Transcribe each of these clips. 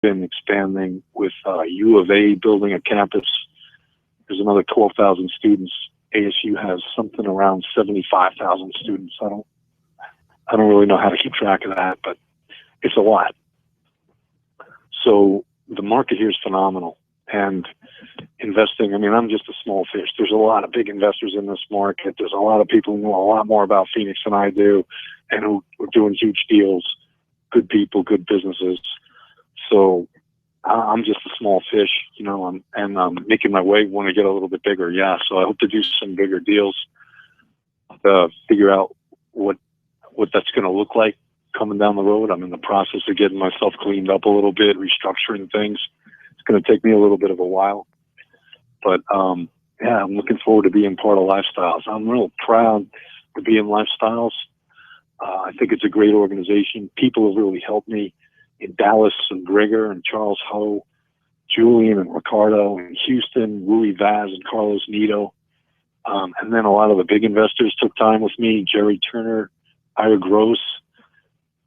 been expanding with U of A building a campus. There's another 12,000 students. ASU has something around 75,000 students. I don't really know how to keep track of that, but it's a lot. So the market here is phenomenal. And investing, I mean, I'm just a small fish. There's a lot of big investors in this market. There's a lot of people who know a lot more about Phoenix than I do and who are doing huge deals, good people, good businesses. So I'm just a small fish, you know, I'm making my way, want to get a little bit bigger. Yeah. So I hope to do some bigger deals, figure out what that's going to look like coming down the road. I'm in the process of getting myself cleaned up a little bit, restructuring things. It's going to take me a little bit of a while, but yeah, I'm looking forward to being part of Lifestyles. I'm real proud to be in Lifestyles. I think it's a great organization. People have really helped me in Dallas and Grigor and Charles Ho, Julian and Ricardo in Houston, Rui Vaz and Carlos Nito. And then a lot of the big investors took time with me, Jerry Turner, Ira Gross.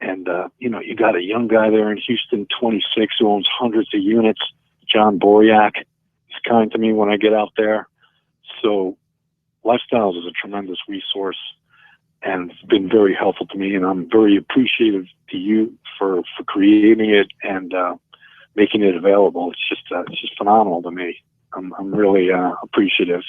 And, you know, you got a young guy there in Houston, 26, who owns hundreds of units, John Boriak. He's kind to me when I get out there. So Lifestyles is a tremendous resource, and it's been very helpful to me, and I'm very appreciative to you for creating it and making it available. It's just phenomenal to me. I'm really appreciative.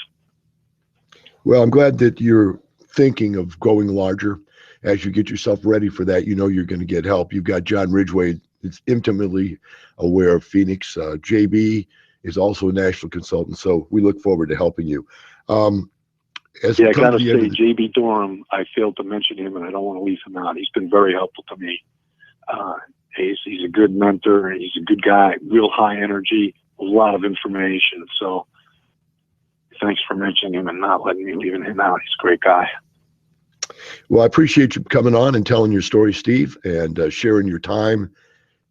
Well, I'm glad that you're thinking of going larger. As you get yourself ready for that, you know you're going to get help. You've got John Ridgway that's intimately aware of Phoenix. JB is also a national consultant, so we look forward to helping you. I got to say, JB Durham, I failed to mention him, and I don't want to leave him out. He's been very helpful to me. He's a good mentor, and he's a good guy, real high energy, a lot of information. So thanks for mentioning him and not letting me leaving him out. He's a great guy. Well, I appreciate you coming on and telling your story, Steve, and sharing your time,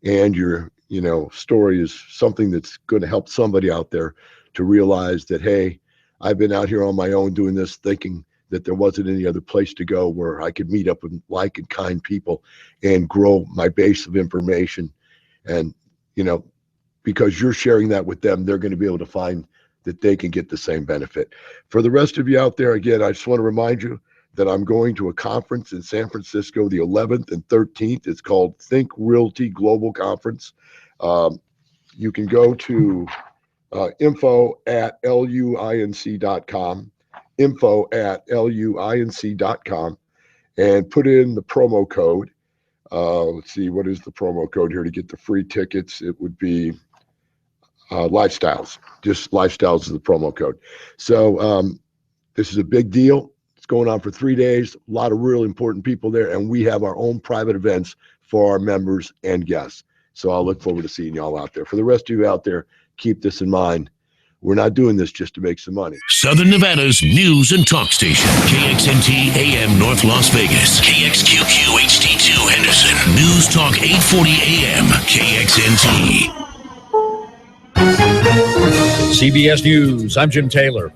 and your, you know, story is something that's going to help somebody out there to realize that, hey, I've been out here on my own doing this, thinking that there wasn't any other place to go where I could meet up with like and kind people and grow my base of information. And, you know, because you're sharing that with them, they're going to be able to find that they can get the same benefit. For the rest of you out there, again, I just want to remind you that I'm going to a conference in San Francisco the 11th and 13th. It's called Think Realty Global Conference. You can go to info@luinc.com, info@luinc.com, and put in the promo code. Let's see, what is the promo code here to get the free tickets? It would be Lifestyles. Just Lifestyles is the promo code. So this is a big deal. It's going on for 3 days. A lot of real important people there, and we have our own private events for our members and guests. So I'll look forward to seeing y'all out there. For the rest of you out there, keep this in mind. We're not doing this just to make some money. Southern Nevada's news and talk station, KXNT AM North Las Vegas, KXQQ HD2 Henderson, News Talk 840 AM, KXNT. CBS News, I'm Jim Taylor.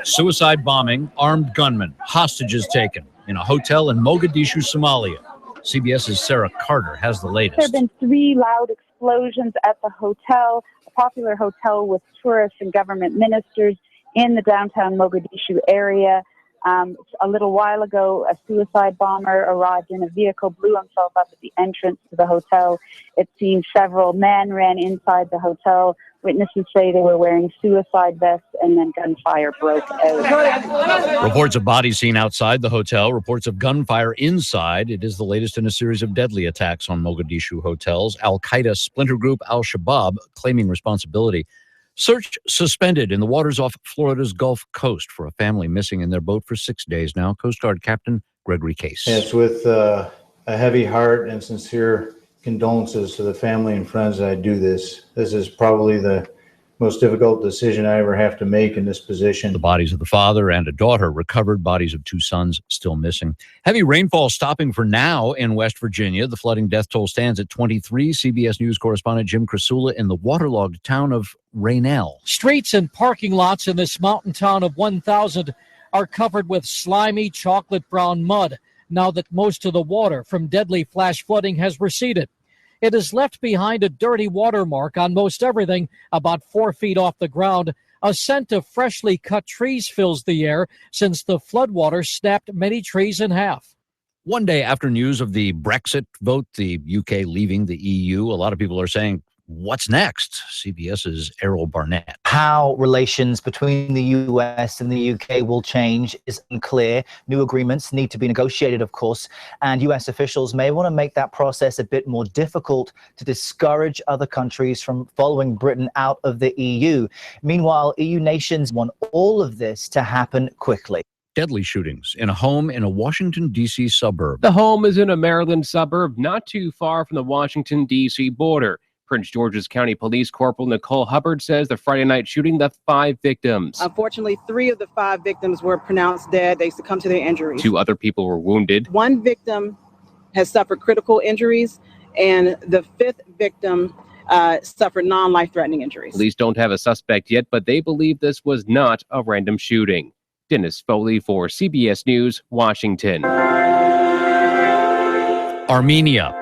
Suicide bombing, armed gunman, hostages taken in a hotel in Mogadishu, Somalia. CBS's Sarah Carter has the latest. There have been 3 loud explosions at the hotel, a popular hotel with tourists and government ministers in the downtown Mogadishu area. A little while ago, a suicide bomber arrived in a vehicle, blew himself up at the entrance to the hotel. It seems several men ran inside the hotel. Witnesses say they were wearing suicide vests, and then gunfire broke out. Reports of bodies seen outside the hotel, reports of gunfire inside. It is the latest in a series of deadly attacks on Mogadishu hotels. Al-Qaeda splinter group Al-Shabaab claiming responsibility. Search suspended in the waters off Florida's Gulf Coast for a family missing in their boat for 6 days now. Coast Guard Captain Gregory Case. It's with a heavy heart and sincere condolences to the family and friends that I do this. This is probably the most difficult decision I ever have to make in this position. The bodies of the father and a daughter recovered. Bodies of 2 sons still missing. Heavy rainfall stopping for now in West Virginia. The flooding death toll stands at 23. CBS News correspondent Jim Krasula in the waterlogged town of Raynell. Streets and parking lots in this mountain town of 1,000 are covered with slimy chocolate brown mud now that most of the water from deadly flash flooding has receded. It has left behind a dirty watermark on most everything about 4 feet off the ground. A scent of freshly cut trees fills the air since the floodwaters snapped many trees in half. One day after news of the Brexit vote, the UK leaving the EU, a lot of people are saying, what's next? CBS's Errol Barnett. How relations between the US and the UK will change is unclear. New agreements need to be negotiated, of course, and US officials may want to make that process a bit more difficult to discourage other countries from following Britain out of the EU. Meanwhile, EU nations want all of this to happen quickly. Deadly shootings in a home in a Washington, D.C. suburb. The home is in a Maryland suburb not too far from the Washington, D.C. border. Prince George's County Police Corporal Nicole Hubbard says the Friday night shooting left 5 victims. Unfortunately, 3 of the 5 victims were pronounced dead. They succumbed to their injuries. 2 other people were wounded. 1 victim has suffered critical injuries, and the 5th victim suffered non-life-threatening injuries. Police don't have a suspect yet, but they believe this was not a random shooting. Dennis Foley for CBS News, Washington. Armenia.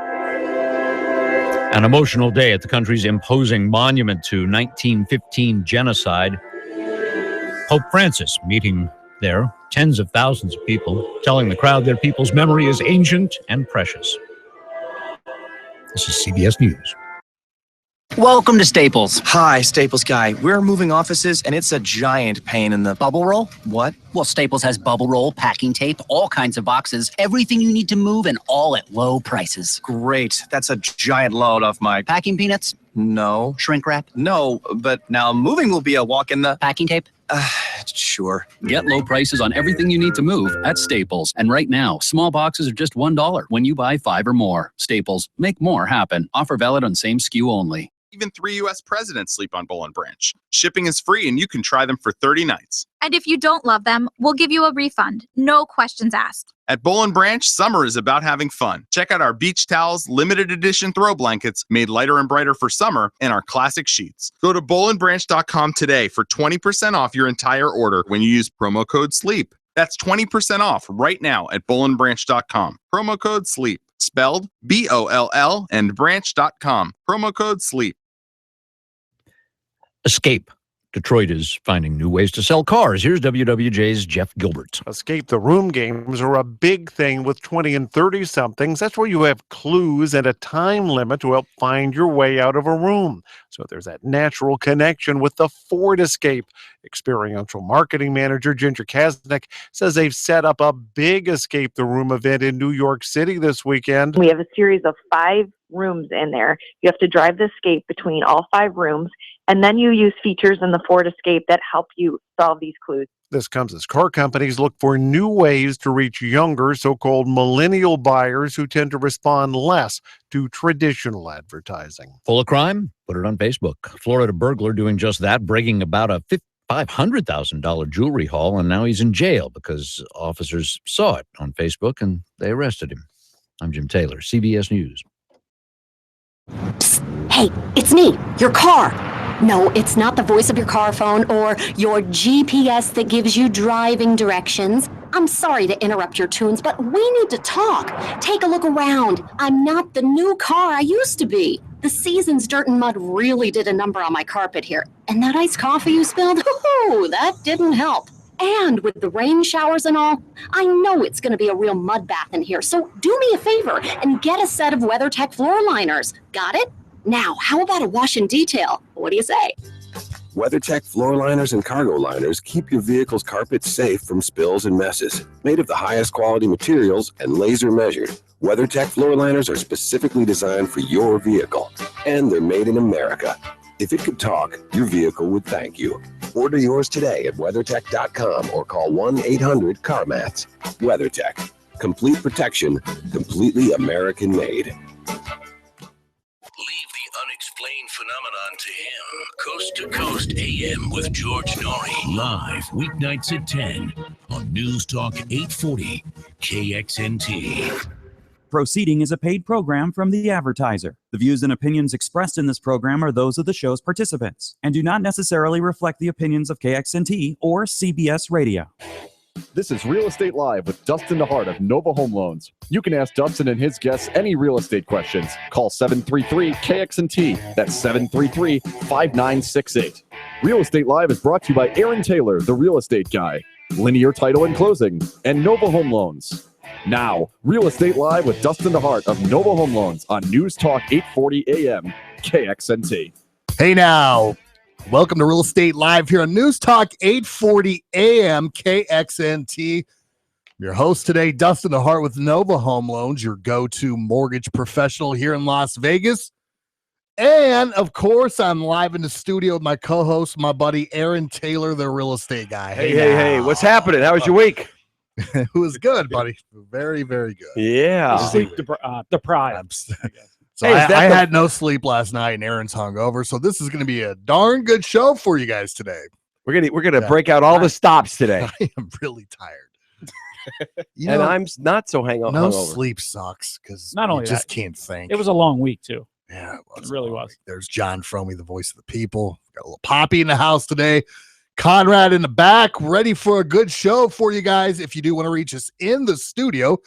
An emotional day at the country's imposing monument to 1915 genocide. Pope Francis meeting there, tens of thousands of people, telling the crowd their people's memory is ancient and precious. This is CBS News. Welcome to Staples. Hi, Staples guy. We're moving offices, and it's a giant pain in the... Bubble roll? What? Well, Staples has bubble roll, packing tape, all kinds of boxes, everything you need to move, and all at low prices. Great. That's a giant load off my... Packing peanuts? No. Shrink wrap? No, but now moving will be a walk in the... Packing tape? Sure. Get low prices on everything you need to move at Staples. And right now, small boxes are just $1 when you buy 5 or more. Staples. Make more happen. Offer valid on same SKU only. Even 3 U.S. presidents sleep on Boll & Branch. Shipping is free, and you can try them for 30 nights. And if you don't love them, we'll give you a refund. No questions asked. At Boll & Branch, summer is about having fun. Check out our beach towels, limited edition throw blankets, made lighter and brighter for summer, and our classic sheets. Go to bollandbranch.com today for 20% off your entire order when you use promo code SLEEP. That's 20% off right now at bollandbranch.com. Promo code SLEEP. Spelled B-O-L-L and branch.com. Promo code SLEEP. Escape. Detroit is finding new ways to sell cars. Here's WWJ's Jeff Gilbert. Escape the room games are a big thing with 20 and 30-somethings. That's where you have clues and a time limit to help find your way out of a room. So there's that natural connection with the Ford Escape. Experiential marketing manager Ginger Kasnick says they've set up a big Escape the Room event in New York City this weekend. We have a series of 5 rooms in there. You have to drive the Escape between all 5 rooms, and then you use features in the Ford Escape that help you solve these clues. This comes as car companies look for new ways to reach younger, so-called millennial buyers who tend to respond less to traditional advertising. Full of crime? Put it on Facebook. Florida burglar doing just that, breaking about a $500,000 jewelry haul, and now he's in jail because officers saw it on Facebook and they arrested him. I'm Jim Taylor, CBS News. Psst. Hey, it's me, your car. No, it's not the voice of your car phone or your GPS that gives you driving directions. I'm sorry to interrupt your tunes, but we need to talk. Take a look around. I'm not the new car I used to be. The season's dirt and mud really did a number on my carpet here. And that iced coffee you spilled, that didn't help. And with the rain showers and all, I know it's going to be a real mud bath in here. So do me a favor and get a set of WeatherTech floor liners. Got it? Now, how about a wash and detail? What do you say? WeatherTech floor liners and cargo liners keep your vehicle's carpet safe from spills and messes. Made of the highest quality materials and laser measured, WeatherTech floor liners are specifically designed for your vehicle. And they're made in America. If it could talk, your vehicle would thank you. Order yours today at WeatherTech.com or call 1-800-CarMats. WeatherTech. Complete protection, completely American made. Leave the unexplained phenomenon to him. Coast to Coast AM with George Norrie. Live weeknights at 10 on News Talk 840 KXNT. Proceeding is a paid program from the advertiser. The views and opinions expressed in this program are those of the show's participants and do not necessarily reflect the opinions of KXNT or CBS Radio. This is Real Estate Live with Dustin DeHart of Nova Home Loans. You can ask Dustin and his guests any real estate questions. Call 733-KXNT. That's 733-5968. Real Estate Live is brought to you by Aaron Taylor, the real estate guy, Linear Title and Closing, and Nova Home Loans. Now, Real Estate Live with Dustin DeHart of Nova Home Loans on News Talk 840 AM, KXNT. Hey now, welcome to Real Estate Live here on News Talk 840 AM KXNT. Your host today, Dustin DeHart with Nova Home Loans, your go-to mortgage professional here in Las Vegas. And, of course, I'm live in the studio with my co-host, my buddy Aaron Taylor, the real estate guy. Hey, what's happening? How was your week? It was good, buddy. Very, very good. Yeah. Sleep deprived. So I had no sleep last night, and Aaron's hungover. So this is going to be a darn good show for you guys today. We're gonna break out all the stops today. I am really tired. And I'm not so hungover. No sleep sucks because Not only you just that, can't think. It was a long week too. Yeah, It really was. There's John Fromey, the voice of the people. Got a little Poppy in the house today. Conrad in the back, ready for a good show for you guys. If you do want to reach us in the studio,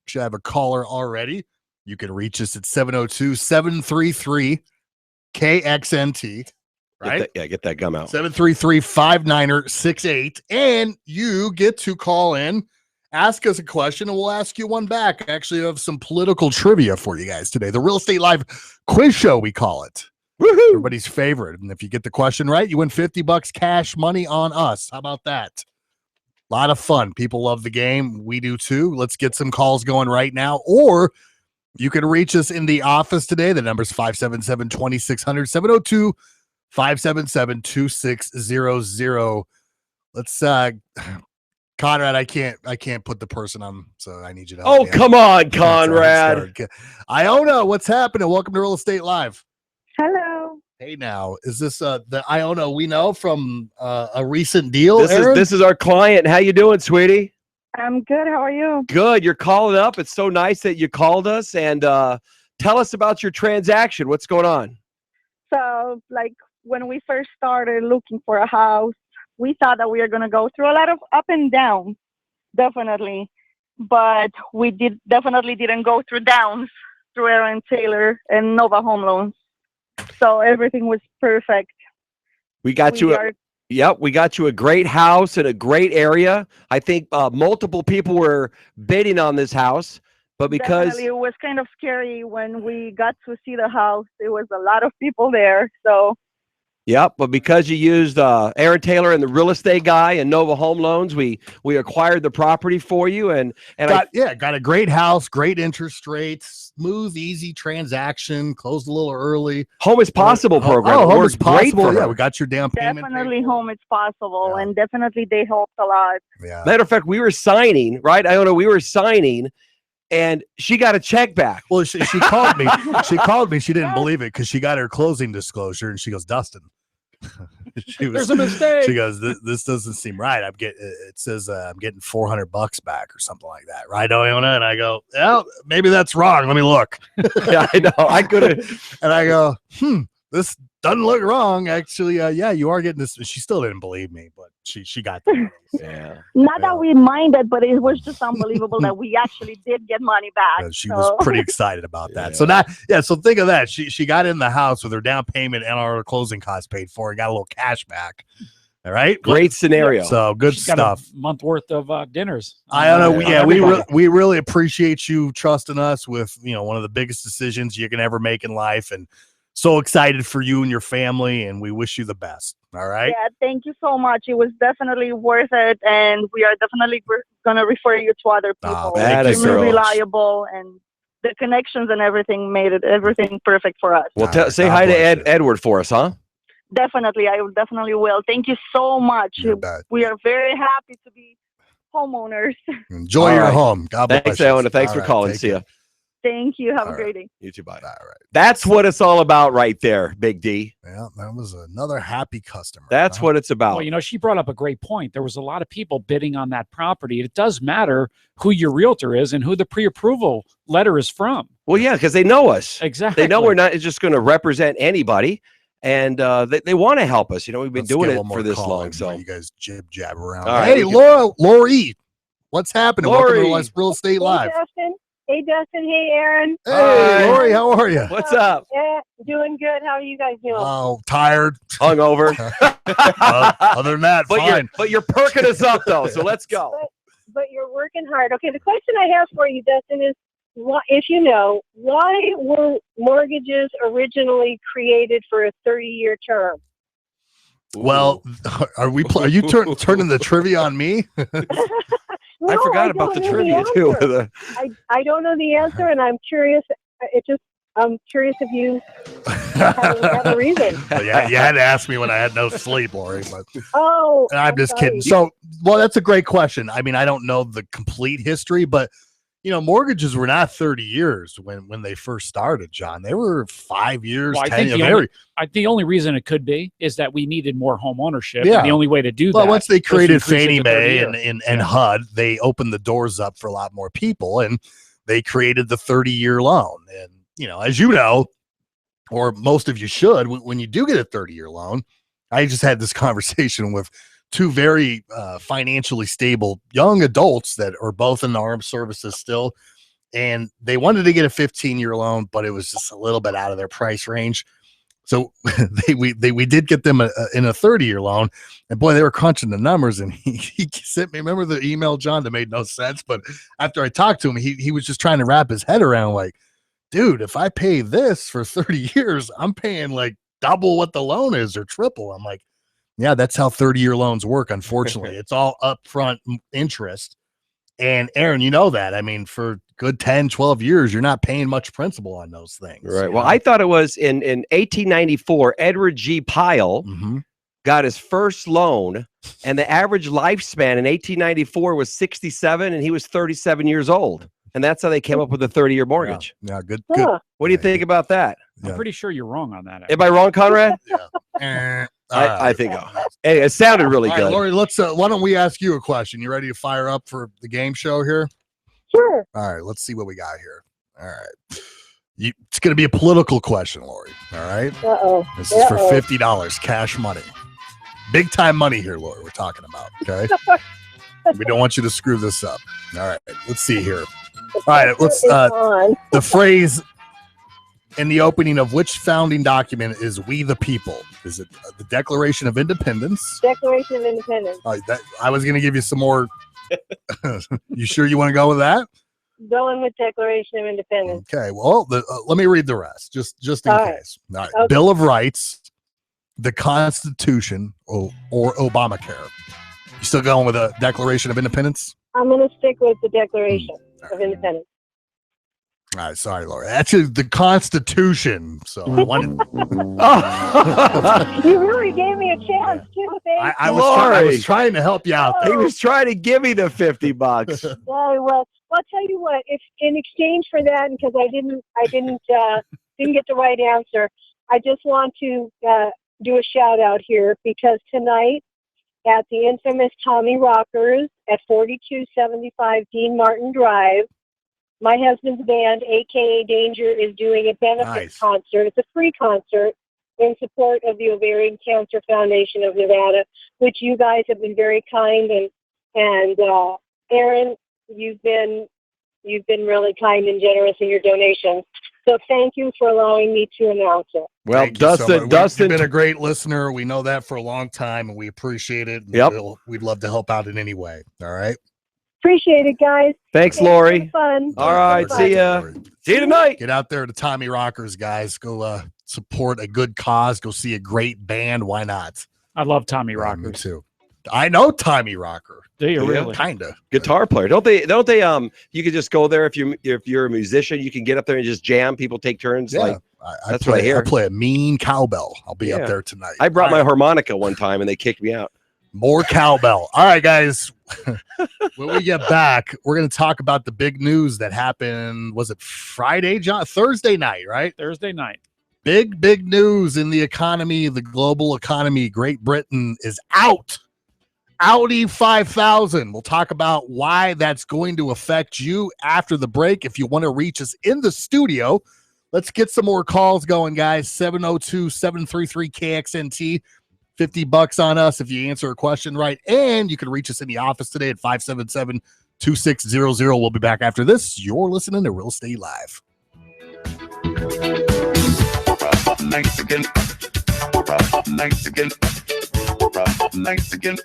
should have a caller already. You can reach us at 702-733-KXNT. Right? Get that gum out. 733-5968. And you get to call in, ask us a question, and we'll ask you one back. I actually have some political trivia for you guys today. The Real Estate Live quiz show, we call it. Woohoo! Everybody's favorite. And if you get the question right, you win $50 cash money on us. How about that? A lot of fun. People love the game. We do too. Let's get some calls going right now. Or you can reach us in the office today. The number is 577-2600, 702-577-2600. Let's Conrad, I can't put the person on, so I need you to help me out. Come on, Conrad. Iona, what's happening? Welcome to Real Estate Live. Hello. Hey now, is this the Iona we know from a recent deal? This is our client. How you doing, sweetie? I'm good. How are you? Good. You're calling up. It's so nice that you called us, and tell us about your transaction. What's going on? So, like, when we first started looking for a house, we thought that we were going to go through a lot of up and down, definitely. But we definitely didn't go through downs through Aaron Taylor and Nova Home Loans. So everything was perfect. We got you a great house in a great area. I think multiple people were bidding on this house, but because definitely, it was kind of scary when we got to see the house. There was a lot of people there. So but because you used Aaron Taylor and the real estate guy and Nova Home Loans, we acquired the property for you and got a great house, great interest rates, smooth, easy transaction, closed a little early. Home is Possible program. Home is Possible. Yeah, we got your down payment. Definitely Home is Possible, and definitely they helped a lot. Yeah. Matter of fact, we were signing, right? Iona, we were signing, and she got a check back. Well, she called me. She called me. She didn't believe it because she got her closing disclosure, and she goes, Dustin. There's a mistake. She goes, this doesn't seem right. It says I'm getting $400 back or something like that, right, Iona? And I go, well, maybe that's wrong. Let me look. Yeah, I know. I could have. And I go, this doesn't look wrong. Actually, yeah, you are getting this. She still didn't believe me, but she got the money. Yeah. Not that we minded, but it was just unbelievable that we actually did get money back. She was pretty excited about that. So so think of that. She got in the house with her down payment and our closing costs paid for and got a little cash back. All right. Great scenario. So good She's got stuff. a month worth of dinners. I don't know. We really appreciate you trusting us with, one of the biggest decisions you can ever make in life, and so excited for you and your family, and we wish you the best. All right. Yeah, thank you so much. It was definitely worth it, and we are definitely going to refer you to other people. It's really reliable, and the connections and everything made everything perfect for us. Well, say hi to Edward for us, huh? Definitely, I definitely will. Thank you so much. We are very happy to be homeowners. Enjoy your home. God bless. Thanks, Iona. Thanks for calling. See ya. Thank you. Have a great day. You too. Bye. All right. That's what it's all about right there, Big D. Yeah, that was another happy customer. That's what it's about. Well, she brought up a great point. There was a lot of people bidding on that property. It does matter who your realtor is and who the pre-approval letter is from. Well, yeah, because they know us. Exactly. They know we're not just going to represent anybody. and they want to help us. We've been Let's doing get it one more for this call long. in So while you guys jab around. All right, Hey, we can- Lori, what's happening? Welcome Lori. to Real Estate Live. Hey, Dustin. Hey, Aaron. Hey, Lori, how are you? What's up? Yeah, doing good. How are you guys doing? Oh, tired. Hungover. Other than that, fine. But you're perking us up though. So let's go. But you're working hard. Okay, the question I have for you, Dustin, is if you know, why were mortgages originally created for a 30-year term? Well, are you turning the trivia on me? I forgot about the trivia too. I don't know the answer, and I'm curious. I'm curious if you have a reason. Well, yeah, you had to ask me when I had no sleep, Lori. But Oh, I'm just kidding. So, well, that's a great question. I mean, I don't know the complete history, but mortgages were not 30 years when they first started, John. They were 5 years, Well, I 10 think years. the only reason it could be is that we needed more home ownership. Yeah. And the only way to do Well, that. once they was to created increase it Fannie to 30 Mae year. and HUD, they opened the doors up for a lot more people, and they created the 30-year loan. And as you know, or most of you should, when you do get a 30-year loan, I just had this conversation with two very financially stable young adults that are both in the armed services still, and they wanted to get a 15-year loan, but it was just a little bit out of their price range. So we did get them in a 30-year loan, and boy, they were crunching the numbers. And he sent me, remember the email, John, that made no sense. But after I talked to him, he was just trying to wrap his head around, like, dude, if I pay this for 30 years, I'm paying like double what the loan is or triple. I'm like, yeah, that's how 30-year loans work. Unfortunately, it's all upfront interest. And Aaron, you know that. I mean, for good 10, 12 years, you're not paying much principal on those things. Right. Well, I thought it was in 1894, Edward G. Pyle got his first loan, and the average lifespan in 1894 was 67, and he was 37 years old. And that's how they came up with a 30-year mortgage. Yeah, good. What do you think about that? I'm pretty sure you're wrong on that. Am I wrong, Conrad? Yeah. I think. Hey, it sounded really All right, good. Lori, let's. Why don't we ask you a question? You ready to fire up for the game show here? Sure. All right, let's see what we got here. All right, it's going to be a political question, Lori. All right. Uh-oh. This is for $50, cash money, big time money here, Lori. We're talking about. Okay. We don't want you to screw this up. All right, let's see here. All right, let's. The phrase in the opening of which founding document is "We the People"? Is it the Declaration of Independence? Declaration of Independence. I was going to give you some more. You sure you want to go with that? Going with Declaration of Independence. Okay. Well, let me read the rest, just in All right. case. All right. Okay. Bill of Rights, the Constitution, or Obamacare. You still going with the Declaration of Independence? I'm going to stick with the Declaration of Independence. All right, sorry, Laura. Actually, the Constitution. So one. You really gave me a chance too. Thank I Lori. was trying to help you out. He was trying to give me the $50. Well, I'll tell you what. If in exchange for that, because I didn't get the right answer, I just want to do a shout out here because tonight at the infamous Tommy Rockers at 4275 Dean Martin Drive, my husband's band, AKA Danger, is doing a benefit concert. It's a free concert in support of the Ovarian Cancer Foundation of Nevada, which you guys have been very kind and Aaron, you've been really kind and generous in your donations. So thank you for allowing me to announce it. Well, Thank you so much. Dustin, You've been a great listener. We know that for a long time, and we appreciate it. And Yep. We'd love to help out in any way. All right. Appreciate it, guys. Thanks, for Lori. the fun. All right, Bye. see ya. See you tonight. Get out there to Tommy Rockers, guys. Go support a good cause. Go see a great band. Why not? I love Tommy Me Rockers. too. I know Tommy Rocker. Do you really? Kinda. Guitar player. Don't they you could just go there if you're a musician, you can get up there and just jam. People take turns. Yeah. Like that's play, what I hear. I play a mean cowbell. I'll be Yeah. up there tonight. I brought All my right. harmonica one time and they kicked me out. More cowbell. All right, guys. When we get back, we're going to talk about the big news that happened. Was it Friday, John? Thursday night, right? Thursday night. Big news in the economy, the global economy. Great Britain is out. Audi 5000. We'll talk about why that's going to affect you after the break. If you want to reach us in the studio, Let's get some more calls going, guys. 702-733-KXNT. $50 on us if you answer a question right. And you can reach us in the office today at 577-2600. We'll be back after this. You're listening to Real Estate Live. Nice again. Nice again. Nice again.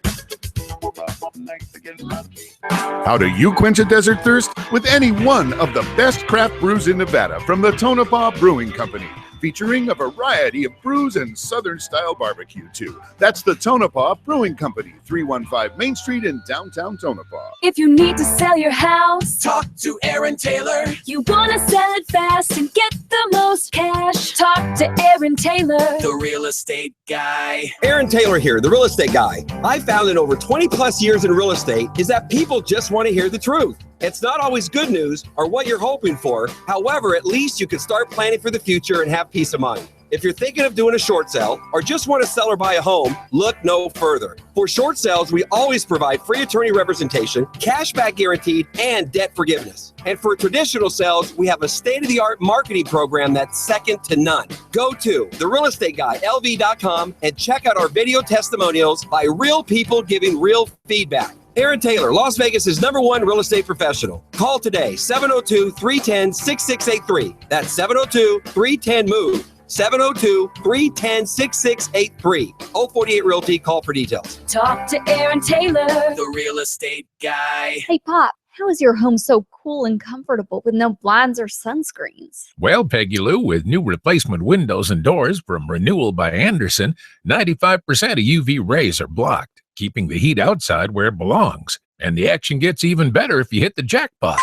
How do you quench a desert thirst? With any one of the best craft brews in Nevada from the Tonopah Brewing Company, featuring a variety of brews and Southern-style barbecue, too. That's the Tonopah Brewing Company, 315 Main Street in downtown Tonopah. If you need to sell your house, Talk to Aaron Taylor. you want to sell it fast and get the most cash, talk to Aaron Taylor. The real estate guy. Aaron Taylor here, the real estate guy. I found in over 20 plus years in real estate is that people just want to hear the truth. It's not always good news or what you're hoping for. However, at least you can start planning for the future and have peace of mind. If you're thinking of doing a short sale or just want to sell or buy a home, look no further. For short sales, we always provide free attorney representation, cash back guaranteed, and debt forgiveness. And for traditional sales, we have a state-of-the-art marketing program that's second to none. Go to therealestateguyLV.com and check out our video testimonials by real people giving real feedback. Aaron Taylor, Las Vegas' #1 real estate professional. Call today, 702-310-6683. That's 702-310-MOVE. 702-310-6683. 048 Realty, call for details. Talk to Aaron Taylor. The real estate guy. Hey, Pop, how is your home so cool and comfortable with no blinds or sunscreens? Well, Peggy Lou, with new replacement windows and doors from Renewal by Anderson, 95% of UV rays are blocked, keeping the heat outside where it belongs. And the action gets even better if you hit the jackpot.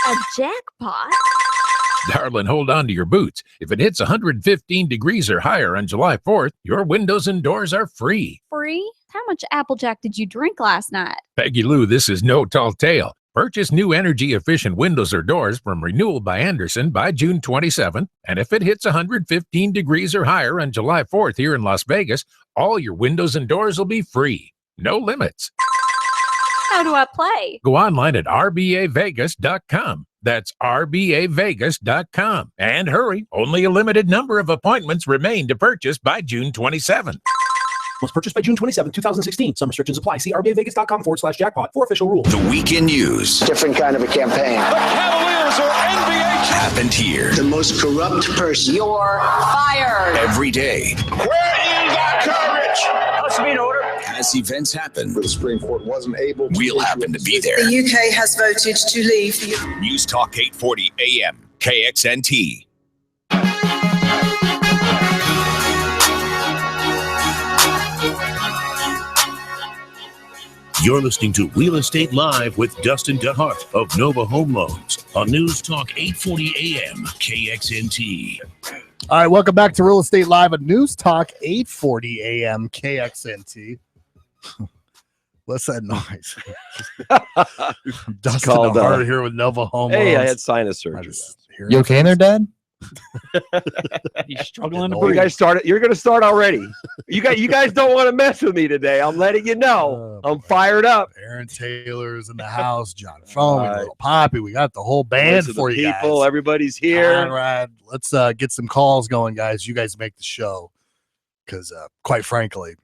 A jackpot? Darling, hold on to your boots. If it hits 115 degrees or higher on July 4th, your windows and doors are free. Free? How much Applejack did you drink last night? Peggy Lou, this is no tall tale. Purchase new energy-efficient windows or doors from Renewal by Anderson by June 27th, and if it hits 115 degrees or higher on July 4th here in Las Vegas, all your windows and doors will be free. No limits. How do I play? Go online at rbavegas.com. That's rbavegas.com. And hurry, only a limited number of appointments remain to purchase by June 27th. Was purchased by June 27, 2016. Some restrictions apply. See rbavegas.com/jackpot for official rules. The weekend news. Different kind of a campaign. The Cavaliers are NBA happened here. The most corrupt person. You're fired. Every day. Where is our courage? Must be in order. As events happen, The Supreme Court wasn't able to. we'll happen to be there. The UK has voted to leave the News Talk 840 AM, KXNT. You're listening to Real Estate Live with Dustin DeHart of Nova Home Loans on News Talk 840 AM, KXNT. All right, welcome back to Real Estate Live at News Talk 840 AM, KXNT. What's that noise? Dustin called, DeHart here with Nova Home Hey, Loans. I had sinus surgery. You okay in there, Dad? He's struggling to You breathe. guys started. You're going to start already. You guys don't want to mess with me today. I'm letting you know. I'm fired up. Aaron Taylor's in the house, John Foamy, Little Poppy. We got the whole band Most of for the you people, guys. everybody's here. All right, let's get some calls going, guys. You guys make the show because, quite frankly,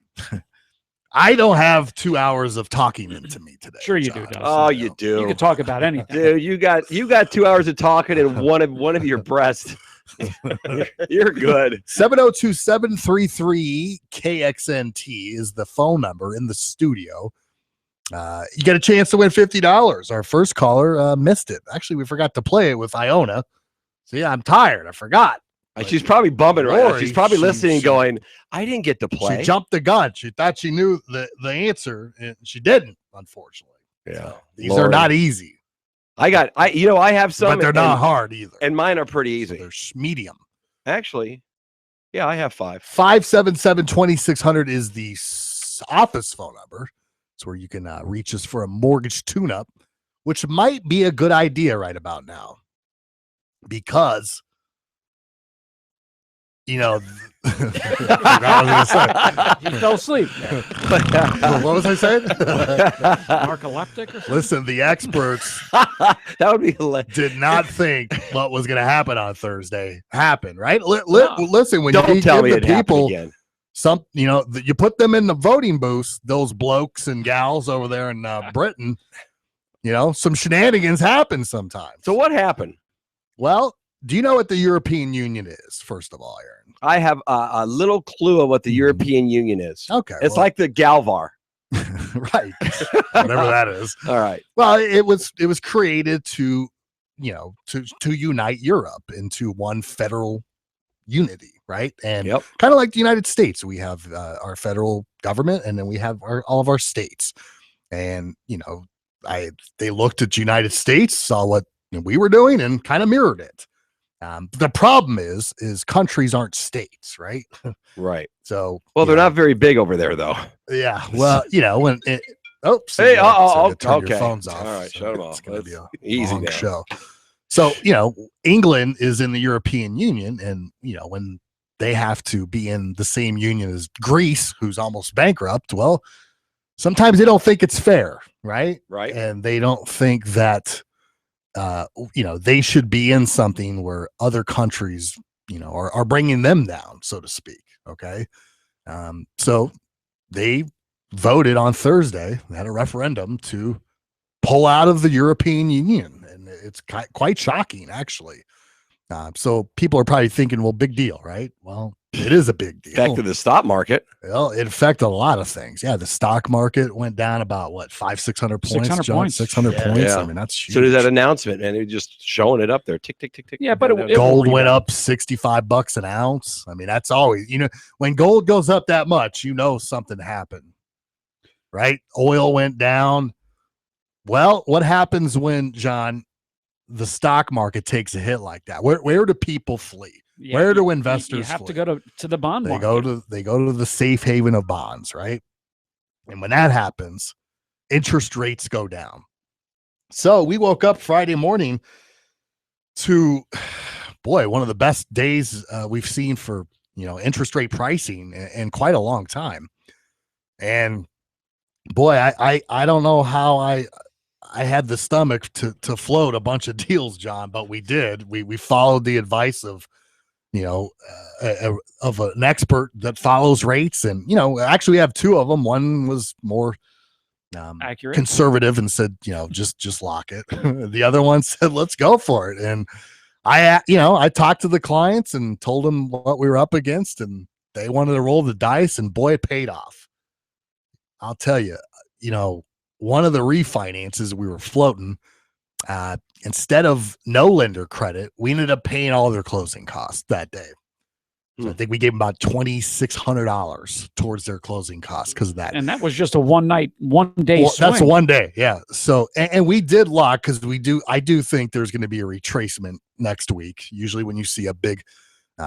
I don't have 2 hours of talking into me today. Sure you do, Dustin. Oh, you do. You can talk about anything. Dude, you got 2 hours of talking and one of your breasts. You're good. 702-733-KXNT is the phone number in the studio. You get a chance to win $50. Our first caller missed it. Actually, we forgot to play it with Iona. So yeah, I'm tired. I forgot. She's probably bumming right now. Rory, She's probably she- listening, she- going, "I didn't get to play." She jumped the gun. She thought she knew the answer, and she didn't, unfortunately. Yeah, These are not easy. I have some, But they're not hard either. and mine are pretty easy. They're medium. Actually, yeah, I have 5. 577-2600 is the office phone number. It's where you can reach us for a mortgage tune-up, which might be a good idea right about now. Because, He fell asleep. What was I saying? Narcoleptic or something? Listen, the experts that would be hilarious. Did not think what was going to happen on Thursday happened, right? Listen, when Don't you tell give me the it happened people again. some, you put them in the voting booths, those blokes and gals over there in Britain, some shenanigans happen sometimes. So what happened? Well, do you know what the European Union is, first of all, Aaron? I have a little clue of what the European Union is. Okay. It's like the Galvar. Right. Whatever that is. All right. Well, it was created to unite Europe into one federal unity, right? And kind of like the United States, we have our federal government, and then we have all of our states. And they looked at the United States, saw what we were doing, and kind of mirrored it. The problem is countries aren't states, right? Right. So, they're not very big over there, though. Yeah. Well, when it. Oops. Hey. Turn Okay. your phones off. All right. Shut them off. It's going to be a easy long now. show. So, England is in the European Union, and when they have to be in the same union as Greece, who's almost bankrupt, well, sometimes they don't think it's fair, right? Right. And they don't think that they should be in something where other countries, are bringing them down, so to speak. Okay. So they voted on Thursday, had a referendum to pull out of the European Union. And it's quite shocking, actually. So people are probably thinking, well, big deal, right? Well, it is a big deal. Affected the stock market. Well, it affected a lot of things. Yeah, the stock market went down about 500-600 points. 600 John? points. 600 points. Yeah. I mean, that's huge. So did that announcement, man. They're just showing it up there. Tick, tick, tick, tick. Yeah, but Gold went up $65 an ounce. I mean, that's always, when gold goes up that much, something happened, right? Oil went down. Well, what happens when, John, the stock market takes a hit like that? Where do people flee? Yeah, Where do investors You have flee? to go to the bond They market. go to the safe haven of bonds, right? And when that happens, interest rates go down. So we woke up Friday morning to, one of the best days we've seen for interest rate pricing in quite a long time. And boy, I don't know how I had the stomach to float a bunch of deals, John, but we did. We followed the advice of of an expert that follows rates, and actually we have two of them. One was more accurate, conservative, and said just lock it. The other one said let's go for it. And I talked to the clients and told them what we were up against, and they wanted to roll the dice, and boy, it paid off. I'll tell you, one of the refinances we were floating, instead of no lender credit, we ended up paying all their closing costs that day. So I think we gave them about $2,600 towards their closing costs because of that. And that was just a one day swing. That's one day. Yeah. So, and we did lock because I do think there's going to be a retracement next week. Usually when you see a big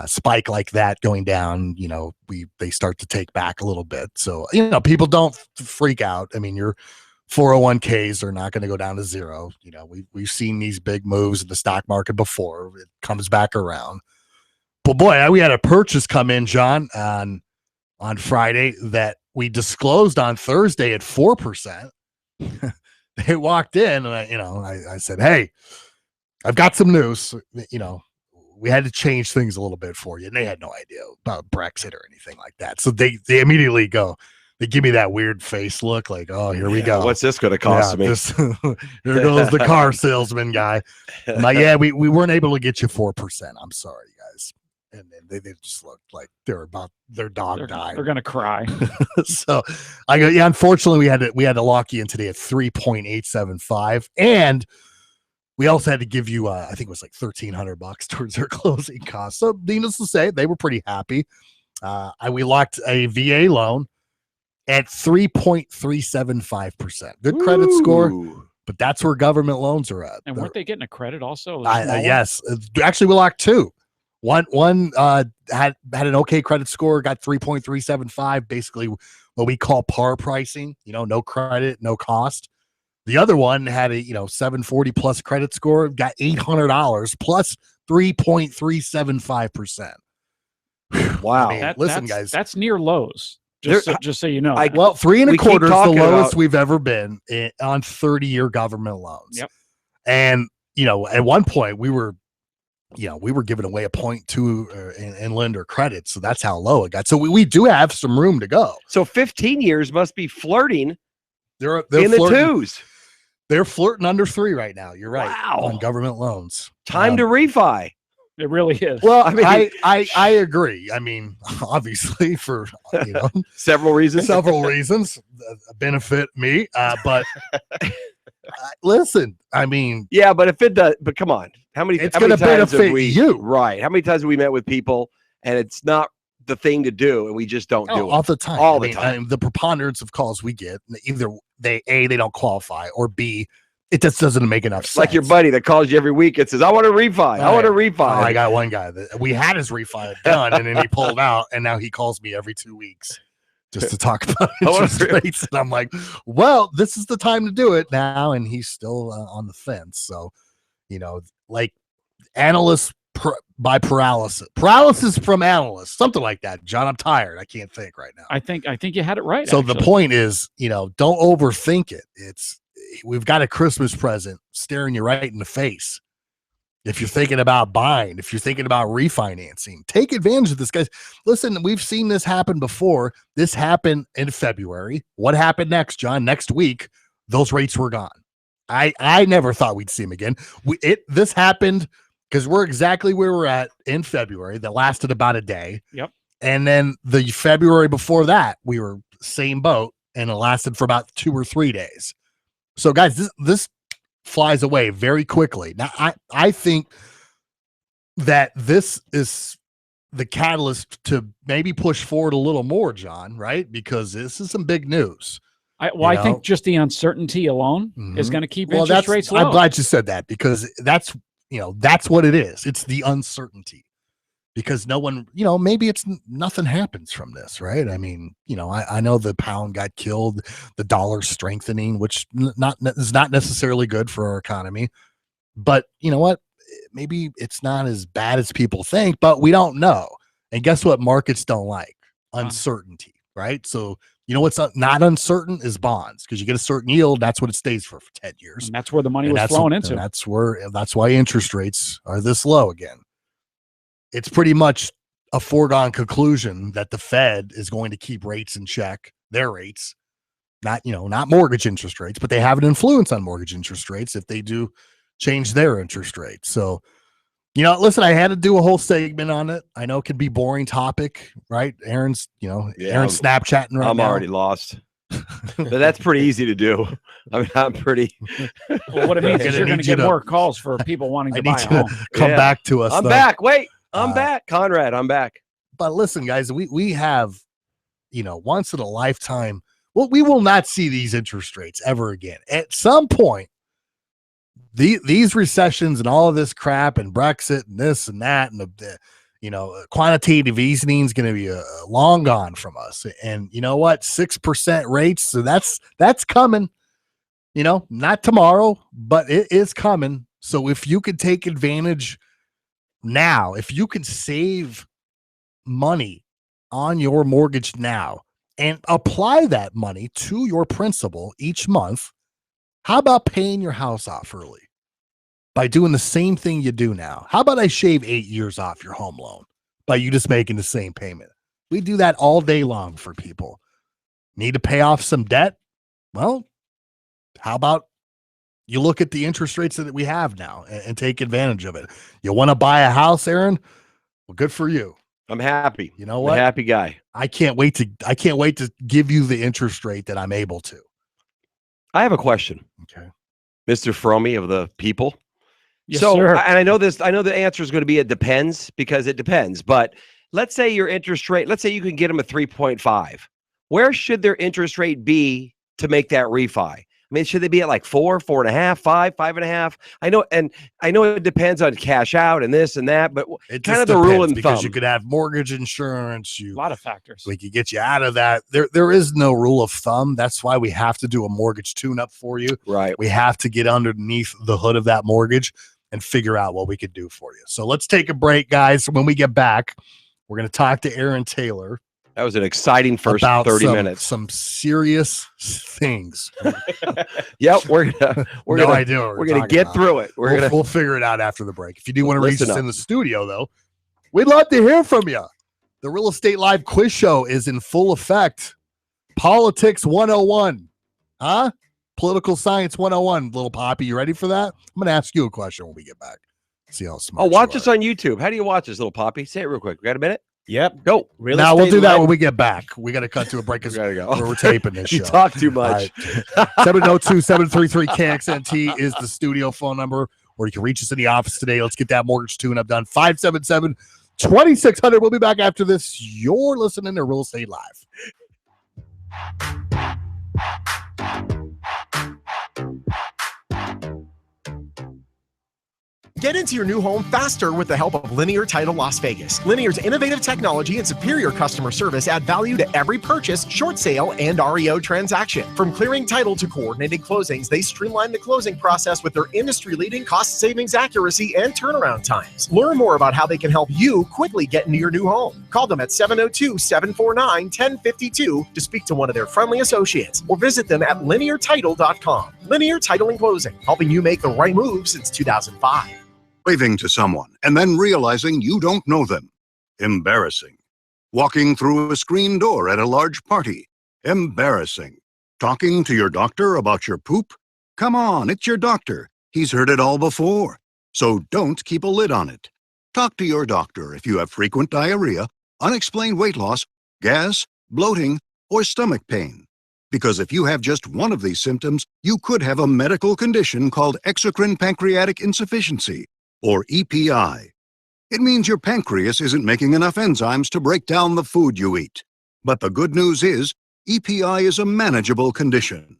spike like that going down, they start to take back a little bit. So, people don't freak out. I mean, your 401ks are not going to go down to zero. We've seen these big moves in the stock market before. It comes back around. But boy, we had a purchase come in, John, on Friday that we disclosed on Thursday at 4%. They walked in, and I said, "Hey, I've got some news. We had to change things a little bit for you." And they had no idea about Brexit or anything like that. So they immediately go. They give me that weird face look like, oh, here we go. What's this going to cost me? Here goes the car salesman guy. I'm like, yeah, we weren't able to get you 4%. I'm sorry, guys. And they just looked like their dog died. They're going to cry. So I go, yeah, unfortunately we had to lock you in today at 3.875. And we also had to give you, I think it was like $1,300 towards their closing costs. So needless to say, they were pretty happy. We locked a VA loan at 3.375%. Good credit score, but that's where government loans are at. And weren't they getting a credit also? Yes. Actually, we locked two. One had an okay credit score, got 3.375, basically what we call par pricing, no credit, no cost. The other one had a 740 plus credit score, got $800 plus 3.375%. Wow. I mean, listen, guys. That's near lows. Just so you know. Well, 3 1/4 is the talking lowest about- we've ever been on 30-year government loans. Yep. And at one point we were giving away a 0.2 in lender credit, so that's how low it got. So we do have some room to go. So 15 years must be flirting. They're in flirting, the twos. They're flirting under 3 right now. You're right. Wow. On government loans. Time to refi. It really is. Well, I mean- I agree. I mean, obviously for Several reasons. benefit me. But listen, I mean, Yeah, but if it does, but come on, how many? It's how many gonna times have benefit we, you. right? How many times have we met with people and it's not the thing to do, and we just don't do it all the time. All I the mean, time. the preponderance of calls we get, either they don't qualify, or B, it just doesn't make enough sense. Like your buddy that calls you every week and says, "I want to refi. I want to refi." Oh, I got one guy that we had his refi done, and then he pulled out, and now he calls me every 2 weeks just to talk about I wanna interest rates. And I'm like, well, this is the time to do it now, and he's still on the fence. So, like analysts by paralysis from analysts, something like that. John, I'm tired. I can't think right now. I think you had it right. So the actually. point is, don't overthink it. We've got a Christmas present staring you right in the face. If you're thinking about buying, if you're thinking about refinancing, take advantage of this, guys. Listen, we've seen this happen before. This happened in February. What happened next, John? Next week, those rates were gone. I never thought we'd see them again. This happened because we're exactly where we're at in February. That lasted about a day. Yep. And then the February before that, we were same boat, and it lasted for about 2 or 3 days. So, guys, this flies away very quickly. Now, I think that this is the catalyst to maybe push forward a little more, John, right? Because this is some big news. I think just the uncertainty alone is going to keep interest rates low. I'm glad you said that, because that's what it is. It's the uncertainty. Because no one, maybe nothing happens from this, right? I mean, I know the pound got killed, the dollar strengthening, which is not necessarily good for our economy. But you know what? Maybe it's not as bad as people think, but we don't know. And guess what? Markets don't like uncertainty, right? So what's not uncertain is bonds, because you get a certain yield. That's what it stays for 10 years. And that's where the money was flowing into. And that's why interest rates are this low again. It's pretty much a foregone conclusion that the Fed is going to keep rates in check, their rates, not mortgage interest rates, but they have an influence on mortgage interest rates if they do change their interest rates. So, listen, I had to do a whole segment on it. I know it could be boring topic, right? Aaron's Snapchatting right now. I'm already lost. But that's pretty easy to do. I mean, I'm pretty. Well, what it means is you're going to get more calls for people wanting to buy a home. Come back to us. I'm though. back. Wait. I'm back, Conrad. I'm back. But listen, guys, we have, once in a lifetime. Well, we will not see these interest rates ever again. At some point, these recessions and all of this crap and Brexit and this and that and the quantitative easing is going to be long gone from us. And you know what? 6% rates. So that's coming. Not tomorrow, but it is coming. So if you could take advantage now, if you can save money on your mortgage now and apply that money to your principal each month, how about paying your house off early by doing the same thing you do now? How about I shave 8 years off your home loan by you just making the same payment? We do that all day long for people. Need to pay off some debt? Well, how about you look at the interest rates that we have now and take advantage of it? You want to buy a house, Aaron? Well, good for you. I'm happy. You know what? I'm a happy guy. I can't wait to give you the interest rate that I'm able to. I have a question. Okay. Mr. Fromey of the people. Yes, so, sir. and I know the answer is going to be it depends, because it depends. But let's say your interest rate, let's say you can get them a 3.5. Where should their interest rate be to make that refi? I mean, should they be at like 4, 4.5, 5, 5.5? I know it depends on cash out and this and that, but It kind just of the rule depends, and because thumb. you could have mortgage insurance. A lot of factors. We could get you out of that. There is no rule of thumb. That's why we have to do a mortgage tune-up for you. Right. We have to get underneath the hood of that mortgage and figure out what we could do for you. So let's take a break, guys. When we get back, We're going to talk to Aaron Taylor. That was an exciting first about 30 minutes. Some serious things. Yep, we're gonna get through it. We'll figure it out after the break. If you do want to reach Listen us up. in the studio, though, we'd love to hear from you. The Real Estate Live quiz show is in full effect. Politics 101. Huh? Political Science 101. Little Poppy, you ready for that? I'm going to ask you a question when we get back. See how smart watch us on YouTube. How do you watch this, Little Poppy? Say it real quick. We got a minute? Yep. Go. Now we'll do that when we get back. We got to cut to a break because we're taping this show. You talk too much. 702-733-KXNT is the studio phone number, or you can reach us in the office today. Let's get that mortgage tune-up done. 577-2600. We'll be back after this. You're listening to Real Estate Live. Get into your new home faster with the help of Linear Title Las Vegas. Linear's innovative technology and superior customer service add value to every purchase, short sale, and REO transaction. From clearing title to coordinated closings, they streamline the closing process with their industry-leading cost savings accuracy and turnaround times. Learn more about how they can help you quickly get into your new home. Call them at 702-749-1052 to speak to one of their friendly associates, or visit them at lineartitle.com. Linear Title and Closing, helping you make the right move since 2005. Waving to someone and then realizing you don't know them. Embarrassing. Walking through a screen door at a large party. Embarrassing. Talking to your doctor about your poop? Come on, it's your doctor. He's heard it all before. So don't keep a lid on it. Talk to your doctor if you have frequent diarrhea, unexplained weight loss, gas, bloating, or stomach pain. Because if you have just one of these symptoms, you could have a medical condition called exocrine pancreatic insufficiency, or EPI. It means your pancreas isn't making enough enzymes to break down the food you eat. But the good news is, EPI is a manageable condition.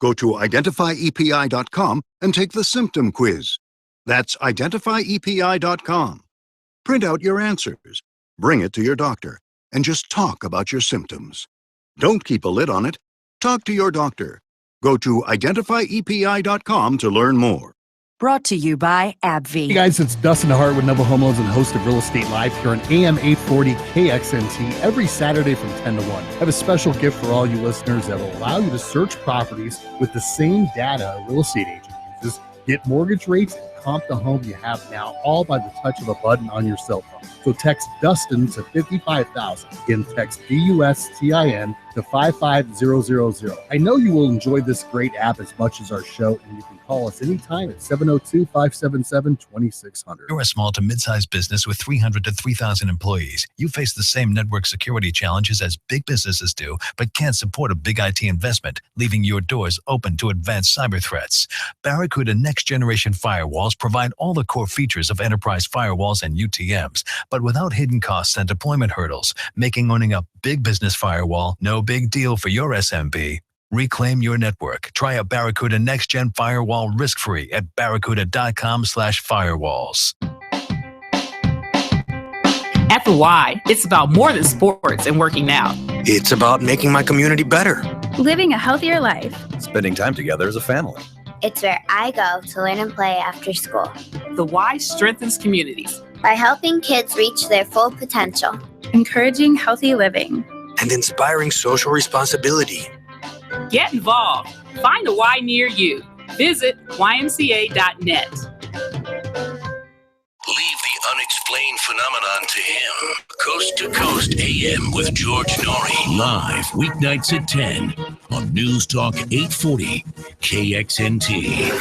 Go to identifyepi.com and take the symptom quiz. That's identifyepi.com. Print out your answers, bring it to your doctor, and just talk about your symptoms. Don't keep a lid on it. Talk to your doctor. Go to identifyepi.com to learn more. Brought to you by AbbVie. Hey guys, it's Dustin DeHart with Nova Home Loans and host of Real Estate Live here on AM 840 KXNT every Saturday from 10 to 1. I have a special gift for all you listeners that will allow you to search properties with the same data a real estate agent uses, get mortgage rates, and comp the home you have now, all by the touch of a button on your cell phone. So text Dustin to 55,000. Again, text DUSTIN to 55000. I know you will enjoy this great app as much as our show, and you can call us anytime at 702-577-2600. You're a small to mid-sized business with 300 to 3,000 employees. You face the same network security challenges as big businesses do, but can't support a big IT investment, leaving your doors open to advanced cyber threats. Barracuda next-generation firewalls provide all the core features of enterprise firewalls and UTMs, but without hidden costs and deployment hurdles, making owning a big business firewall no big deal for your SMB. Reclaim your network. Try a Barracuda next-gen firewall risk-free at barracuda.com/firewalls. At the Y, it's about more than sports and working out. It's about making my community better. Living a healthier life. Spending time together as a family. It's where I go to learn and play after school. The Y strengthens communities by helping kids reach their full potential, encouraging healthy living, and inspiring social responsibility. Get involved. Find a Y near you. Visit ymca.net. Leave the unexplained phenomenon to him. Coast to Coast AM with George Norrie. Live weeknights at 10 on News Talk 840 KXNT.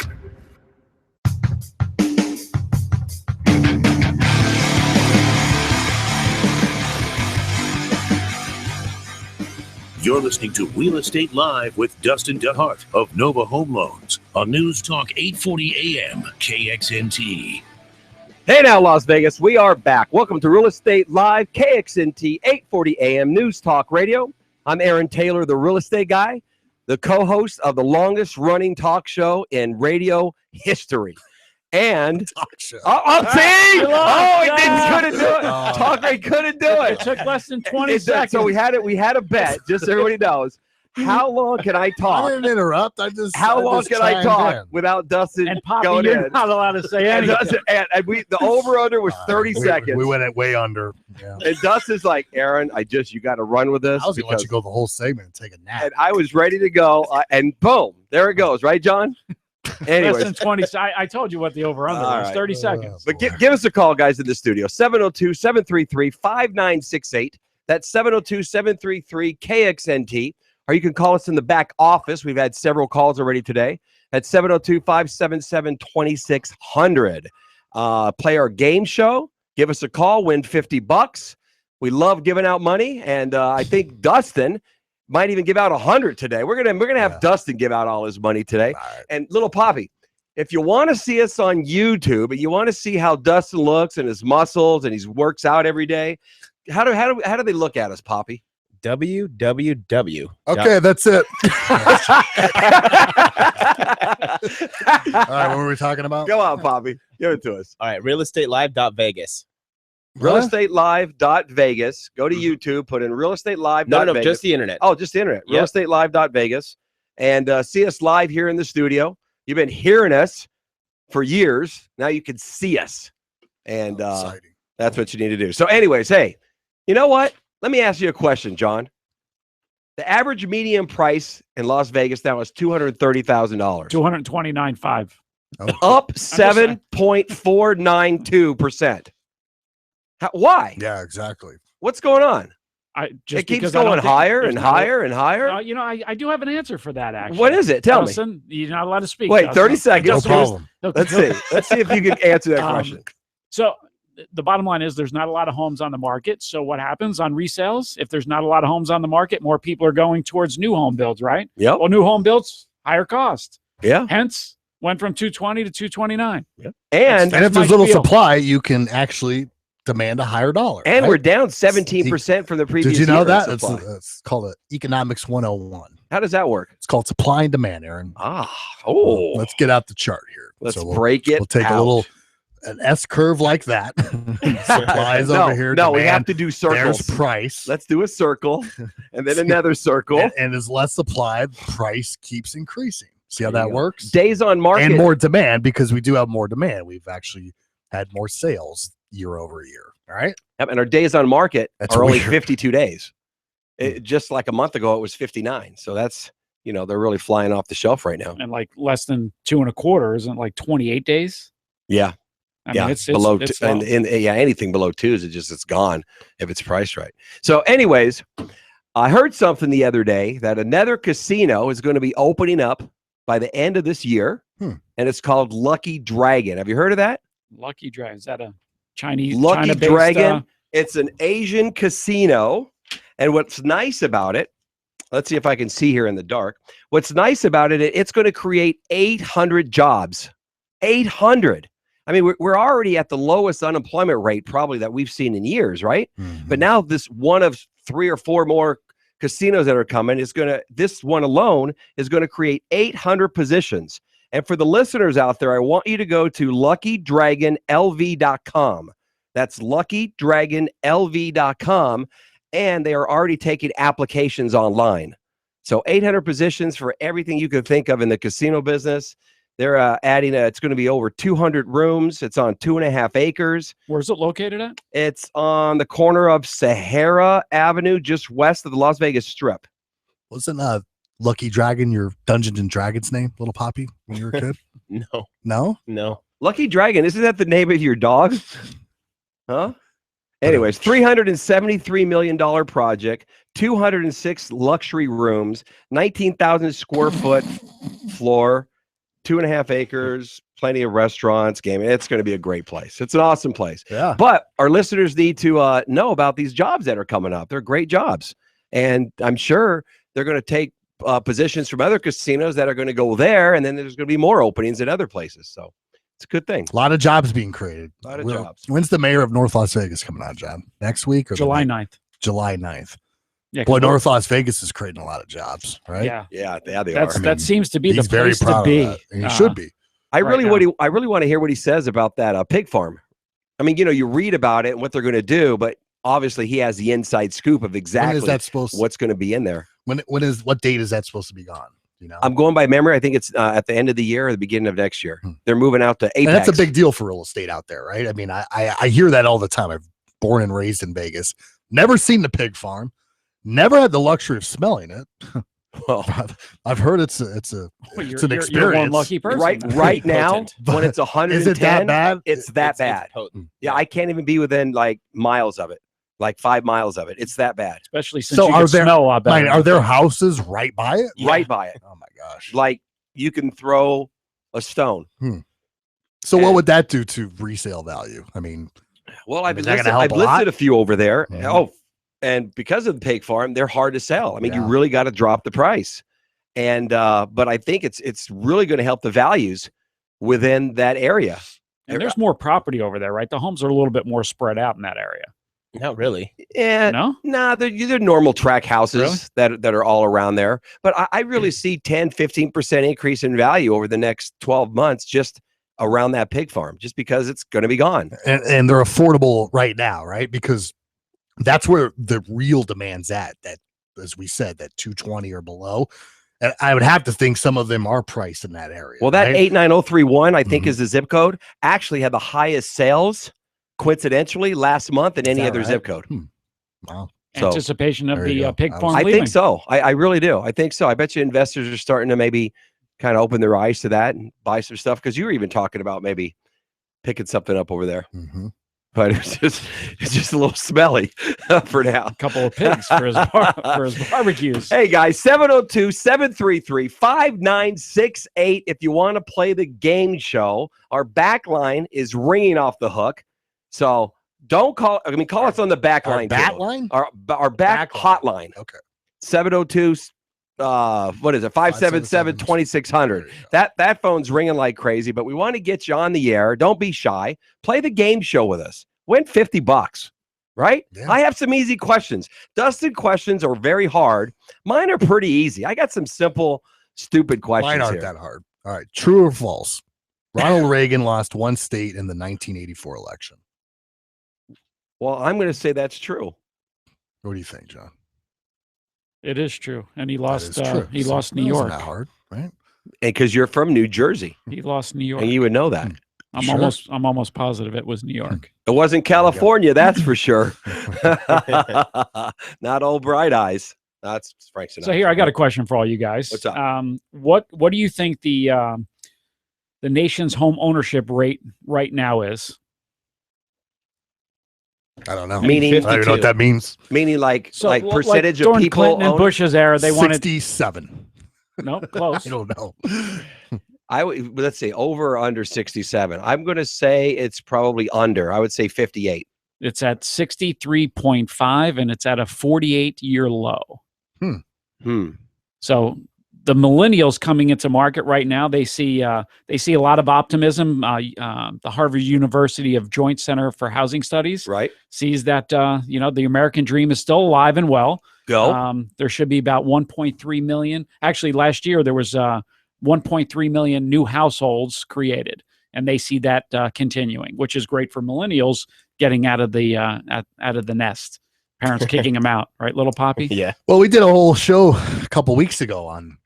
You're listening to Real Estate Live with Dustin DeHart of Nova Home Loans on News Talk 840 AM KXNT. Hey now, Las Vegas, we are back. Welcome to Real Estate Live, KXNT 840 AM News Talk Radio. I'm Aaron Taylor, the real estate guy, the co-host of the longest running talk show in radio history. And talk show. Couldn't do it. Talk Ray couldn't do it. It took less than 20 seconds. So we had a bet, just so everybody knows. How long can I I talk? didn't interrupt. I just. How long can I talk without Dustin And Poppy, going you're in? not allowed to say And, anything. the over-under was 30 seconds. We went it way under. Yeah. And Dustin's like, Aaron, you got to run with this. I was gonna let you go the whole segment and take a nap. And I was ready to go. And boom, there it goes. Right, John? Less Anyways. than 20. I told you what the over-under All was. right. 30 seconds. But give us a call, guys, in the studio. 702-733-5968. That's 702-733-KXNT. Or you can call us in the back office. We've had several calls already today at 702-577-2600. Play our game show. Give us a call. Win $50. We love giving out money. And I think Dustin might even give out 100 today. We're gonna have Dustin give out all his money today. Right. And little Poppy, if you want to see us on YouTube and you want to see how Dustin looks and his muscles and he works out every day, how do they look at us, Poppy? www. Okay, that's it. All right, what were we talking about? Go on, Poppy. Give it to us. All right, realestatelive.vegas. Realestatelive.vegas. Go to YouTube, put in realestatelive.vegas. No, just the internet. Oh, just the internet. Yep. Realestatelive.vegas. And see us live here in the studio. You've been hearing us for years. Now you can see us. And that's what you need to do. So anyways, hey, you know what? Let me ask you a question, John. The average median price in Las Vegas now is $230,000. 229.5. Up 7.492%. Why? Yeah, exactly. What's going on? Just it keeps because I don't going think higher there's and no- higher and higher. I do have an answer for that, actually. What is it? Tell me. Dustin, you're not allowed to speak. Wait, Dustin. 30 seconds. Dustin, No problem. Let's see. Let's see if you can answer that question. So the bottom line is there's not a lot of homes on the market. So what happens on resales? If there's not a lot of homes on the market, more people are going towards new home builds, right? Yep. Well, new home builds, higher cost. Yeah. Hence, went from 220 to 229. Yeah. And That's if there's my little spiel. supply, you can actually demand a higher dollar. And right? we're down 17% from the previous Did you know year in that? supply. It's called Economics 101. How does that work? It's called supply and demand, Aaron. Oh. Let's get out the chart here. Let's we'll- break it We'll take out. an S curve like that. Supplies No, over here. no, we demand. have to do circles. There's price. Let's do a circle and then another circle. And as less supply, price keeps increasing. See how There that you go. works? Days on market. And more demand, because we do have more demand. We've actually had more sales year over year. All right. Yep, and our days on market That's are only weird. 52 days. Just like a month ago, it was 59. So that's, they're really flying off the shelf right now. And like less than 2.25 isn't like 28 days. Yeah. I yeah, mean, it's below it's and low. anything below 2 is it's gone if it's priced right. So, anyways, I heard something the other day that another casino is going to be opening up by the end of this year, and it's called Lucky Dragon. Have you heard of that? Lucky Dragon. Is that a Chinese Lucky China-based, Dragon. It's an Asian casino, and what's nice about it, let's see if I can see here in the dark. What's nice about it, it's going to create 800 jobs. 800. I mean, we're already at the lowest unemployment rate probably that we've seen in years, right? But now this one of 3 or 4 more casinos that are coming this one alone is going to create 800 positions. And for the listeners out there, I want you to go to LuckyDragonLV.com. That's LuckyDragonLV.com. And they are already taking applications online. So 800 positions for everything you could think of in the casino business. They're adding, it's going to be over 200 rooms. It's on 2.5 acres. Where's it located at? It's on the corner of Sahara Avenue, just west of the Las Vegas Strip. Wasn't Lucky Dragon your Dungeons and Dragons name, little Poppy, when you were a kid? No. No? No. Lucky Dragon, isn't that the name of your dog? Huh? Anyways, $373 million project, 206 luxury rooms, 19,000 square foot floor, 2.5 acres, plenty of restaurants, gaming. It's going to be a great place. It's an awesome place. Yeah. But our listeners need to know about these jobs that are coming up. They're great jobs. And I'm sure they're going to take positions from other casinos that are going to go there. And then there's going to be more openings in other places. So it's a good thing. A lot of jobs being created. A lot of jobs. When's the mayor of North Las Vegas coming on, John? Next week or July 9th. July 9th. Yeah, Boy, 'cause North Las Vegas is creating a lot of jobs, right? Yeah. Yeah, they are. That seems to be the he's very place to proud of be. that, and he should be. I right really now. I really want to hear what he says about that pig farm. I mean, you read about it and what they're going to do, but obviously he has the inside scoop of exactly that supposed to- what's going to be in there. What date is that supposed to be gone? You know, I'm going by memory. I think it's at the end of the year or the beginning of next year. They're moving out to Apex. And that's a big deal for real estate out there, right? I mean, I hear that all the time. I'm born and raised in Vegas. Never seen the pig farm. Never had the luxury of smelling it. Well, I've heard it's an experience. You're one lucky person. Right now, when it's 110, is it that bad? It's that bad. Yeah, I can't even be within like miles of it, like 5 miles of it. It's that bad. Especially since you can smell a lot better. Are there houses right by it? Right by it. Oh my gosh! Like you can throw a stone. So what would that do to resale value? I mean, well, I've is that listed, gonna help I've a lot? listed a few over there. Oh, and because of the pig farm, they're hard to sell. I mean, you really got to drop the price. And but I think it's really going to help the values within that area. And there's more property over there, right? The homes are a little bit more spread out in that area. Not really. Yeah, they're normal track houses that are all around there. But I really see 10-15% increase in value over the next 12 months just around that pig farm, just because it's going to be gone. And they're affordable right now, right? Because that's where the real demand's at. That, as we said, that 220 or below. And I would have to think some of them are priced in that area. Well, that right? 89031, I think, is the zip code, actually had the highest sales, coincidentally, last month than any other zip code. Wow. So, Anticipation of the pig farm I leaving. think so. I really do. I think so. I bet you investors are starting to maybe kind of open their eyes to that and buy some stuff, because you were even talking about maybe picking something up over there. But it's just a little smelly for now. A couple of pigs for his barbecues. Hey guys, 702-733-5968. If you want to play the game show, our back line is ringing off the hook. So don't call. I mean, call us on the back line. Bat line? Our back hotline. Okay. 702. What is it? 577-2600. That phone's ringing like crazy, but we want to get you on the air. Don't be shy. Play the game show with us. Win $50, right? Yeah. I have some easy questions. Dustin questions are very hard. Mine are pretty easy. I got some simple, stupid questions. Mine aren't that hard. All right. True or false? Ronald Reagan lost one state in the 1984 election. Well, I'm going to say that's true. What do you think, John? It is true, and he lost. He So lost New that wasn't York. that hard, right? And because you're from New Jersey, He lost New York. and you would know that. I'm almost positive it was New York. It wasn't California, that's for sure. Not old Bright Eyes. That's Frank Sinatra. So here, I got a question for all you guys. What's up? What do you think the nation's home ownership rate right now is? I don't know. Meaning, I don't even know what that means. Meaning, like Like percentage of during people Clinton and own- Bush's era, they wanted 67. no close. I don't know. Let's say over or under 67. I'm going to say it's probably under. I would say 58. It's at 63.5, and it's at a 48-year low. So the millennials coming into market right now, they see a lot of optimism. The Harvard University of Joint Center for Housing Studies sees that the American dream is still alive and well. There should be about 1.3 million. Actually, last year there was 1.3 million new households created, and they see that continuing, which is great for millennials getting out of the nest. Parents kicking them out, right, little Poppy? Yeah. Well, we did a whole show a couple weeks ago on,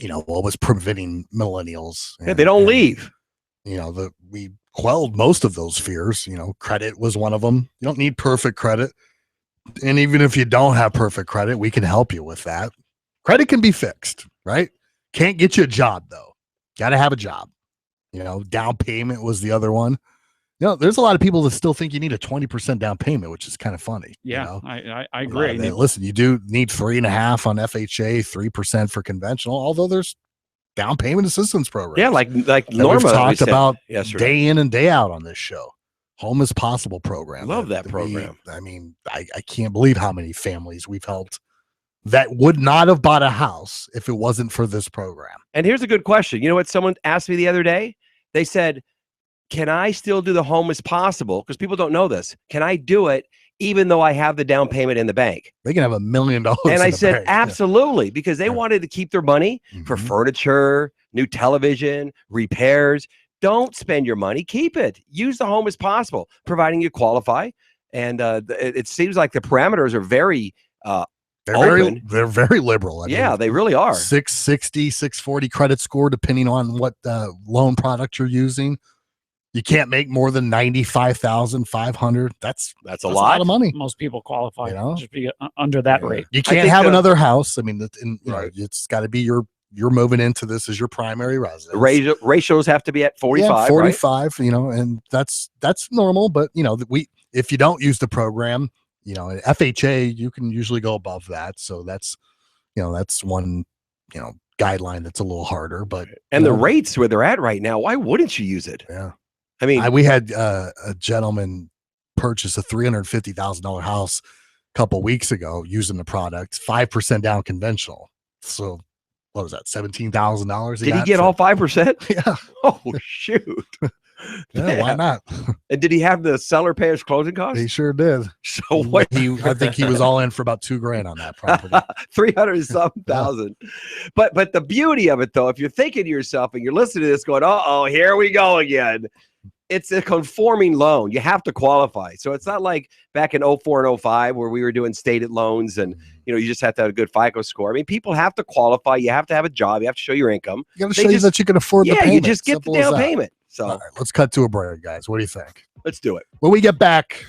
what was preventing millennials. Yeah, they don't leave. We quelled most of those fears. Credit was one of them. You don't need perfect credit. And even if you don't have perfect credit, we can help you with that. Credit can be fixed, right? Can't get you a job, though. Got to have a job. Down payment was the other one. There's a lot of people that still think you need a 20% down payment, which is kind of funny. Yeah, I agree. Listen, you do need 3.5% on FHA, 3% for conventional, although there's down payment assistance programs. Yeah, like Norma. We've talked said about yesterday. day in and day out on this show. Home is Possible program. Love that program. I can't believe how many families we've helped that would not have bought a house if it wasn't for this program. And here's a good question. You know what someone asked me the other day? They said, can I still do the Home is Possible? Because people don't know this. Can I do it even though I have the down payment in the bank? They can have $1 million. And I said, absolutely, because they wanted to keep their money for furniture, new television, repairs. Don't spend your money. Keep it. Use the Home is Possible, providing you qualify. And it seems like the parameters are very They're very liberal. Yeah, they really are. 660, 640 credit score, depending on what loan product you're using. You can't make more than 95,500. That's a lot lot of money. Most people qualify, You know? just be under that rate. You can't have another house. I mean, it's got to be you're moving into this as your primary residence. Ratios have to be at 45. Yeah, right? 45. And that's normal. But if you don't use the program, at FHA, you can usually go above that. So that's one guideline that's a little harder. But the rates where they're at right now, why wouldn't you use it? Yeah. I mean, we had a gentleman purchase a $350,000 house a couple weeks ago using the product, 5% down conventional. So what was that? $17,000. Did he get all 5%? Yeah. Oh shoot. Yeah, why not? And did he have the seller pay his closing costs? He sure did. So what? I think he was all in for about $2,000 on that property. 300,000. But the beauty of it, though, if you're thinking to yourself and you're listening to this going, oh, here we go again. It's a conforming loan. You have to qualify. So it's not like back in 04 and 05 where we were doing stated loans and, you just have to have a good FICO score. I mean, people have to qualify. You have to have a job. You have to show your income. You got to show you that you can afford the payment. You just get the down payment. So all right, let's cut to a break, guys. What do you think? Let's do it. When we get back,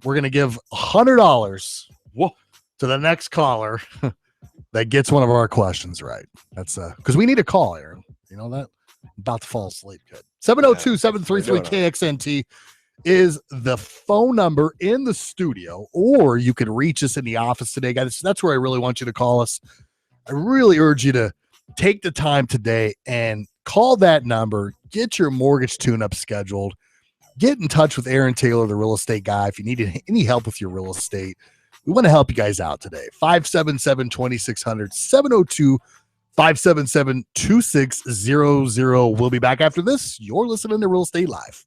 we're going to give $100 to the next caller that gets one of our questions right. That's because we need a call, Aaron. You know that? I'm about to fall asleep. Good. 702-733-KXNT is the phone number in the studio, or you can reach us in the office today, guys. That's where I really want you to call us. I really urge you to take the time today and call that number. Get your mortgage tune-up scheduled. Get in touch with Aaron Taylor, the real estate guy, if you need any help with your real estate. We want to help you guys out today. 577-2600, 702-577-2600. We'll be back after this. You're listening to Real Estate Live.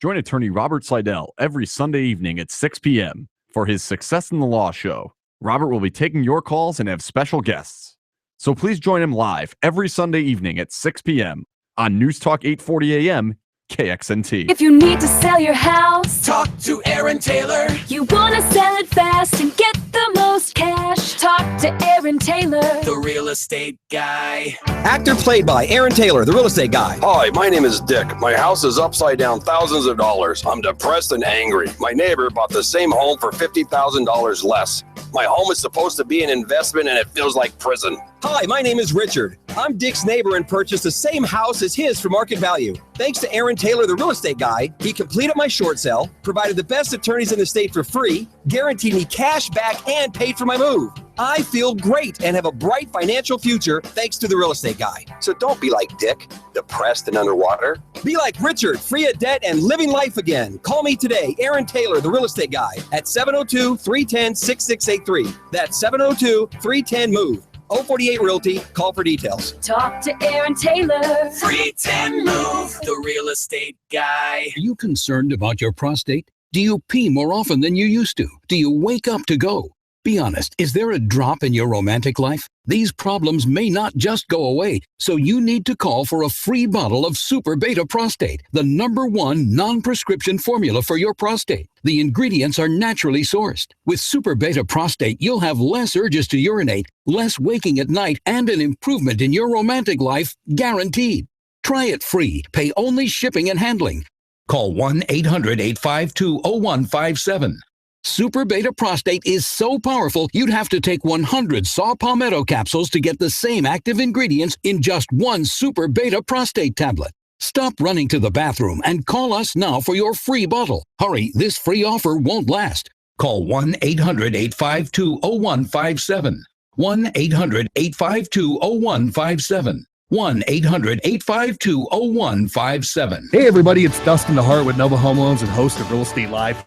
Join attorney Robert Slidell every Sunday evening at 6 p.m. for his Success in the Law show. Robert will be taking your calls and have special guests. So please join him live every Sunday evening at 6 p.m. on News Talk 840 AM, KXNT. If you need to sell your house, Talk to Aaron Taylor. You want to sell it fast and get the most cash. Talk to Aaron Taylor, The real estate guy. Actor played by Aaron Taylor, the real estate guy. Hi, my name is Dick. My house is upside down thousands of dollars. I'm depressed and angry. My neighbor bought the same home for $50,000 less. My home is supposed to be an investment and it feels like prison. Hi, my name is Richard. I'm Dick's neighbor and purchased the same house as his for market value. Thanks to Aaron Taylor, the real estate guy, he completed my short sale, provided the best attorneys in the state for free, guaranteed me cash back, and paid for my move. I feel great and have a bright financial future thanks to the real estate guy. So don't be like Dick, depressed and underwater. Be like Richard, free of debt and living life again. Call me today, Aaron Taylor, the real estate guy, at 702-310-6683. That's 702-310-MOVE. 048 Realty. Call for details. talk to Aaron Taylor. 310 Move, the real estate guy. Are you concerned about your prostate? Do you pee more often than you used to? Do you wake up to go? Be honest, is there a drop in your romantic life? These problems may not just go away, so you need to call for a free bottle of Super Beta Prostate, the #1 non-prescription formula for your prostate. The ingredients are naturally sourced. With Super Beta Prostate, you'll have less urges to urinate, less waking at night, and an improvement in your romantic life, guaranteed. Try it free. Pay only shipping and handling. Call 1-800-852-0157. Super Beta Prostate is so powerful, you'd have to take 100 Saw Palmetto capsules to get the same active ingredients in just one Super Beta Prostate tablet. Stop running to the bathroom and call us now for your free bottle. Hurry, this free offer won't last. Call 1-800-852-0157. 1-800-852-0157. 1-800-852-0157. Hey, everybody, it's Dustin DeHart with Nova Home Loans and host of Real Estate Live.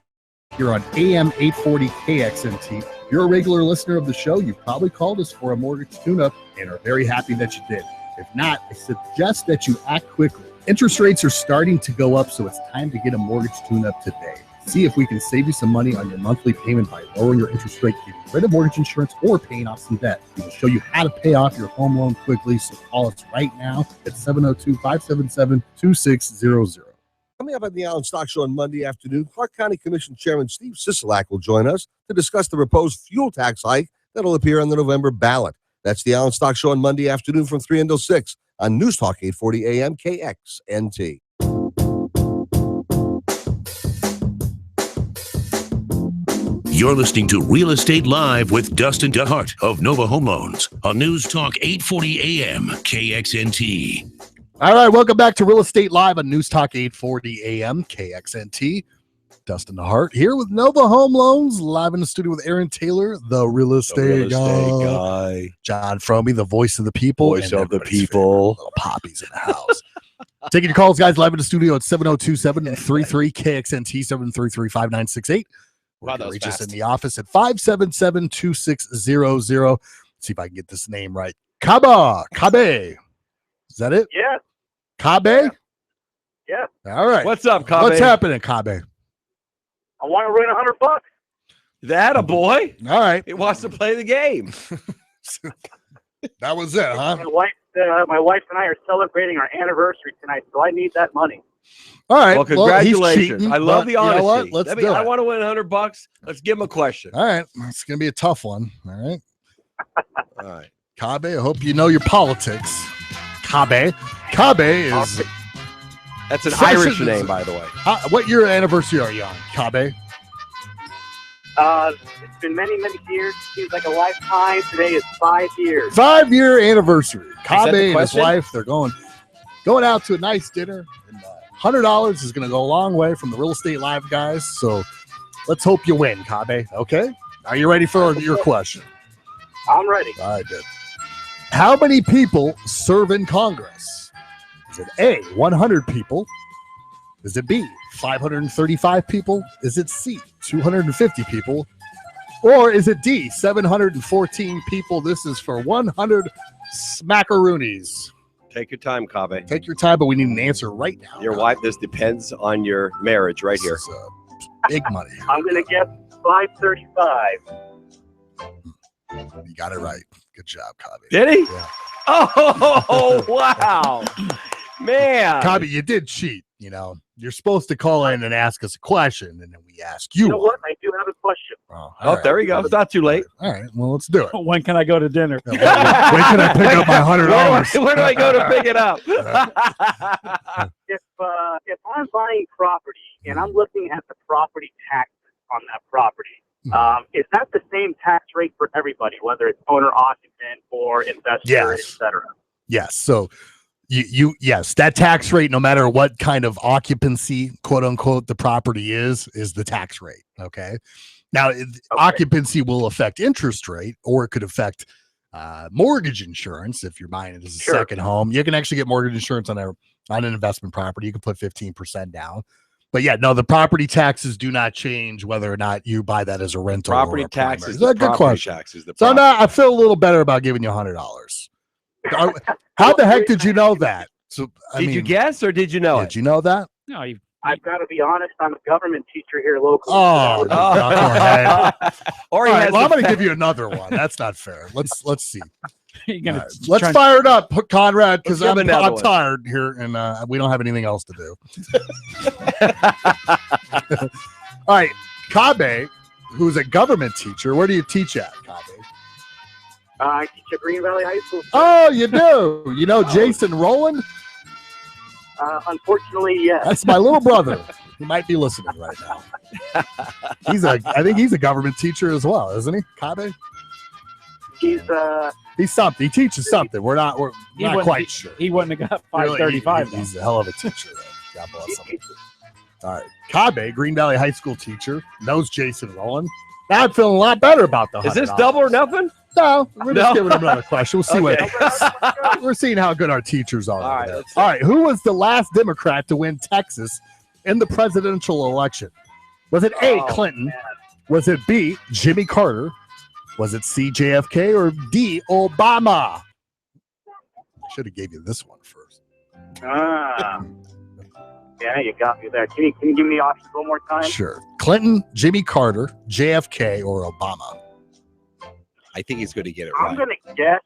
You're on AM 840 KXNT. If you're a regular listener of the show, you probably called us for a mortgage tune-up and are very happy that you did. If not, I suggest that you act quickly. Interest rates are starting to go up, so it's time to get a mortgage tune-up today. See if we can save you some money on your monthly payment by lowering your interest rate, getting rid of mortgage insurance, or paying off some debt. We will show you how to pay off your home loan quickly, so call us right now at 702-577-2600. Coming up on the Allen Stock Show on Monday afternoon, Clark County Commission Chairman Steve Sisolak will join us to discuss the proposed fuel tax hike that'll appear on the November ballot. That's the Allen Stock Show on Monday afternoon from 3 until 6 on News Talk 840 AM KXNT. You're listening to Real Estate Live with Dustin DeHart of Nova Home Loans on News Talk 840 AM KXNT. All right, welcome back to Real Estate Live on News Talk 840 AM KXNT. Dustin DeHart here with Nova Home Loans, live in the studio with Aaron Taylor, the real estate guy. John Fromey, the voice of the people. Voice of the people. Little poppies in the house. Taking your calls, guys, live in the studio at 702-733-KXNT, 733-5968. Or you can reach us in the office at 577-2600. See if I can get this name right. Kabe. Is that it? Yeah. Kabe? Yeah. All right. What's up, Kabe? What's happening, Kabe? I want to win $100. That a boy? All right. He wants to play the game. That was it, huh? My wife and I are celebrating our anniversary tonight, so I need that money. All right. Well, congratulations. Cheating, I love the honesty. You know what? Let's do it. I want to win $100. Let's give him a question. All right. It's going to be a tough one. All right. All right. Kabe, I hope you know your politics. Kabe is... That's an Irish name, by the way. What year anniversary are you on, Kabe? It's been many, many years. Seems like a lifetime. Today is 5 years. 5-year anniversary. Kabe the and his question? wife, they're going out to a nice dinner. And $100 is going to go a long way from the Real Estate Live guys. So let's hope you win, Kabe. Okay? Are you ready for your question? I'm ready. All right, good. How many people serve in Congress? Is it A, 100 people? Is it B, 535 people? Is it C, 250 people? Or is it D, 714 people? This is for 100 smackaroonies. Take your time, Kabe. Take your time, but we need an answer right now. Your wife, this depends on your marriage right here. Big money. I'm going to guess 535. You got it right. Good job, Kabe. Did he? Yeah. Oh, wow. Man. Kabe, you did cheat. You know, you're supposed to call in and ask us a question, and then we ask you. You know what? I do have a question. Oh, there we go. It's not too late. All right. Well, let's do it. When can I go to dinner? When can I pick up my $100? Where do I go to pick it up? If I'm buying property and I'm looking at the property taxes on that property, is that the same tax rate for everybody, whether it's owner, occupant, or investor, etc.? Yes. So yes, that tax rate, no matter what kind of occupancy, quote unquote, the property is the tax rate. Okay. Now, occupancy will affect interest rate, or it could affect mortgage insurance. If you're buying it as a second home, you can actually get mortgage insurance on an investment property. You can put 15% down. But yeah, no, the property taxes do not change whether or not you buy that as a rental. Property or a taxes. That's a good question. Taxes, So now I feel a little better about giving you $100. How the heck did you know that? So did you guess or did you know it? Did you know that? No, I've got to be honest. I'm a government teacher here locally. Oh, go ahead. Or All right, well, I'm going to give you another one. That's not fair. Let's see. You're gonna All right, let's fire it up, Conrad, because Let's give I'm another one. tired here, and we don't have anything else to do. All right, Kabe, who's a government teacher. Where do you teach at, Kabe? I teach at Green Valley High School. Oh, you do. You know Jason Rowland? Unfortunately, yes. That's my little brother. He might be listening right now. I think he's a government teacher as well, isn't he, Kabe? He's something. He teaches something. We're not quite sure. He wouldn't have got 535. Really, he's a hell of a teacher, though. God bless him. All right. Kabe, Green Valley High School teacher, knows Jason Rowland. Now I'm feeling a lot better about the $100. Is this double or nothing? No, we're just giving him another question. We'll see we're seeing how good our teachers are. All right, All right. Who was the last Democrat to win Texas in the presidential election? Was it A, Clinton? Man. Was it B, Jimmy Carter? Was it C, JFK? Or D, Obama? I should have gave you this one first. Yeah, you got me there. Can you give me the options one more time? Sure. Clinton, Jimmy Carter, JFK, or Obama? I think he's going to get it I'm right. going to guess,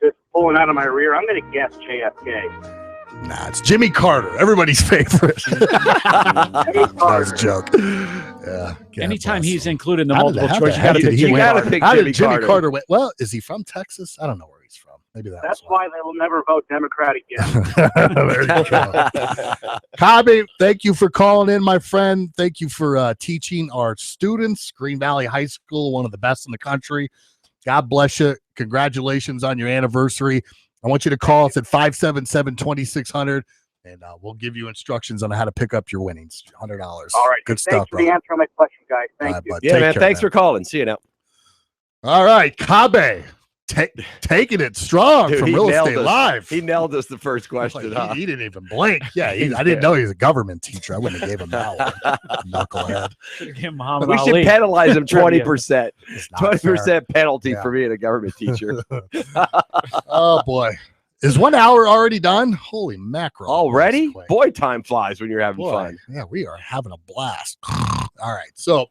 just pulling out of my rear, I'm going to guess JFK. Nah, it's Jimmy Carter, everybody's favorite. That was a joke. Yeah. Anytime he's included in the How did multiple that choice, happen? you got to pick How Jimmy did Jimmy Carter. Carter win? Well, is he from Texas? I don't know where he's from. Maybe That's why they will never vote Democrat again. There you go. Kabe, thank you for calling in, my friend. Thank you for teaching our students. Green Valley High School, one of the best in the country. God bless you. Congratulations on your anniversary. I want you to call us at 577-2600, and we'll give you instructions on how to pick up your winnings. $100. All right. Good Thanks stuff, for the brother. answer on my question, guys. Thank you. bud. Yeah, Take man. care, Thanks man. for calling. See you now. All right, Kabe, taking it strong Dude, from he Real nailed Estate us. Live. He nailed us the first question, huh? He didn't even blink. Yeah, I didn't know he was a government teacher. I wouldn't have gave him that one. Knucklehead. We should penalize him 20%. not 20% penalty Yeah. for being a government teacher. Oh boy, is 1 hour already done? Holy mackerel! Already? Boy, time flies when you're having Boy, fun. yeah, we are having a blast. All right, so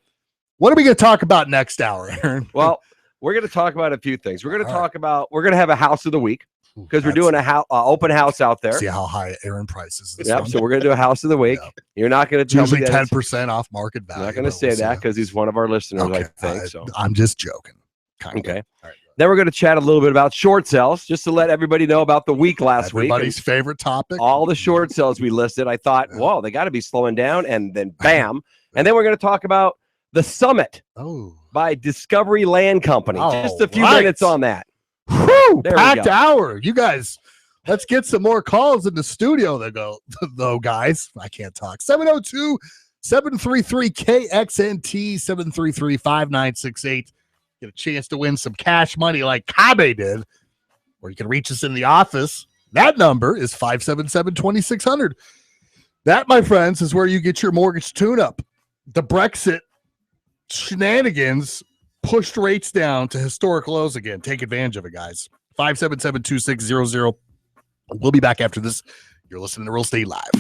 what are we going to talk about next hour, Aaron? Well, we're going to talk about a few things. We're going to talk about, we're going to have a house of the week because we're doing a open house out there. See how high Aaron Price is. This Yep. one. So we're going to do a house of the week. You're not going to It's tell usually me that 10% off market value. I'm not going to but say we'll that see. because he's one of our listeners, I think. So I'm just joking. okay. Then we're going to chat a little bit about short sales, just to let everybody know about the week last week. Everybody's favorite topic. All the short sales we listed. I thought, whoa, they got to be slowing down, and then bam. And then we're going to talk about the summit by Discovery Land Company. Just a few right. minutes on that. Whew, There we packed go. hour. You guys, let's get some more calls in the studio though, guys. I can't talk. 702-733-KXNT, 733-5968. Get a chance to win some cash money like Kabe did. Or you can reach us in the office. That number is 577-2600. That, my friends, is where you get your mortgage tune-up. The Brexit shenanigans pushed rates down to historic lows again. Take advantage of it, guys. 577-2600. We'll be back after this. You're listening to Real Estate Live.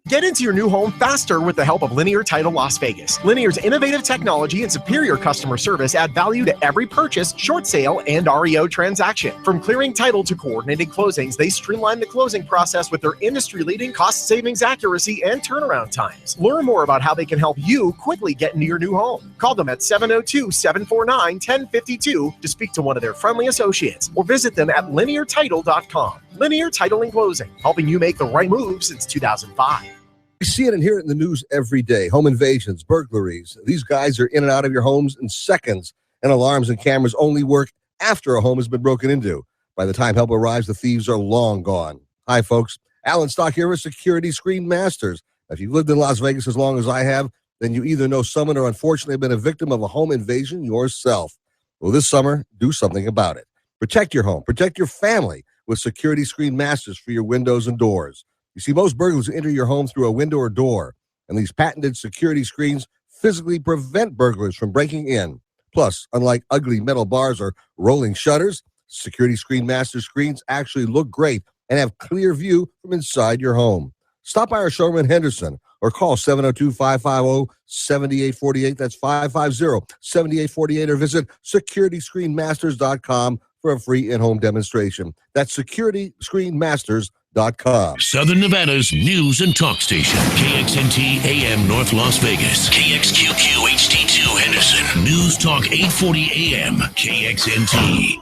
Get into your new home faster with the help of Linear Title Las Vegas. Linear's innovative technology and superior customer service add value to every purchase, short sale, and REO transaction. From clearing title to coordinating closings, they streamline the closing process with their industry-leading cost savings accuracy and turnaround times. Learn more about how they can help you quickly get into your new home. Call them at 702-749-1052 to speak to one of their friendly associates, or visit them at lineartitle.com. Linear Title and Closing, helping you make the right move since 2005. You see it and hear it in the news every day. Home invasions, burglaries. These guys are in and out of your homes in seconds, and alarms and cameras only work after a home has been broken into. By the time help arrives, the thieves are long gone. Hi, folks. Alan Stock here with Security Screen Masters. If you've lived in Las Vegas as long as I have, then you either know someone or unfortunately been a victim of a home invasion yourself. Well, this summer, do something about it. Protect your home. Protect your family with Security Screen Masters for your windows and doors. You see, most burglars enter your home through a window or door, and these patented security screens physically prevent burglars from breaking in. Plus, unlike ugly metal bars or rolling shutters, Security Screen Master screens actually look great and have clear view from inside your home. Stop by our showroom in Henderson or call 702-550-7848. That's 550-7848, or visit securityscreenmasters.com for a free in-home demonstration. That's securityscreenmasters.com. Southern Nevada's news and talk station, KXNT AM North Las Vegas, KXQQ HD2 Henderson, News Talk 840 AM, KXNT.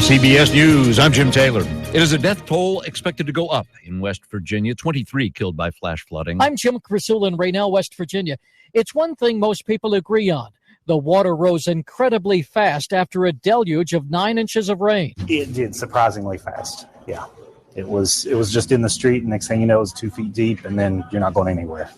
CBS News, I'm Jim Taylor. It is a death toll expected to go up in West Virginia, 23 killed by flash flooding. I'm Jim Crisula in Raynell, West Virginia. It's one thing most people agree on. The water rose incredibly fast after a deluge of 9 inches of rain. It did surprisingly fast. Yeah. It was just in the street, and next thing you know, it was 2 feet deep, and then you're not going anywhere.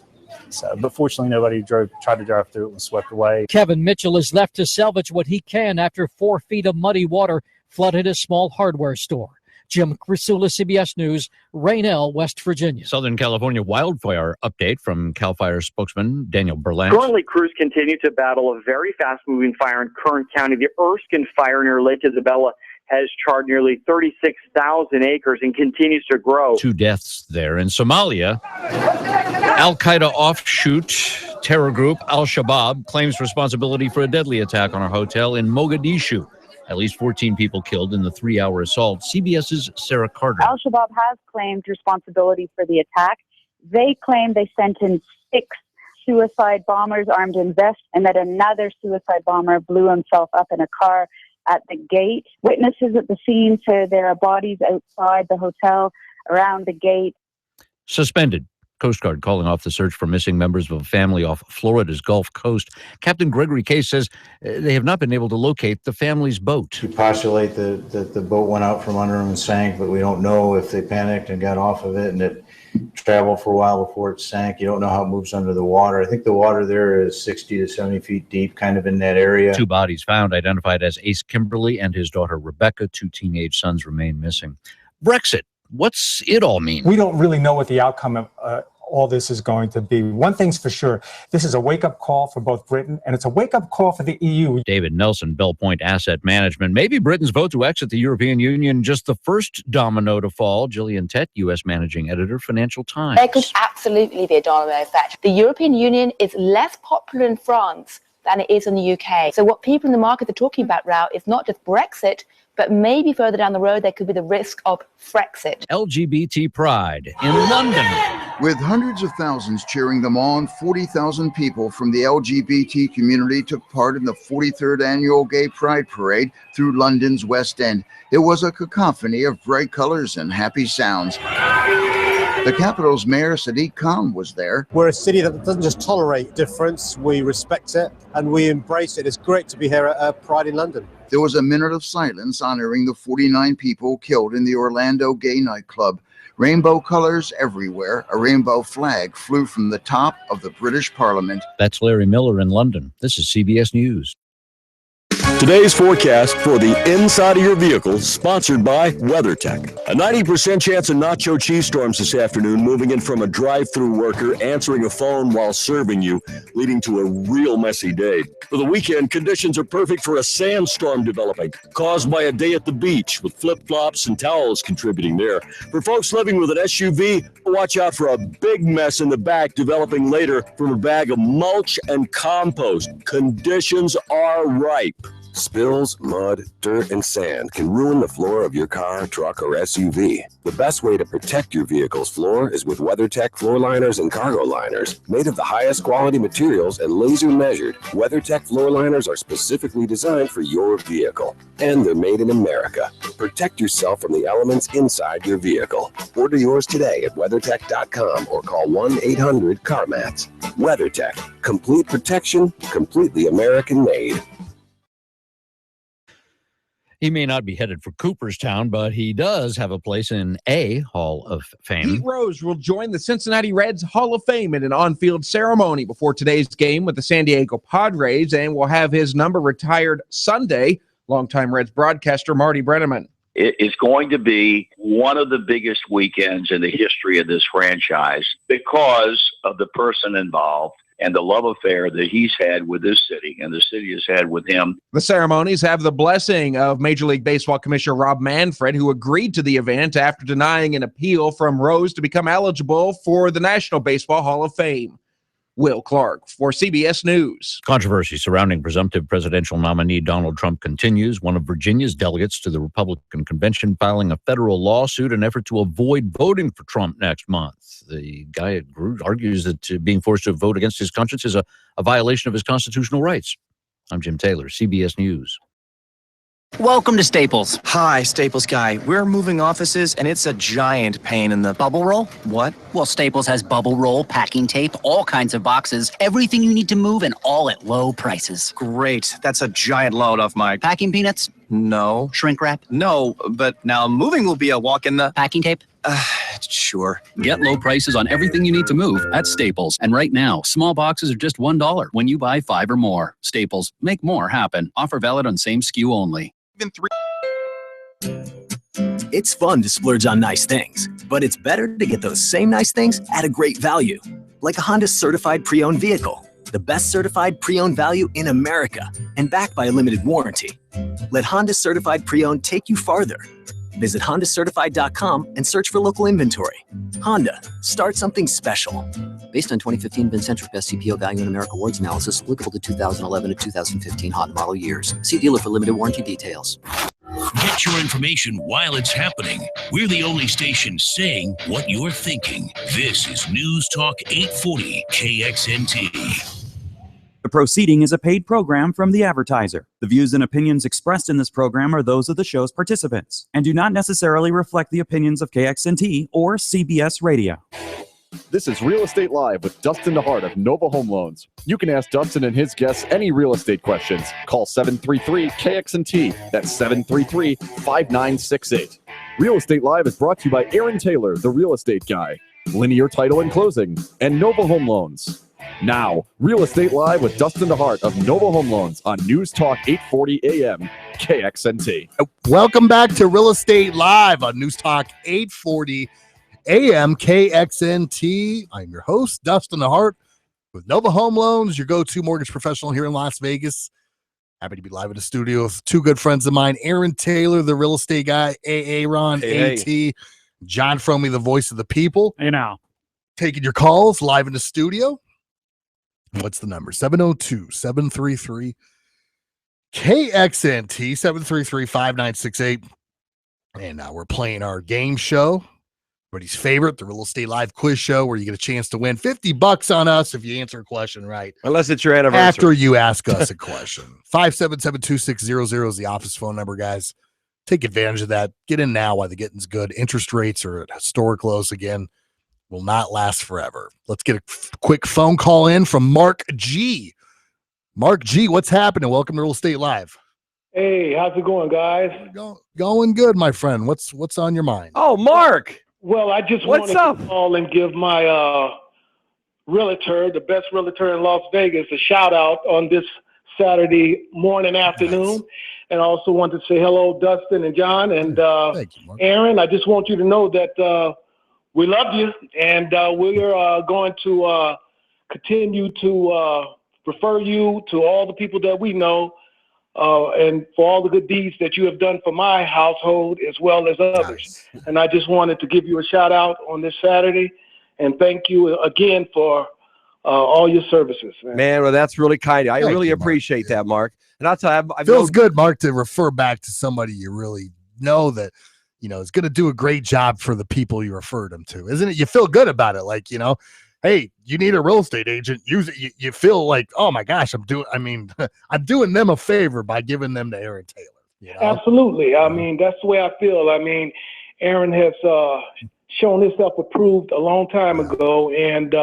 So, but fortunately, nobody tried to drive through it and swept away. Kevin Mitchell is left to salvage what he can after 4 feet of muddy water flooded a small hardware store. Jim Crisula, CBS News, Raynell, West Virginia. Southern California wildfire update from CAL FIRE spokesman Daniel Berlant. Currently, crews continue to battle a very fast-moving fire in Kern County. The Erskine fire near Lake Isabella has charred nearly 36,000 acres and continues to grow. 2 deaths there. In Somalia, Al-Qaeda offshoot terror group Al-Shabaab claims responsibility for a deadly attack on a hotel in Mogadishu. At least 14 people killed in the 3-hour assault. CBS's Sarah Carter. Al-Shabaab has claimed responsibility for the attack. They claim they sent in 6 suicide bombers armed in vests and that another suicide bomber blew himself up in a car at the gate. Witnesses at the scene say there are bodies outside the hotel around the gate. Suspended. Coast Guard calling off the search for missing members of a family off Florida's Gulf Coast. Captain Gregory Case says they have not been able to locate the family's boat. We postulate that the boat went out from under them and sank, but we don't know if they panicked and got off of it and it traveled for a while before it sank. You don't know how it moves under the water. I think the water there is 60 to 70 feet deep, kind of in that area. 2 bodies found, identified as Ace Kimberly and his daughter Rebecca. 2 teenage sons remain missing. Brexit. What's it all mean? We don't really know what the outcome of all this is going to be. One thing's for sure, this is a wake-up call for both Britain, and it's a wake-up call for the EU. David Nelson, Bell Point Asset Management. Maybe Britain's vote to exit the European Union just the first domino to fall. Gillian Tett, U.S. Managing Editor, Financial Times. There could absolutely be a domino effect. The European Union is less popular in France than it is in the UK. So what people in the market are talking about now is not just Brexit, but maybe further down the road, there could be the risk of Frexit. LGBT Pride in London. With hundreds of thousands cheering them on, 40,000 people from the LGBT community took part in the 43rd annual Gay Pride Parade through London's West End. It was a cacophony of bright colors and happy sounds. The capital's mayor, Sadiq Khan, was there. We're a city that doesn't just tolerate difference, we respect it and we embrace it. It's great to be here at Pride in London. There was a minute of silence honoring the 49 people killed in the Orlando gay nightclub. Rainbow colors everywhere. A rainbow flag flew from the top of the British Parliament. That's Larry Miller in London. This is CBS News. Today's forecast for the inside of your vehicle, sponsored by WeatherTech. A 90% chance of nacho cheese storms this afternoon, moving in from a drive-through worker answering a phone while serving you, leading to a real messy day. For the weekend, conditions are perfect for a sandstorm developing, caused by a day at the beach, with flip-flops and towels contributing there. For folks living with an SUV, watch out for a big mess in the back developing later from a bag of mulch and compost. Conditions are ripe. Spills, mud, dirt, and sand can ruin the floor of your car, truck, or SUV. The best way to protect your vehicle's floor is with WeatherTech floor liners and cargo liners. Made of the highest quality materials and laser measured, WeatherTech floor liners are specifically designed for your vehicle. And they're made in America. Protect yourself from the elements inside your vehicle. Order yours today at WeatherTech.com or call 1-800-CarMats. WeatherTech. Complete protection, completely American made. He may not be headed for Cooperstown, but he does have a place in a Hall of Fame. Pete Rose will join the Cincinnati Reds Hall of Fame in an on-field ceremony before today's game with the San Diego Padres, and will have his number retired Sunday. Longtime Reds broadcaster Marty Brennaman. It is going to be one of the biggest weekends in the history of this franchise because of the person involved and the love affair that he's had with this city and the city has had with him. The ceremonies have the blessing of Major League Baseball Commissioner Rob Manfred, who agreed to the event after denying an appeal from Rose to become eligible for the National Baseball Hall of Fame. Will Clark for CBS News. Controversy surrounding presumptive presidential nominee Donald Trump continues. One of Virginia's delegates to the Republican convention filing a federal lawsuit in an effort to avoid voting for Trump next month. The guy argues that being forced to vote against his conscience is a violation of his constitutional rights. I'm Jim Taylor, CBS News. Welcome to Staples. Hi, Staples guy. We're moving offices, and it's a giant pain in the... Bubble roll? What? Well, Staples has bubble roll, packing tape, all kinds of boxes, everything you need to move, and all at low prices. Great. That's a giant load off my... Packing peanuts? No. Shrink wrap? No, but now moving will be a walk in the... Packing tape? Sure. Get low prices on everything you need to move at Staples. And right now, small boxes are just $1 when you buy 5 or more. Staples. Make more happen. Offer valid on same SKU only. It's fun to splurge on nice things, but it's better to get those same nice things at a great value. Like a Honda Certified Pre-Owned vehicle. The best certified pre-owned value in America and backed by a limited warranty. Let Honda Certified Pre-Owned take you farther. Visit HondaCertified.com and search for local inventory. Honda, start something special. Based on 2015 Vincentric Best CPO Value in America Awards analysis applicable to 2011 to 2015 hot model years. See dealer for limited warranty details. Get your information while it's happening. We're the only station saying what you're thinking. This is News Talk 840 KXNT. The proceeding is a paid program from the advertiser. The views and opinions expressed in this program are those of the show's participants and do not necessarily reflect the opinions of KXNT or CBS Radio. This is Real Estate Live with Dustin DeHart of Nova Home Loans. You can ask Dustin and his guests any real estate questions. Call 733-KXNT. That's 733-5968. Real Estate Live is brought to you by Aaron Taylor, the real estate guy, Linear Title and Closing, and Nova Home Loans. Now, Real Estate Live with Dustin DeHart of Nova Home Loans on News Talk 840 AM KXNT. Welcome back to Real Estate Live on News Talk 840 AM KXNT. I'm your host, Dustin DeHart with Nova Home Loans, your go-to mortgage professional here in Las Vegas. Happy to be live in the studio with two good friends of mine, Aaron Taylor, the real estate guy, Aaron, AT, John Fromey, the voice of the people. Hey now. Taking your calls live in the studio. What's the number? 702-733-KXNT, 733-5968. And now we're playing our game show, everybody's favorite, the Real Estate Live quiz show, where you get a chance to win $50 on us if you answer a question right. Unless it's your anniversary. After you ask us a question. 577-2600 is the office phone number, guys. Take advantage of that. Get in now while the getting's good. Interest rates are at historic lows again. Will not last forever. Let's get a quick phone call in from Mark G. Mark G, what's happening? Welcome to Real Estate Live. Hey, how's it going, guys? Going good, my friend. What's on your mind? Oh, Mark. Well, I just wanted to call and give my realtor, the best realtor in Las Vegas, a shout out on this Saturday morning, afternoon. And I also want to say hello, Dustin and John and Thank you, Mark. Aaron. I just want you to know that we love you, and we're going to continue to refer you to all the people that we know, and for all the good deeds that you have done for my household as well as others. Nice. And I just wanted to give you a shout out on this Saturday, and thank you again for all your services. Man, well, that's really kind. I really appreciate that, Mark. And I'll tell you, feels good, Mark, to refer back to somebody you really know that, you know, is going to do a great job for the people you referred them to, isn't it? You feel good about it. Like, you know, hey, you need a real estate agent, use it. You feel like, oh my gosh, I'm doing them a favor by giving them to Aaron Taylor. You know? Absolutely. I mean, that's the way I feel. I mean, Aaron has shown himself approved a long time ago, and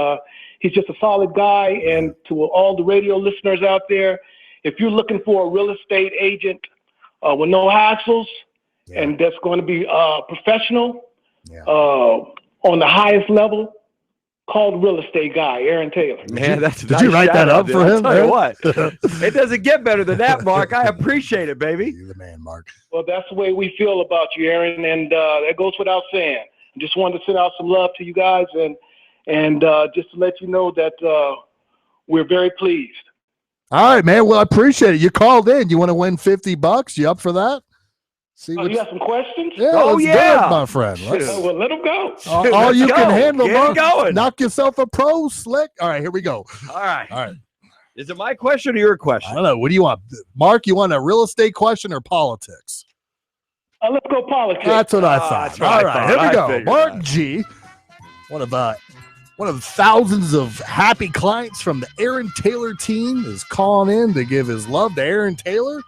he's just a solid guy. And to all the radio listeners out there, if you're looking for a real estate agent with no hassles, and that's going to be professional on the highest level, called Real Estate Guy, Aaron Taylor. Man, did you write that up for him? I'll tell you what, it doesn't get better than that, Mark. I appreciate it, baby. You're the man, Mark. Well, that's the way we feel about you, Aaron, and that goes without saying. I just wanted to send out some love to you guys, and just to let you know that we're very pleased. All right, man. Well, I appreciate it. You called in. You want to win $50? You up for that? See you got some questions? Yeah, let's do it, my friend. Well, let them go. All you can handle, Get Mark. going. Knock yourself a pro, slick. All right, here we go. All right. All right. Is it my question or your question? I don't know. What do you want? Mark, you want a real estate question or politics? Let's go politics. That's what I thought. All right, here we go. Mark G, one of thousands of happy clients from the Aaron Taylor team, is calling in to give his love to Aaron Taylor.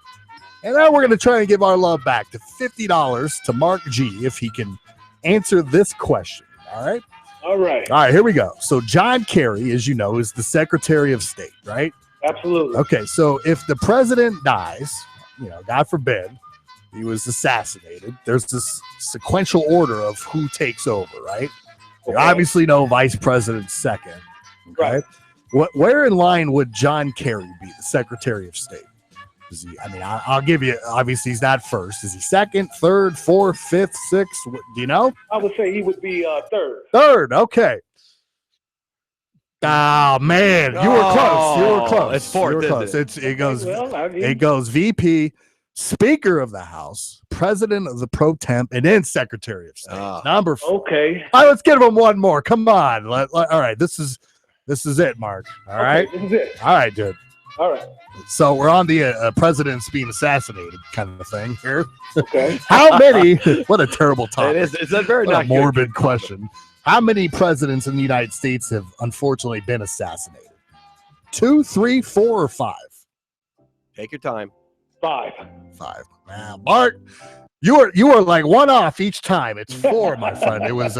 And now we're going to try and give our love back to $50 to Mark G if he can answer this question. All right? All right. All right, here we go. So John Kerry, as you know, is the Secretary of State, right? Absolutely. Okay, so if the president dies, you know, God forbid, He was assassinated. There's this sequential order of who takes over, right? You obviously know Vice President second. Okay. Right. Where in line would John Kerry be, the Secretary of State? Is he? I mean, I'll give you. Obviously, he's not first. Is he second, third, fourth, fifth, sixth? Do you know? I would say he would be third. Third. Okay. Oh man, you were close. You were close. It's fourth. You were close. It goes. It goes VP, Speaker of the House, President of the Pro Temp, and then Secretary of State. Number 4. Okay. All right, let's give him one more. Come on. All right, this is it, Mark. All right. This is it. All right, dude. All right. So we're on the president's being assassinated kind of thing here. Okay. How many? What a terrible topic. It is. It's a very What not a good. morbid question. How many presidents in the United States have unfortunately been assassinated? 2, 3, 4, or 5? Take your time. 5. 5. Now, Bart, you were like one off each time. It's 4, my friend. It was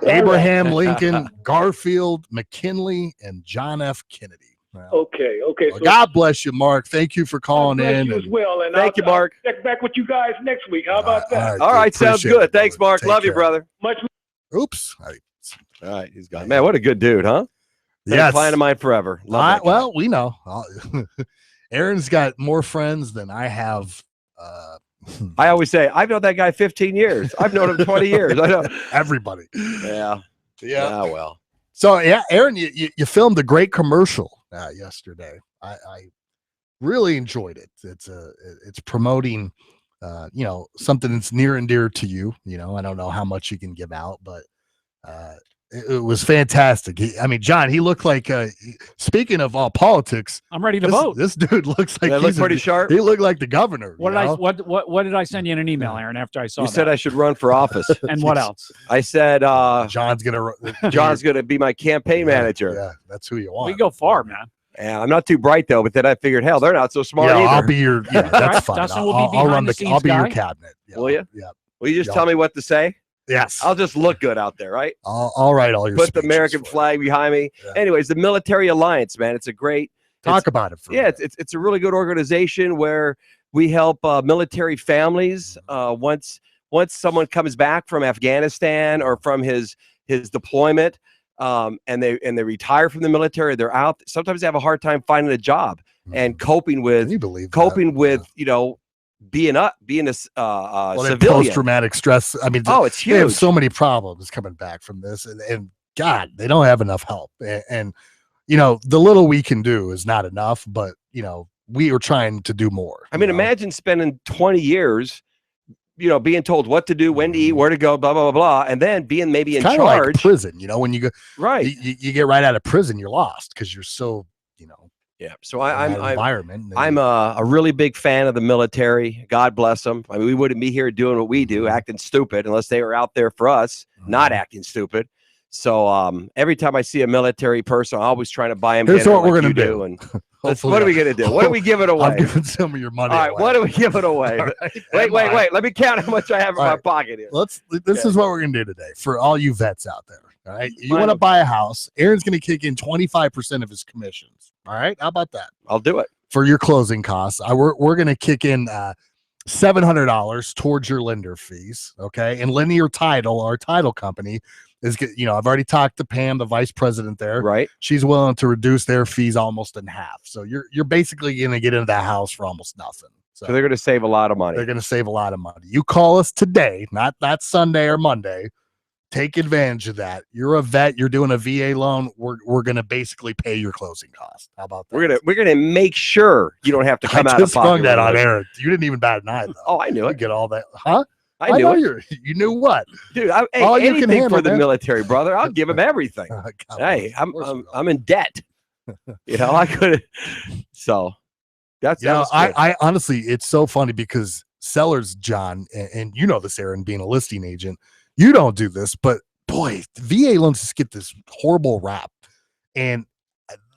Abraham Lincoln, Garfield, McKinley, and John F. Kennedy. Okay. Well, God bless you, Mark. Thank you for calling in. You as well. And Thank you, Mark. I'll check back with you guys next week. How about that? All right, sounds Appreciate good. it, Thanks, brother. Mark. Take Love you, care. brother. Much. Oops. All right, he's gone. Man, what a good dude, huh? Yes. A client of mine forever. Love that guy. Well, we know. Aaron's got more friends than I have. I always say, I've known that guy 15 years. I've known him 20 years. I know everybody. Yeah. Yeah. Well. So yeah, Aaron, you filmed a great commercial yesterday. I really enjoyed it. It's promoting, something that's near and dear to you. I don't know how much you can give out, but it was fantastic. John, he looked like. Speaking of all politics, I'm ready to vote. This dude looks like looks pretty sharp. He looked like the governor. What did I send you in an email, Aaron? After I saw You said I should run for office. And what else? I said John's gonna be my campaign manager. Yeah, that's who you want. We go far, man. Yeah, I'm not too bright though, but then I figured, hell, they're not so smart Yeah, either. I'll be your. Yeah, that's Right, fine. Dustin will be I'll behind run the the. scenes I'll be your guy. cabinet. Yeah, Will you? Yeah. Will you just Yeah. tell me what to say? Yes. I'll just look good out there, right? I'll write all your. Put the speeches American for you. flag behind me. Anyways, the Military Alliance, man, it's a great. Talk about it. For Yeah, it's a really good organization where we help military families. Once someone comes back from Afghanistan or from his deployment, and they retire from the military, they're out. Sometimes they have a hard time finding a job and coping with. Can you believe being a Well, civilian. post-traumatic stress. Oh, it's They have huge. so many problems coming back from this, and God, they don't have enough help. And the little we can do is not enough, but we are trying to do more. I mean, imagine spending 20 years, being told what to do, when to eat, where to go, blah, blah, blah, blah, and then being maybe in Kind of like charge. prison. When you go Right. you get right out of prison, you're lost because you're so Yeah. So in that environment. I'm a really big fan of the military. God bless them. I mean, we wouldn't be here doing what we do, acting stupid, unless they were out there for us, not acting stupid. So every time I see a military person, I'm always trying to buy them. Here's dinner what we're like gonna you do. And what are we gonna do? What are we giving away? I'm giving some of your money. All right, away. what are we giving away? All right, Wait. Let me count how much I have in All my right. pocket here. This is what we're gonna do today for all you vets out there. All right, you want to buy a house? Aaron's gonna kick in 25% of his commissions. All right, how about that? I'll do it for your closing costs. We're gonna kick in $700 towards your lender fees. Okay, and Linear Title, our title company, is I've already talked to Pam, the vice president there. Right, she's willing to reduce their fees almost in half. So you're basically gonna get into that house for almost nothing. So they're going to save a lot of money. They're going to save a lot of money. You call us today, not Sunday or Monday. Take advantage of that. You're a vet. You're doing a VA loan. We're going to basically pay your closing cost. How about that? We're gonna make sure you don't have to come I out just of pocket. sprung that with on it. Aaron. You didn't even bat an eye, though. Oh, I knew You it. get all that, huh? I knew know it. You knew what, Dude. Hey, all you can anything handle, for the man. military, brother. I'll give him everything. Hey, I'm in debt. I could. So that's I honestly, it's so funny because sellers, John, and you know this, Aaron, being a listing agent, you don't do this, but boy, VA loans just get this horrible rap, and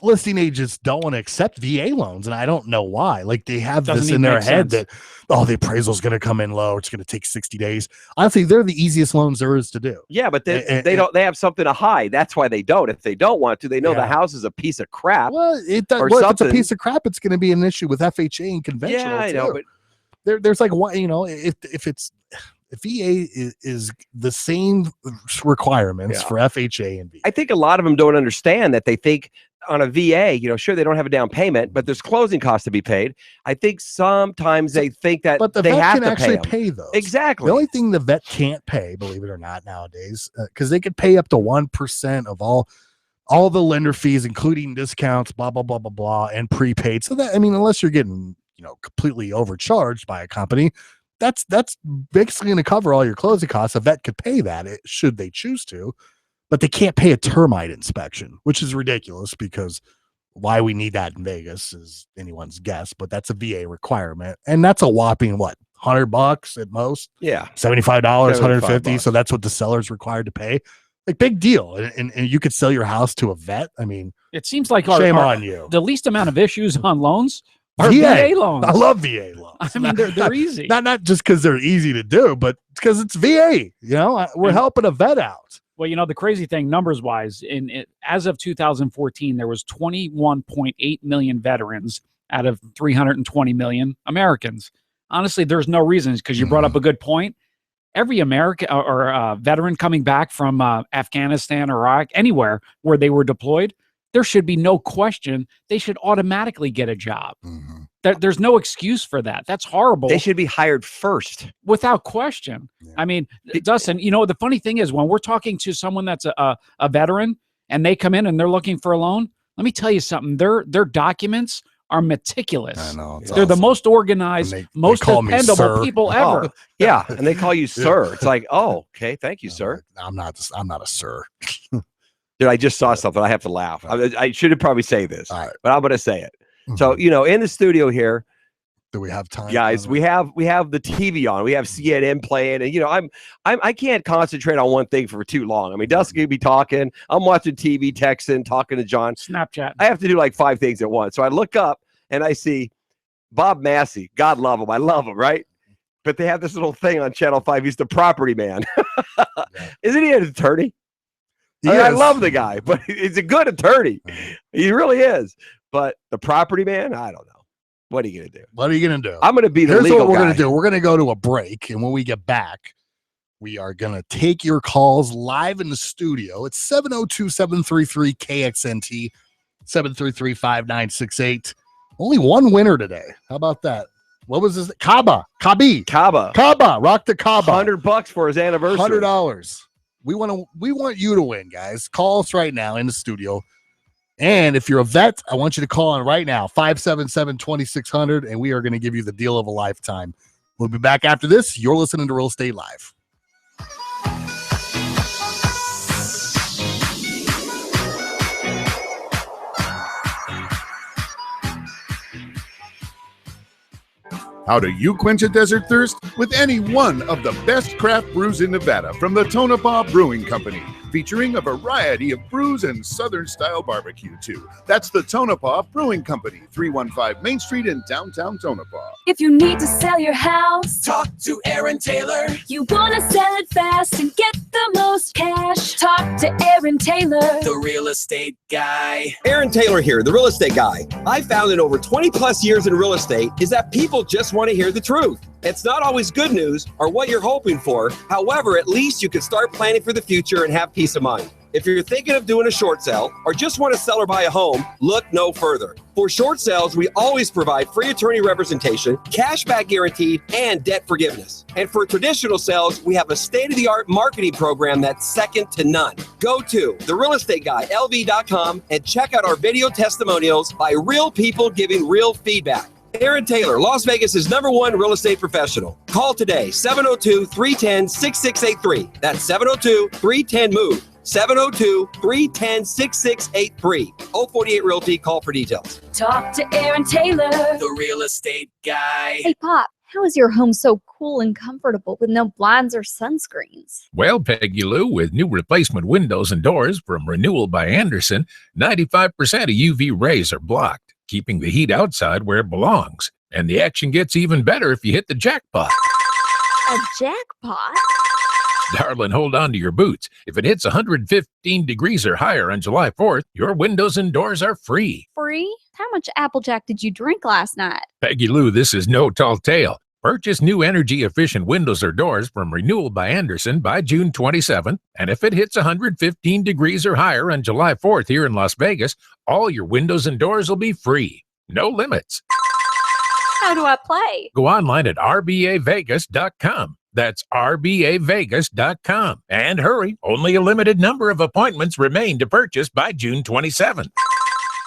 listing agents don't want to accept VA loans, and I don't know why. Like they have Doesn't this even in their make head sense. that the appraisal is going to come in low. It's going to take 60 days. Honestly, they're the easiest loans there is to do. Yeah, but they don't. They have something to hide. That's why they don't. If they don't want to, they know the Yeah. house is a piece of crap. Well, or if it's a something. piece of crap, it's going to be an issue with FHA and conventional. Yeah, I know, too. there's like one, if VA is the same requirements for FHA and VA. I think a lot of them don't understand that. They think on a VA, sure, they don't have a down payment, but there's closing costs to be paid. I think sometimes they think that but the they vet have can to actually pay pay those. Exactly. The only thing the vet can't pay, believe it or not, nowadays, because they could pay up to 1% of all the lender fees, including discounts, blah blah blah blah blah, and prepaid. So that, unless you're getting completely overcharged by a company, that's basically going to cover all your closing costs. A vet could pay that should they choose to, but they can't pay a termite inspection, which is ridiculous, because why we need that in Vegas is anyone's guess, but that's a VA requirement, and that's a whopping $100 at most. Yeah, $75, $150. $75. So that's what the seller's required to pay. Like, big deal, and you could sell your house to a vet. It seems like shame on you. The least amount of issues on loans are VA VA loans. I love VA loans. They're easy. Not just because they're easy to do, but because it's VA. We're helping a vet out. Well, the crazy thing, numbers wise, as of 2014, there was 21.8 million veterans out of 320 million Americans. Honestly, there's no reason, because you brought up a good point. Every American or veteran coming back from Afghanistan or Iraq, anywhere where they were deployed, there should be no question. They should automatically get a job. There's no excuse for that. That's horrible. They should be hired first. Without question. Dustin, the funny thing is, when we're talking to someone that's a veteran and they come in and they're looking for a loan, let me tell you something. Their documents are meticulous. I know. They're the most organized, most dependable people ever. Oh, yeah, and they call you sir. It's like, oh, okay, thank you, sir. I'm not a sir. Dude, I just saw something. I have to laugh. I should have probably say this, but I'm going to say it. So, in the studio here, do we have time, guys? We have the TV on. We have CNN playing, and I can't concentrate on one thing for too long. Dustin could be talking. I'm watching TV, texting, talking to John. Snapchat. I have to do like 5 things at once. So I look up and I see Bob Massey. God love him. I love him, right? But they have this little thing on Channel 5. He's the property man. Isn't he an attorney? I love the guy, but he's a good attorney. He really is. But the property man, I don't know. What are you going to do? What are you going to do? I'm going to be the Here's legal what we're guy. going to do. We're going to go to a break, and when we get back, we are going to take your calls live in the studio. It's 702-733-KXNT, 733-5968. Only one winner today. How about that? What was this? Kaba. Rock the Kaba. $100 for his anniversary. $100. We want you to win, guys. Call us right now in the studio. And if you're a vet, I want you to call in right now, 577-2600, and we are going to give you the deal of a lifetime. We'll be back after this. You're listening to Real Estate Live. How do you quench a desert thirst? With any one of the best craft brews in Nevada from the Tonopah Brewing Company, featuring a variety of brews and Southern-style barbecue, too. That's the Tonopah Brewing Company, 315 Main Street in downtown Tonopah. If you need to sell your house, talk to Aaron Taylor. You want to sell it fast and get the most cash, talk to Aaron Taylor, the real estate guy. Aaron Taylor here, the real estate guy. I found in over 20 plus years in real estate is that people just want to hear the truth. It's not always good news or what you're hoping for. However, at least you can start planning for the future and have peace of mind. If you're thinking of doing a short sale or just want to sell or buy a home, look no further. For short sales, we always provide free attorney representation, cash back guaranteed, and debt forgiveness. And for traditional sales, we have a state-of-the-art marketing program that's second to none. Go to therealestateguyLV.com and check out our video testimonials by real people giving real feedback. Aaron Taylor, Las Vegas' #1 real estate professional. Call today, 702-310-6683. That's 702-310-MOVE. 702-310-6683. 048 Realty. Call for details. talk to Aaron Taylor, the real estate guy. Hey, Pop, how is your home so cool and comfortable with no blinds or sunscreens? Well, Peggy Lou, with new replacement windows and doors from Renewal by Andersen, 95% of UV rays are blocked, keeping the heat outside where it belongs. And the action gets even better if you hit the jackpot. A jackpot? Darling, hold on to your boots. If it hits 115 degrees or higher on July 4th, your windows and doors are free. Free? How much Applejack did you drink last night? Peggy Lou, this is no tall tale. Purchase new energy-efficient windows or doors from Renewal by Andersen by June 27th, and if it hits 115 degrees or higher on July 4th here in Las Vegas, all your windows and doors will be free. No limits. How do I play? Go online at rbavegas.com. That's rbavegas.com. And hurry, only a limited number of appointments remain to purchase by June 27th.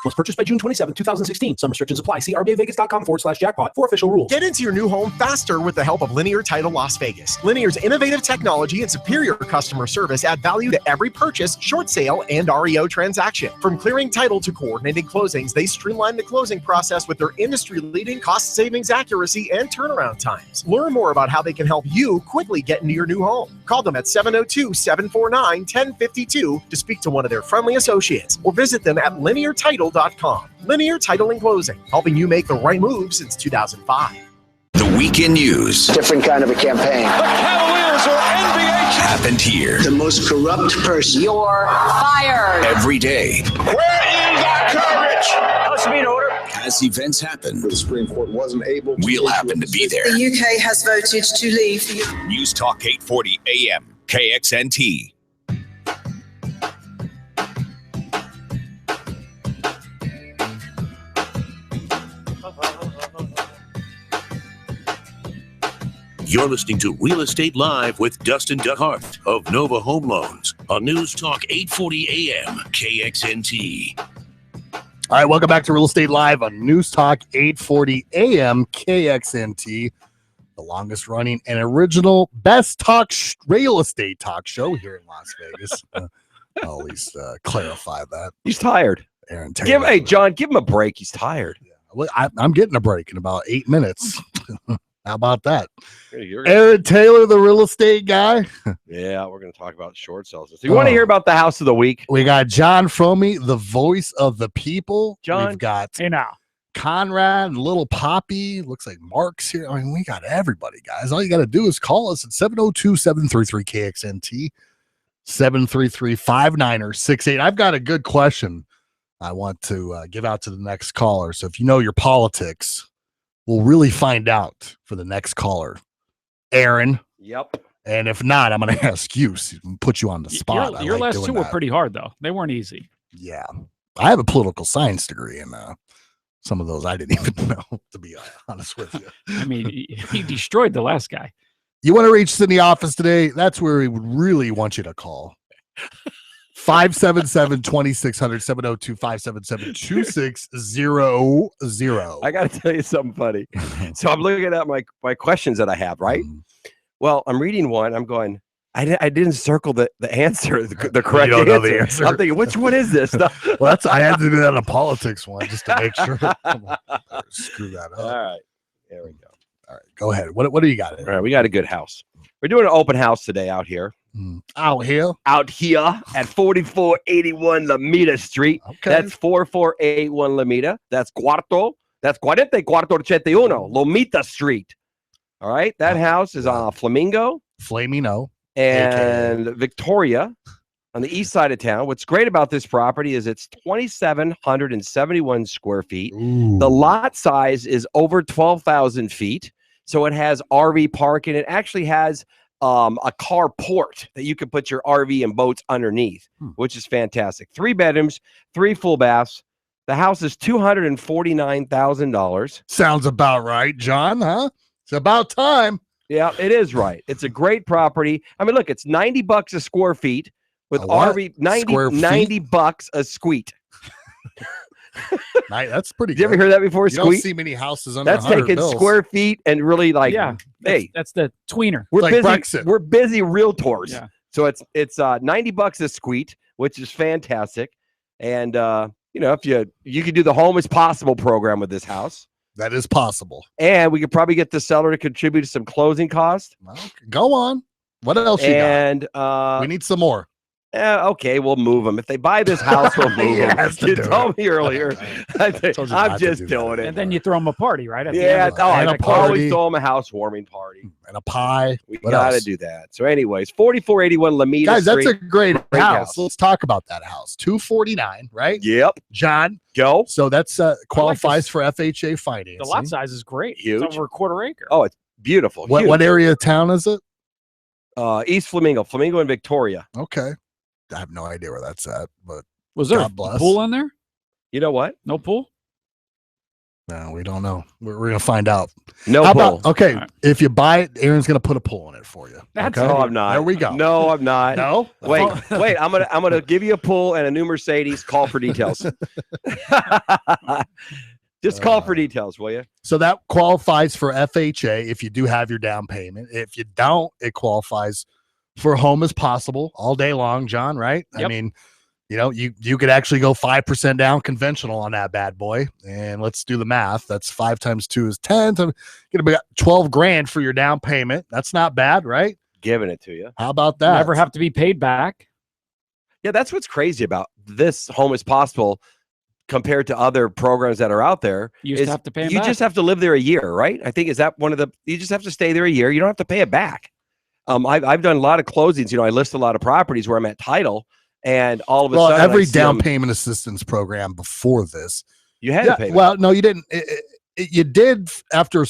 Was purchased by June 27, 2016. Some restrictions apply. See rbavegas.com/jackpot for official rules. Get into your new home faster with the help of Linear Title Las Vegas. Linear's innovative technology and superior customer service add value to every purchase, short sale, and REO transaction. From clearing title to coordinating closings, they streamline the closing process with their industry-leading cost savings accuracy and turnaround times. Learn more about how they can help you quickly get into your new home. Call them at 702-749-1052 to speak to one of their friendly associates, or visit them at lineartitle.com. Linear Title and Closing, helping you make the right move since 2005. The weekend news. Different kind of a campaign. The Cavaliers are NBA happened here. The most corrupt person. You're fired. Every day. Where is our courage? House meeting order. As events happen, The Supreme Court wasn't able to. we'll happen to be there. The UK has voted to leave. News Talk 840 AM, KXNT. You're listening to Real Estate Live with Dustin DeHart of Nova Home Loans on News Talk 840 AM, KXNT. All right, welcome back to Real Estate Live on News Talk 840 AM KXNT, the longest running and original best real estate talk show here in Las Vegas. I'll at least clarify that. He's tired. Aaron Taylor. Hey, John, give him a break. He's tired. Well, I'm getting a break in about 8 minutes. How about that? Hey, Aaron Taylor, the real estate guy. Yeah, we're going to talk about short sales. So you want to hear about the house of the week? We got John Fromey, the voice of the people. John, we've got hey now Conrad and Little Poppy. Looks like Mark's here. I mean, we got everybody, guys. All you got to do is call us at 702-733-KXNT, 733-5968. I've got a good question I want to give out to the next caller. So if you know your politics, we'll really find out for the next caller. Aaron. Yep. And if not, I'm going to ask you, put you on the spot. Your last two were pretty hard, though. They weren't easy. Yeah. I have a political science degree, and some of those I didn't even know, to be honest with you. I mean, he destroyed the last guy. You want to reach in the office today? That's where we would really want you to call. 577-2600, 702-577-2600. I got to tell you something funny. So I'm looking at my questions that I have, right? Well, I'm reading one. I'm going, I didn't circle the answer, the correct you don't know answer. the answer. I'm thinking, which one is this? Well, I had to do that on a politics one just to make sure. Screw that up. All right. There we go. All right. Go ahead. What do you got? All right. We got a good house. We're doing an open house today out here. Out here at 4481 Lameda Street. Okay. That's 4481 Lameda. That's Cuarto. That's 4481 Lomita Street. All right. That house is on Flamingo and Victoria on the east side of town. What's great about this property is it's 2,771 square feet. Ooh. The lot size is over 12,000 feet. So it has RV parking. It actually has a car port that you can put your RV and boats underneath, which is fantastic. 3 bedrooms, 3 full baths. The house is $249,000. Sounds about right, John, huh? It's about time. Yeah, it is right. It's a great property. I mean, look, it's $90 a square feet with RV, 90 bucks a squeet. That's pretty good. Did you ever hear that before? You don't see many houses under That's 100 taking bills. square feet and really hey, that's the tweener. We're like busy. Brexit. We're busy realtors. Yeah. So it's $90 a squeet, which is fantastic. And if you could do the Home is Possible program with this house. That is possible. And we could probably get the seller to contribute to some closing costs. Well, go on. What else you got? And we need some more. Okay, we'll move them. If they buy this house, we'll move them. You told me earlier. I'm just doing it. And then you throw them a party, right? Yeah, I party. always throw them a housewarming party. And a pie. We What got to else? do that. So anyways, 4481 Lameda Guys, Street. that's a great house. Let's talk about that house. 249, right? Yep. John, go. So that's qualifies for FHA financing. The lot size is great. Huge. It's over a quarter acre. Oh, it's beautiful. What area of town is it? East Flamingo and Victoria. Okay. I have no idea where that's at, but Was there God a bless. pool in there? You know what? No pool? No, we don't know. We're going to find out. No How pool. about, okay, if you buy it, Aaron's going to put a pool in it for you. That's okay? No, I'm not. There we go. No, I'm not. No? Wait. I'm gonna give you a pool and a new Mercedes. Call for details. Just call for details, will you? So that qualifies for FHA if you do have your down payment. If you don't, it qualifies for home as possible all day long, John, right? I Yep. mean, you know, you could actually go 5% down conventional on that bad boy. And let's do the math. That's 5 times 2 is 10. So you're going to be $12,000 for your down payment. That's not bad, right? Giving it to you. How about that? Never have to be paid back. Yeah, that's what's crazy about this Home is Possible compared to other programs that are out there. You used to is have to pay 'em You back. just have to live there a year, right? I think is that one of the. You just have to stay there a year. You don't have to pay it back. I've done a lot of closings. You know, I list a lot of properties where I'm at title, and all of a sudden, every I see down them- payment assistance program before this, you had to pay. back. well, no, you didn't. You did after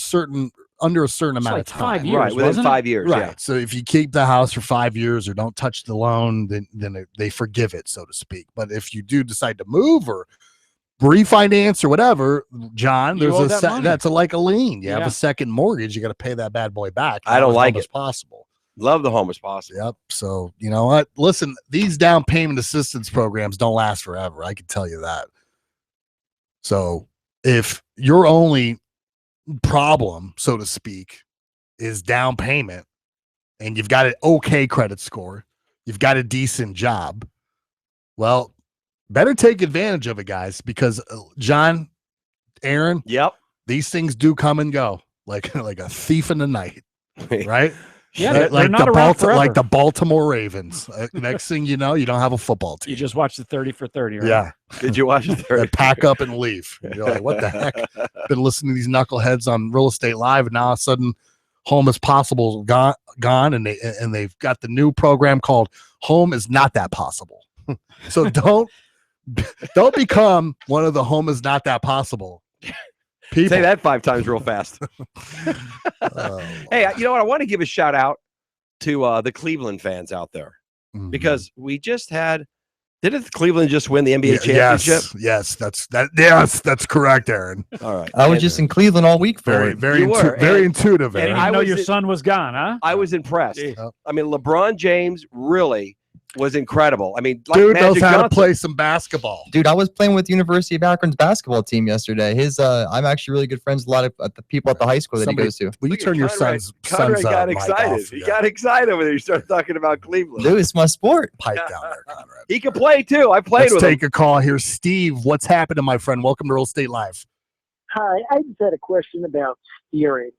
under a certain amount like of time. 5 years, right within wasn't it? 5 years. Right. Yeah. So if you keep the house for 5 years or don't touch the loan, then they forgive it, so to speak. But if you do decide to move or refinance or whatever, John, You there's owe a that money. that's like a lien. You have Yeah. a second mortgage. You got to pay that bad boy back. I don't as like long as it. possible. Love the Home is Possible. Yep. So you know what? Listen, these down payment assistance programs don't last forever. I can tell you that. So if your only problem, so to speak, is down payment, and you've got an okay credit score, you've got a decent job, well, better take advantage of it, guys, because John, Aaron, Yep. these things do come and go like a thief in the night, right? Yeah, Like they're not around forever. like the Baltimore Ravens. Next thing you know, you don't have a football team. You just watched the 30 for 30, right? Yeah. Did you watch the They 30? pack up and leave. You're like, what the heck? Been listening to these knuckleheads on Real Estate Live, and now all of a sudden, Home is Possible gone, and they've got the new program called Home is Not That Possible. So don't become one of the Home is Not That Possible people. Say that 5 times real fast. Oh, Hey, you know what? I want to give a shout out to the Cleveland fans out there mhm. because we just had. Didn't Cleveland just win the NBA championship? Yes, that's correct, Aaron. All right. I was And just in Cleveland all week for Very, it. very, You were, very and- intuitive, and Aaron. I know was your in- son was gone, huh? I was impressed. Yeah. I mean, LeBron James really was incredible. I mean, like Dude Magic knows how to Johnson. play some basketball. Dude, I was playing with University of Akron's basketball team yesterday. I'm actually really good friends with a lot of the people at the high school that Somebody- he goes to. Will you turn your Conrad son's got mic excited. off? He Yeah. got excited when he started talking about Cleveland. Dude, it's my sport. Pipe down there, Conrad. He can play too. I played Let's with take him. a call here. Steve, what's happening, my friend? Welcome to Real Estate Live. Hi, I just had a question about steering.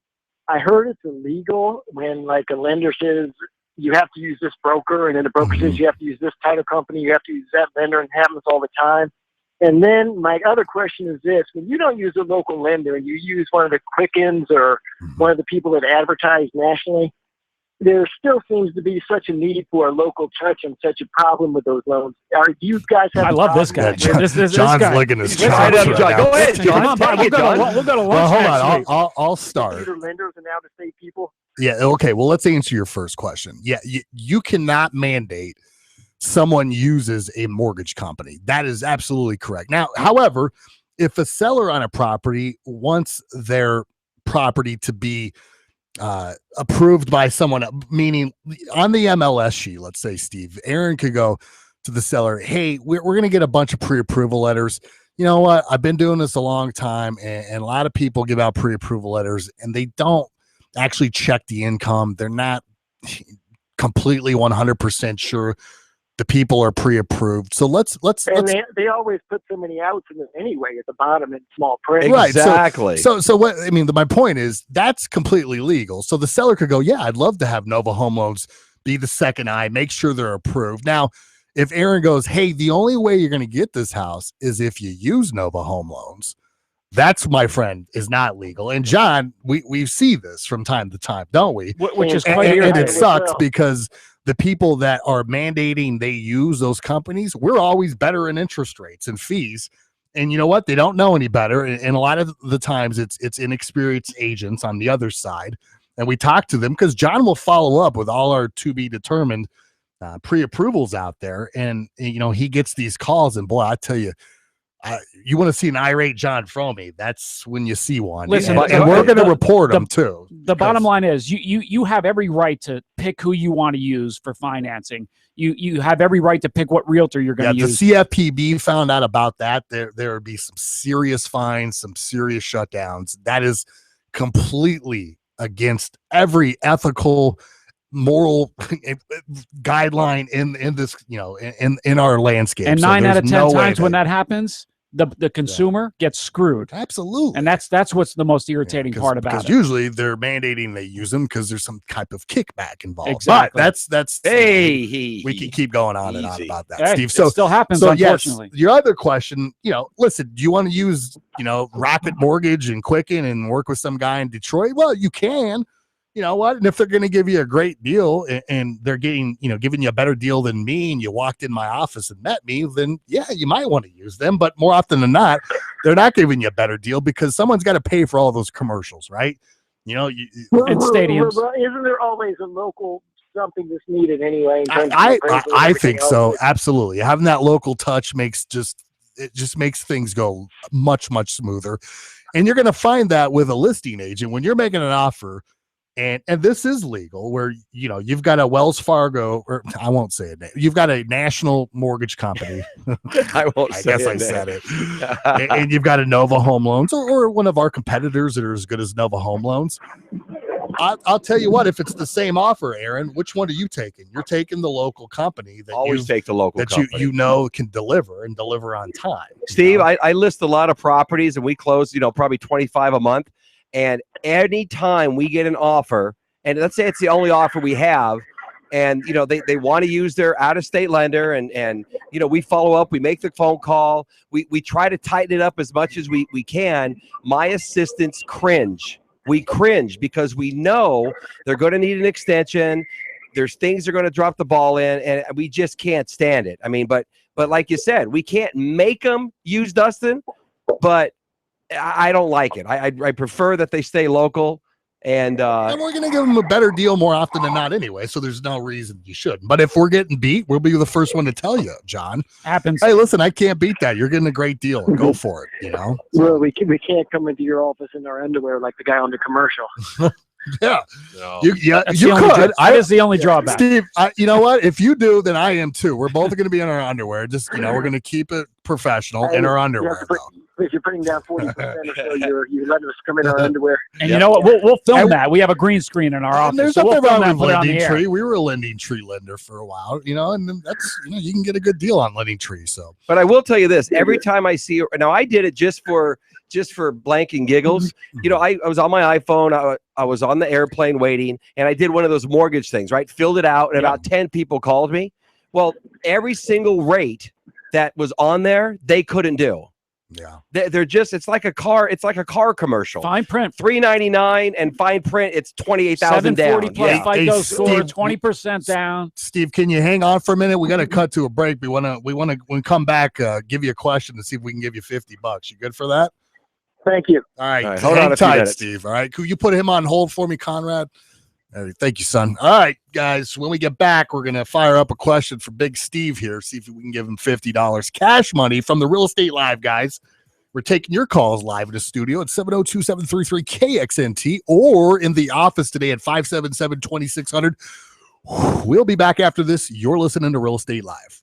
I heard it's illegal when like a lender says you have to use this broker, and then the broker says you have to use this title company, you have to use that lender, and it happens all the time. And then my other question is this: when you don't use a local lender and you use one of the Quickens or one of the people that advertise nationally, there still seems to be such a need for a local touch and such a problem with those loans. Are you guys have? I a love this problem guy. with This John's guy. licking his Listen, chops John. right now. Go ahead, John. Come on, Bob. Take it, John. We'll go to lunch Well, hold next on. week. I'll start. computer lenders and out of state people? Yeah. Okay. Well, let's answer your first question. Yeah. You cannot mandate someone uses a mortgage company. That is absolutely correct. Now, however, if a seller on a property wants their property to be approved by someone, meaning on the MLS sheet, let's say, Steve, Aaron could go to the seller, hey, we're going to get a bunch of pre-approval letters. You know what? I've been doing this a long time, and a lot of people give out pre-approval letters, and they don't actually check the income. They're not completely 100% sure the people are pre-approved. So let's And they always put so many outs in it anyway at the bottom in small print. right. Exactly. So what I mean, my point is that's completely legal. So the seller could go, yeah, I'd love to have Nova Home Loans be the second eye, make sure they're approved. Now, if Aaron goes, hey, the only way you're going to get this house is if you use Nova Home Loans, that's, my friend, is not legal. And John, we see this from time to time, don't we? Which is And- quite and irritating. it sucks because the people that are mandating they use those companies, we're always better in interest rates and fees. And you know what? They don't know any better. And a lot of the times it's inexperienced agents on the other side. and we talked to them because John will follow up with all our to be determined pre-approvals out there, and he gets these calls, and boy, I tell you, you want to see an irate John Fromey, that's when you see one. Listen, and we're going to report them too. The bottom line is you have every right to pick who you want to use for financing. You have every right to pick what realtor you're going to use. The CFPB found out about that. There would be some serious fines, some serious shutdowns. That is completely against every ethical, moral guideline in this, in our landscape. And 9 out of 10 times when that happens, the consumer gets screwed. Absolutely. And that's what's the most irritating part about it. Because usually they're mandating they use them because there's some type of kickback involved. Exactly. But that's we can keep going on and on about that, Steve. So it still happens, unfortunately. Yes, your other question, listen, do you want to use, Rapid Mortgage and Quicken and work with some guy in Detroit? Well, you can. You know what? And if they're going to give you a great deal and they're giving you a better deal than me, and you walked in my office and met me, then yeah, you might want to use them. But more often than not, they're not giving you a better deal because someone's got to pay for all those commercials, right? And stadiums. Isn't there always a local something that's needed anyway? I think so. Absolutely. Having that local touch makes things go much, much smoother. And you're going to find that with a listing agent when you're making an offer. And this is legal where, you've got a Wells Fargo, or I won't say it. You've got a national mortgage company. I guess I said it. and you've got a Nova Home Loans or one of our competitors that are as good as Nova Home Loans. I'll tell you what, if it's the same offer, Aaron, which one are you taking? You're taking the local company that always take the local that company. you can deliver and deliver on time. Steve, I list a lot of properties and we close, probably 25 a month. And anytime we get an offer, and let's say it's the only offer we have, and they want to use their out-of-state lender, and we follow up, we make the phone call, we try to tighten it up as much as we can. My assistants cringe. We cringe because we know they're going to need an extension. There's things they're going to drop the ball in, and we just can't stand it. I mean, but like you said, we can't make them use Dustin, but I don't like it. I prefer that they stay local, and we're going to give them a better deal more often than not anyway, so there's no reason you shouldn't. But if we're getting beat, we'll be the first one to tell you, John. Happens. Hey, listen, I can't beat that. You're getting a great deal. Go for it, Well, we can't come into your office in our underwear like the guy on the commercial. Yeah, no. you could. That is the only drawback. Steve, you know what? If you do, then I am too. We're both going to be in our underwear. Just we're going to keep it professional in our underwear. If you're putting down 40% or so, you're letting us come in our underwear. And you know what? We'll film that. We have a green screen in our office. There's So we'll nothing film wrong that and with put it on the Lending air. Tree. We were a Lending Tree lender for a while, and then that's you can get a good deal on Lending Tree. So, but I will tell you this: every time I see, now I did it just for blank and giggles. I was on my iPhone. I was on the airplane waiting, and I did one of those mortgage things, right? Filled it out, and about 10 people called me. Well, every single rate that was on there, they couldn't do. Yeah, they're just it's like a car commercial. Fine print $399 and fine print it's 28,000 down. 740 plus FICO score, 20% down. Steve, can you hang on for a minute? We got to cut to a break. We want to when we come back, give you a question to see if we can give you $50. You good for that? Thank you. All right, hold on hang a few tight, minutes. Steve. All right, could you put him on hold for me, Conrad? Thank you, son. All right, guys. When we get back, we're gonna fire up a question for Big Steve here. See if we can give him $50 cash money from the Real Estate Live guys. We're taking your calls live in the studio at 702-733-KXNT or in the office today at 577-2600. We'll be back after this. You're listening to Real Estate Live.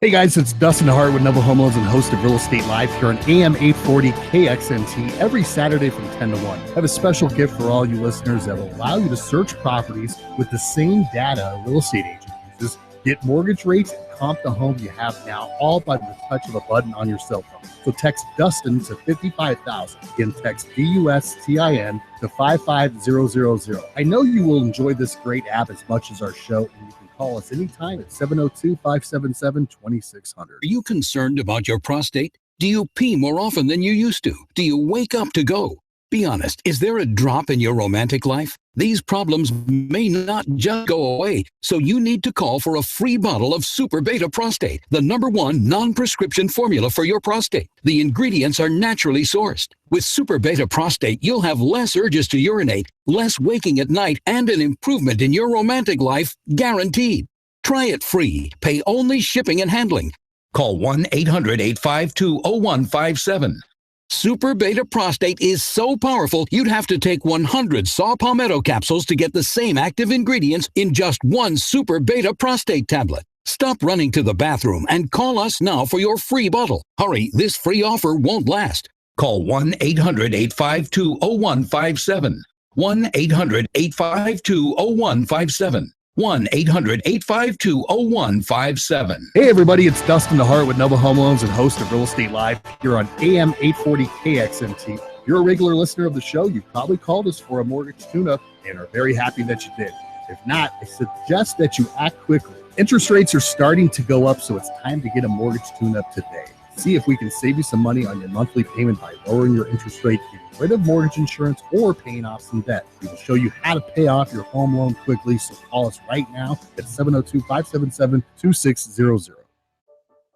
Hey guys, it's Dustin Hart with Nova Home Loans and host of Real Estate Live here on AM 840 KXNT every Saturday from 10 to 1. I have a special gift for all you listeners that will allow you to search properties with the same data a real estate agent uses, get mortgage rates, and comp the home you have now, all by the touch of a button on your cell phone. So text Dustin to 55,000. Again, text DUSTIN to 55000. I know you will enjoy this great app as much as our show, and you can call us anytime at 702-577-2600. Are you concerned about your prostate? Do you pee more often than you used to? Do you wake up to go? Be honest, is there a drop in your romantic life? These problems may not just go away, so you need to call for a free bottle of Super Beta Prostate, the #1 non-prescription formula for your prostate. The ingredients are naturally sourced. With Super Beta Prostate, you'll have less urges to urinate, less waking at night, and an improvement in your romantic life, guaranteed. Try it free. Pay only shipping and handling. Call 1-800-852-0157. Super Beta Prostate is so powerful, you'd have to take 100 saw palmetto capsules to get the same active ingredients in just one Super Beta Prostate tablet. Stop running to the bathroom and call us now for your free bottle. Hurry, this free offer won't last. Call 1-800-852-0157. 1-800-852-0157. 1-800-852-0157. Hey everybody, it's Dustin DeHart with Nova Home Loans and host of Real Estate Live here on AM 840 KXNT. If you're a regular listener of the show, you probably called us for a mortgage tune-up and are very happy that you did. If not, I suggest that you act quickly. Interest rates are starting to go up, so it's time to get a mortgage tune-up today. See if we can save you some money on your monthly payment by lowering your interest rate, getting rid of mortgage insurance, or paying off some debt. We will show you how to pay off your home loan quickly, so call us right now at 702-577-2600.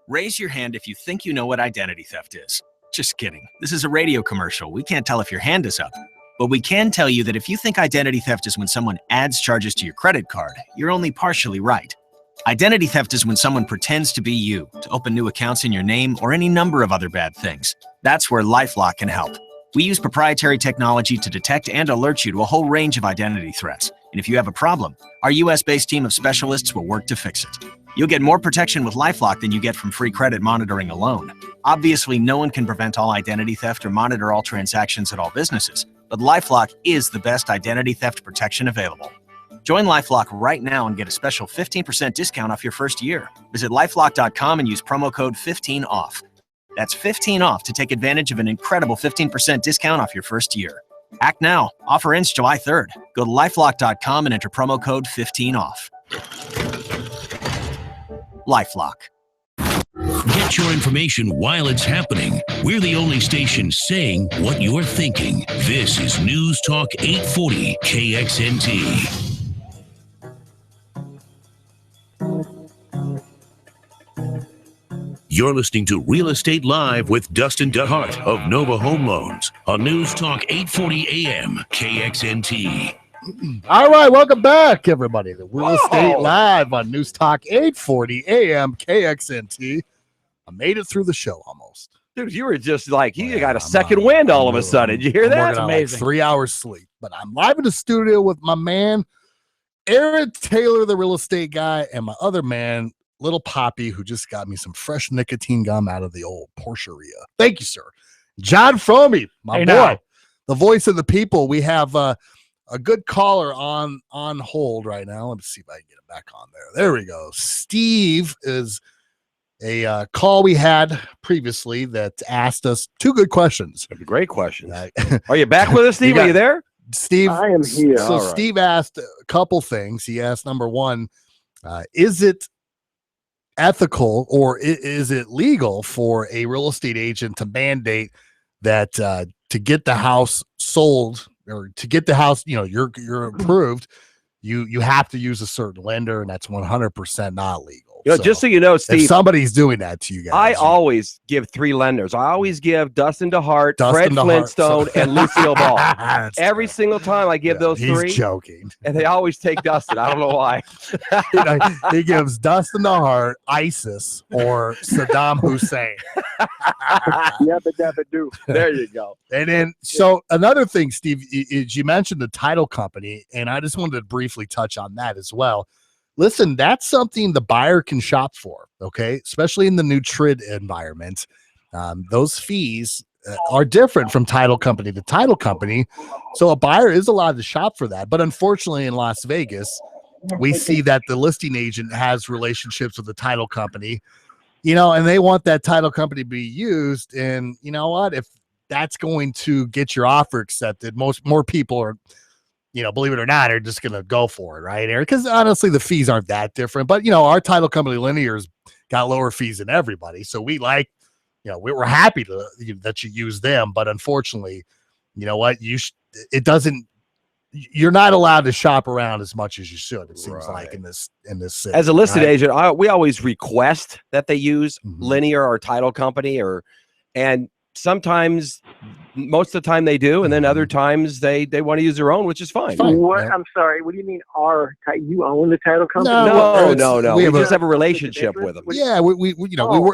Raise your hand if you think you know what identity theft is. Just kidding. This is a radio commercial. We can't tell if your hand is up. But we can tell you that if you think identity theft is when someone adds charges to your credit card, you're only partially right. Identity theft is when someone pretends to be you, to open new accounts in your name, or any number of other bad things. That's where LifeLock can help. We use proprietary technology to detect and alert you to a whole range of identity threats. And if you have a problem, our US-based team of specialists will work to fix it. You'll get more protection with LifeLock than you get from free credit monitoring alone. Obviously, no one can prevent all identity theft or monitor all transactions at all businesses, but LifeLock is the best identity theft protection available. Join LifeLock right now and get a special 15% discount off your first year. Visit LifeLock.com and use promo code 15OFF. That's 15 off to take advantage of an incredible 15% discount off your first year. Act now. Offer ends July 3rd. Go to LifeLock.com and enter promo code 15OFF. LifeLock. Get your information while it's happening. We're the only station saying what you're thinking. This is News Talk 840 KXNT. You're listening to Real Estate Live with Dustin DeHart of Nova Home Loans on News Talk 840 AM KXNT. All right, welcome back, everybody. The Real Estate Live on News Talk 840 AM KXNT. I made it through the show almost. Dude, you were just like, you got a second wind all of a sudden. Did you hear that? That's amazing. 3 hours sleep. But I'm live in the studio with my man, Aaron Taylor, the real estate guy, and my other man, Little Poppy, who just got me some fresh nicotine gum out of the old Porscheria. Thank you, sir. John Fromey, my boy, the voice of the people. We have a good caller on hold right now. Let me see if I can get him back on there. There we go. Steve is a call we had previously that asked us two good questions. Great questions. Are you back with us, Steve? Are you there? Steve, I am here. So Steve asked a couple things. He asked, number one, is it ethical or is it legal for a real estate agent to mandate that to get the house sold or to get the house, you're approved, you have to use a certain lender, and that's 100% not legal. Just so you know, Steve, if somebody's doing that to you guys, I always give three lenders. I always give Dustin DeHart, Fred Flintstone, and Lucille Ball. Every single time I give those three. He's joking. And they always take Dustin. I don't know why. He gives Dustin DeHart, ISIS, or Saddam Hussein. Yabba dabba do. There you go. And then, so another thing, Steve, is you mentioned the title company, and I just wanted to briefly touch on that as well. Listen, that's something the buyer can shop for, okay? Especially in the new TRID environment. Those fees are different from title company to title company. So a buyer is allowed to shop for that. But unfortunately, in Las Vegas, we see that the listing agent has relationships with the title company, and they want that title company to be used. And you know what? If that's going to get your offer accepted, more people are, believe it or not, are just going to go for it, right, Eric? Because honestly, the fees aren't that different. But, our title company, Linear's, got lower fees than everybody. So we we're happy that you use them. But unfortunately, you know what? It doesn't. You're not allowed to shop around as much as you should. It seems like in this city. As a listed right? agent, we always request that they use Linear or title company, and sometimes, most of the time they do, and then other times they want to use their own, which is fine. What? I'm sorry. What do you mean? You own the title company? No. We just have a relationship with them. Yeah, we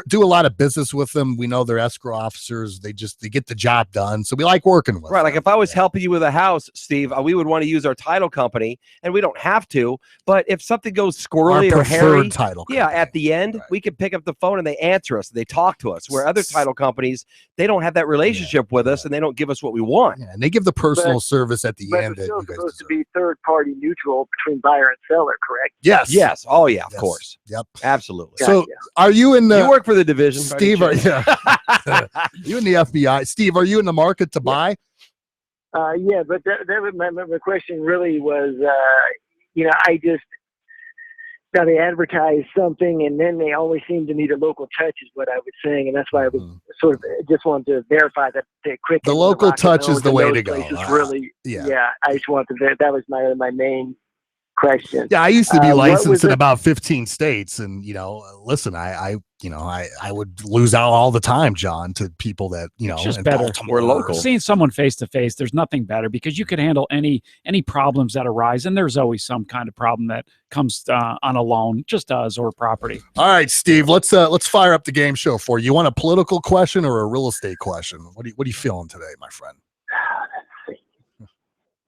do a lot of business with them. We know they're escrow officers. They get the job done, so we like working with them. Right, like if I was helping you with a house, Steve, we would want to use our title company, and we don't have to. But if something goes squirrely Our or hairy, title at the end we can pick up the phone and they answer us. They talk to us. Where other title companies, they don't have that relationship with us, and they don't give us what we want. Yeah, and they give the personal service at the But end. it's still supposed to be third-party neutral between buyer and seller, correct? Yes. Oh yeah, of course. Yep. Absolutely. So, are you in the? You work for the division, Steve? You in the FBI? Steve, are you in the market to buy? Yeah, but that was my question. Really was, I just. Now they advertise something, and then they always seem to need a local touch, is what I was saying, and that's why I was sort of just wanted to verify that The local touch is the way to go. Really, yeah. I just wanted to. That was my main question. Yeah, I used to be what licensed was in it- about 15 states, and listen, I would lose out all the time, John, to people that It's just in better. Baltimore. Seeing someone face to face, there's nothing better because you could handle any problems that arise, and there's always some kind of problem that comes on a loan, just us or property. All right, Steve, let's fire up the game show for you. You want a political question or a real estate question? What are you feeling today, my friend?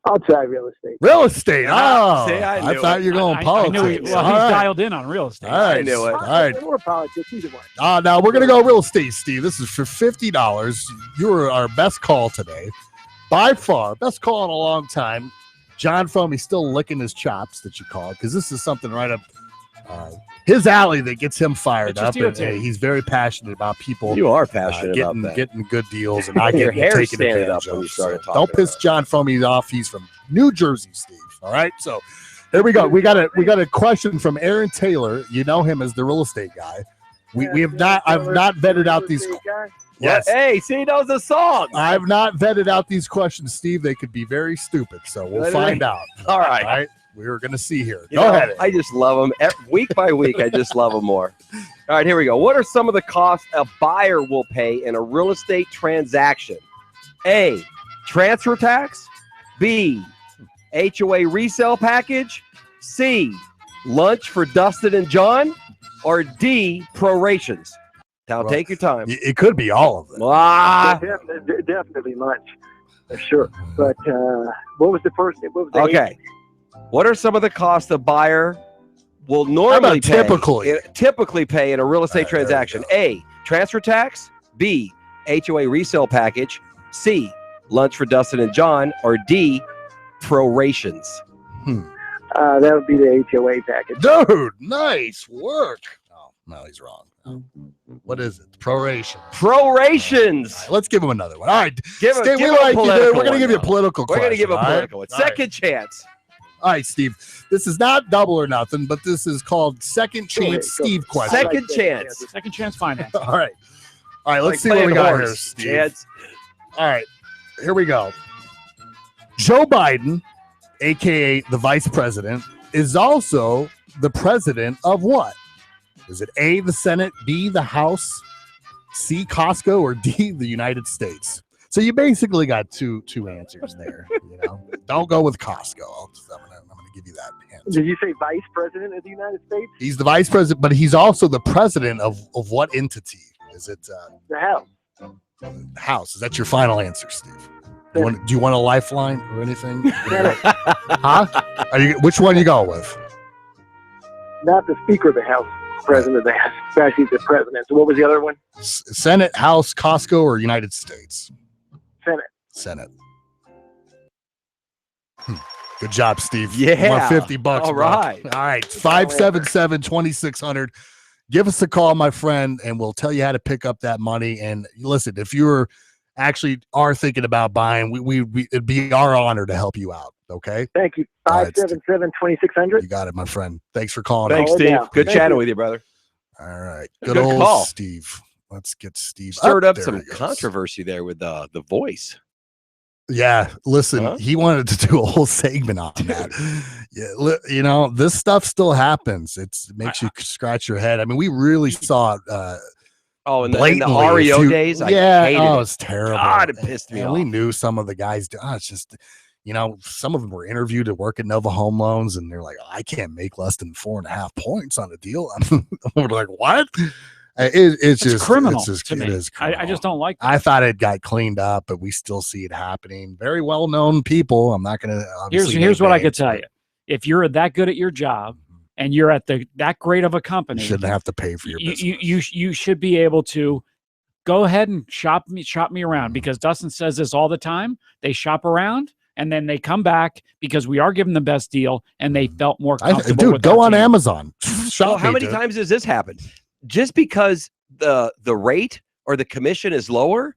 I'll try real estate. Real estate. Oh, See, I thought you were going politics. I knew he's All right. dialed in on real estate. All right. All right. Or politics, either one. Now we're gonna go real estate, Steve. This is for $50. You were our best call today, by far, best call in a long time. John Foamy's still licking his chops that you called because this is something right up his alley that gets him fired It's up. just you And, two. he's very passionate about people. You are passionate about that. getting good deals and not Your getting hair taken standing advantage up when of. you started So talking don't piss John Foamy off. He's from New Jersey, Steve. All right, so here we go. We got a question from Aaron Taylor. You know him as the real estate guy. I've not vetted out these. Yes. Hey, see, he knows the song. I've not vetted out these questions, Steve. They could be very stupid, so we'll find out. All right. We're going to see here. You Go know, ahead. I just love them. Week by week, I just love them more. All right, here we go. What are some of the costs a buyer will pay in a real estate transaction? A, transfer tax. B, HOA resale package. C, lunch for Dustin and John. Or D, prorations. Now, Well, take your time. It could be all of them. Ah, Definitely lunch, for sure. But what was the first? What was the okay. What are some of the costs a buyer will normally pay, typically pay in a real estate transaction? A, transfer tax. B, HOA resale package. C, lunch for Dustin and John. Or D, prorations. That would be the HOA package. Dude, nice work. Oh, no, he's wrong. What is it? Proration. Prorations. Let's give him another one. All right. Give Steve, him we a like you, dude. political We're going to one give you a now. political We're question. going to give a all right? political one. All right. Second chance. All right, Steve. This is not double or nothing, but this is called second chance Steve question. Second chance. Second chance finance. All right. All right, let's Like see what we playing got horse, here, Steve. Chance. All right. Here we go. Joe Biden, aka the vice president, is also the president of what? Is it A, the Senate, B, the House, C, Costco, or D, the United States? So you basically got two answers there. Don't go with Costco. I'm gonna give you that hint. Did you say vice president of the United States? He's the vice president, but he's also the president of what entity? Is it The House. the House? Is that your final answer, Steve? Do you want a lifeline or anything? Huh? Which one you go with? Not the Speaker of the House, President of the House. Actually, the President. So what was the other one? Senate, House, Costco, or United States? Senate. Good job, Steve. Yeah. $150. All bro. right. All right. 577-2600. Give us a call, my friend, and we'll tell you how to pick up that money. And listen, if you're actually are thinking about buying, we it'd be our honor to help you out. Okay. Thank you. All right, 577-2600. You got it, my friend. Thanks for calling. Thanks, out. Steve. Good Thank chatting you. with you, brother. All right. Good Good old call. Steve. Let's get Steve Stirred up There some he goes. controversy there with the voice. Yeah, listen, he wanted to do a whole segment on that. Yeah, this stuff still happens. It makes you scratch your head. I mean, we really saw it. In the REO days, I hated it. It's terrible. God, it pissed me off. We knew some of the guys. It's just, some of them were interviewed to work at Nova Home Loans, and they're like, I can't make less than 4.5 points on a deal. We're like, what? It's just criminal. It me. is criminal. I just don't like that. I thought it got cleaned up, but we still see it happening. Very well known people. I'm not going to. Here's what I could tell you: if you're that good at your job and you're at that great of a company, you shouldn't have to pay for your business. You should be able to go ahead and shop me around, because Dustin says this all the time. They shop around and then they come back because we are giving the best deal and they felt more comfortable. Dude, go on Amazon. Shop how many times has this happened? Just because the rate or the commission is lower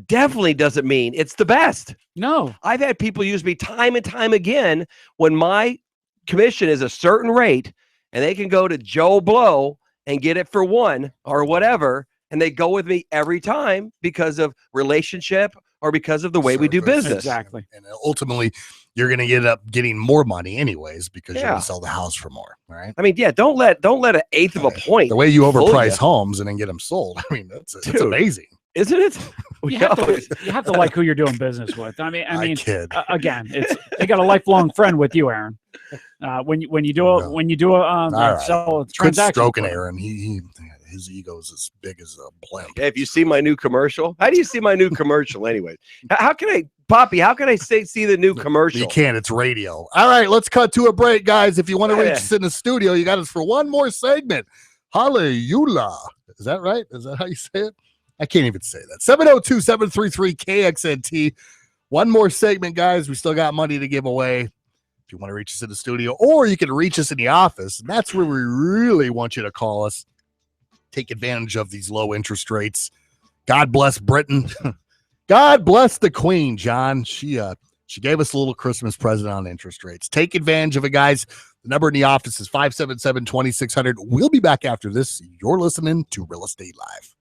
definitely doesn't mean it's the best. No. I've had people use me time and time again when my commission is a certain rate and they can go to Joe Blow and get it for 1 or whatever, and they go with me every time because of relationship or because of the way we do business. Exactly. And ultimately, you're going to end up getting more money anyways because you're going to sell the house for more. All right. I mean, don't let an eighth of a point. The way you overprice homes and then get them sold. I mean, it's amazing. Isn't it? You have to like who you're doing business with. I mean, again, they got a lifelong friend with you, Aaron. When you do a sell a transaction. Quit stroking Aaron. His ego is as big as a blimp. Hey, if you see my new commercial, how do you see my new commercial anyway? How can I see the new commercial? You can't. It's radio. All right, let's cut to a break, guys. If you want to reach us in the studio, you got us for one more segment. Hallelujah. Is that right? Is that how you say it? I can't even say that. 702-733-KXNT. One more segment, guys. We still got money to give away. If you want to reach us in the studio, or you can reach us in the office. And that's where we really want you to call us. Take advantage of these low interest rates. God bless Britain. God bless the Queen, John. She gave us a little Christmas present on interest rates. Take advantage of it, guys. The number in the office is 577-2600. We'll be back after this. You're listening to Real Estate Live.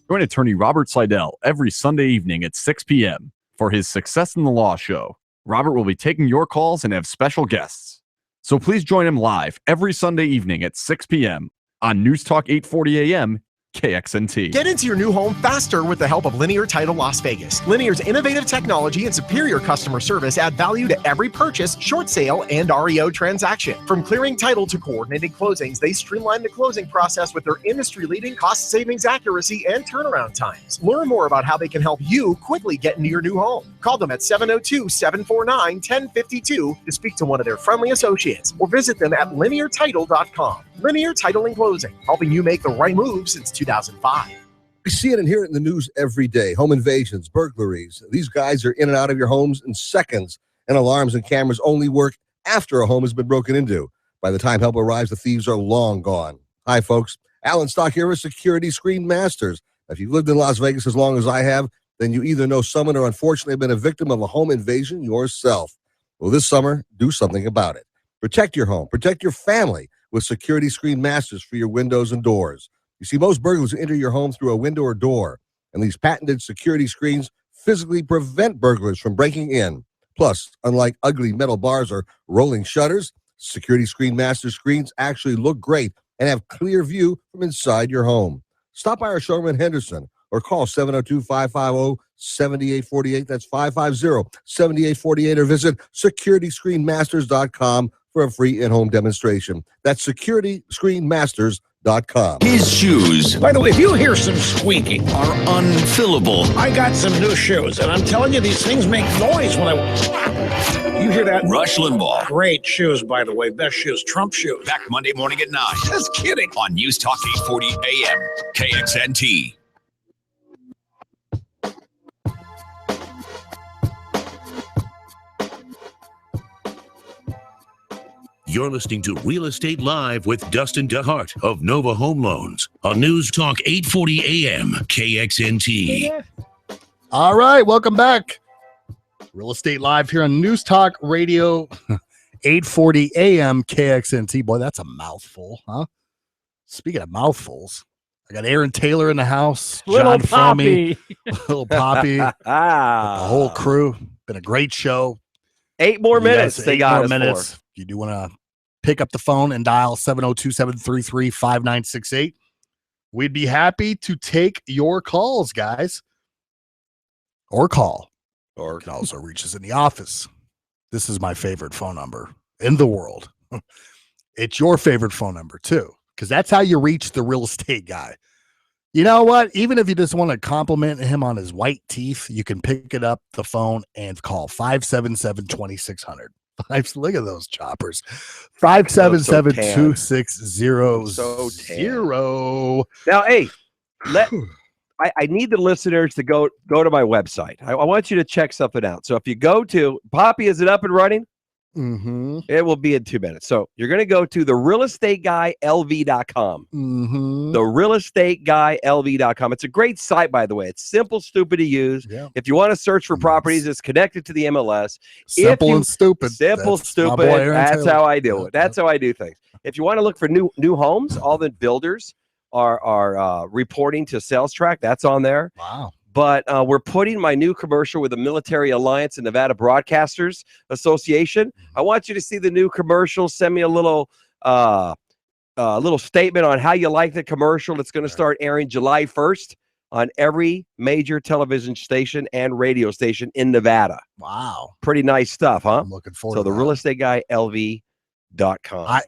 Join attorney Robert Seidel every Sunday evening at 6 p.m. for his Success in the Law show. Robert will be taking your calls and have special guests. So please join him live every Sunday evening at 6 p.m. on News Talk 840 AM KXNT. Get into your new home faster with the help of Linear Title Las Vegas. Linear's innovative technology and superior customer service add value to every purchase, short sale, and REO transaction. From clearing title to coordinating closings, they streamline the closing process with their industry-leading cost savings accuracy and turnaround times. Learn more about how they can help you quickly get into your new home. Call them at 702-749-1052 to speak to one of their friendly associates, or visit them at lineartitle.com. Linear Title and Closing, helping you make the right move since 2005. We see it and hear it in the news every day. Home invasions, burglaries. These guys are in and out of your homes in seconds, and alarms and cameras only work after a home has been broken into. By the time help arrives, the thieves are long gone. Hi, folks. Alan Stock here with Security Screen Masters. If you've lived in Las Vegas as long as I have, then you either know someone or unfortunately have been a victim of a home invasion yourself. Well, this summer, do something about it. Protect your home. Protect your family with Security Screen Masters for your windows and doors. You see, most burglars enter your home through a window or door, and these patented security screens physically prevent burglars from breaking in. Plus, unlike ugly metal bars or rolling shutters, Security Screen Master screens actually look great and have clear view from inside your home. Stop by our showroom in Henderson or call 702-550-7848. That's 550-7848, or visit securityscreenmasters.com for a free in-home demonstration. That's securityscreenmasters.com. His shoes. By the way, if you hear some squeaking, are unfillable. I got some new shoes, and I'm telling you, these things make noise when I... You hear that? Rush Limbaugh. Great shoes, by the way. Best shoes. Trump shoes. Back Monday morning at 9. Just kidding. On News Talk 840 AM, KXNT. You're listening to Real Estate Live with Dustin DeHart of Nova Home Loans on News Talk 840 AM KXNT. All right, welcome back. Real Estate Live here on News Talk Radio 840 AM KXNT. Boy, that's a mouthful, huh? Speaking of mouthfuls, I got Aaron Taylor in the house. Little John Fromey, Poppy. Little Poppy, the whole crew. Been a great show. 8 more You guys- minutes. They 8 got more us minutes. for. You do want to pick up the phone and dial 702-733-5968. We'd be happy to take your calls, guys. Or call. Or can also reach us in the office. This is my favorite phone number in the world. It's your favorite phone number too, because that's how you reach the real estate guy. You know what? Even if you just want to compliment him on his white teeth, you can pick it up the phone and call 577-2600. Look at those choppers. 577-2600. Now, hey, I need the listeners to go to my website. I want you to check something out. So if you go to Poppy, is it up and running? Mm-hmm. It will be in 2 minutes. So you're going to go to therealestateguyLV.com. Mm-hmm. TherealestateguyLV.com. It's a great site, by the way. It's simple, stupid to use. Yeah. If you want to search for properties, it's connected to the MLS. Simple and stupid. Simple, That's my boy stupid. Aaron That's Taylor. how I do it. That's how I do things. If you want to look for new homes, all the builders are reporting to Sales Track. That's on there. Wow. But we're putting my new commercial with the Military Alliance and Nevada Broadcasters Association. I want you to see the new commercial. Send me a little statement on how you like the commercial. It's going to start airing July 1st on every major television station and radio station in Nevada. Wow. Pretty nice stuff, huh? I'm looking forward So to the that. realestateguyLV.com.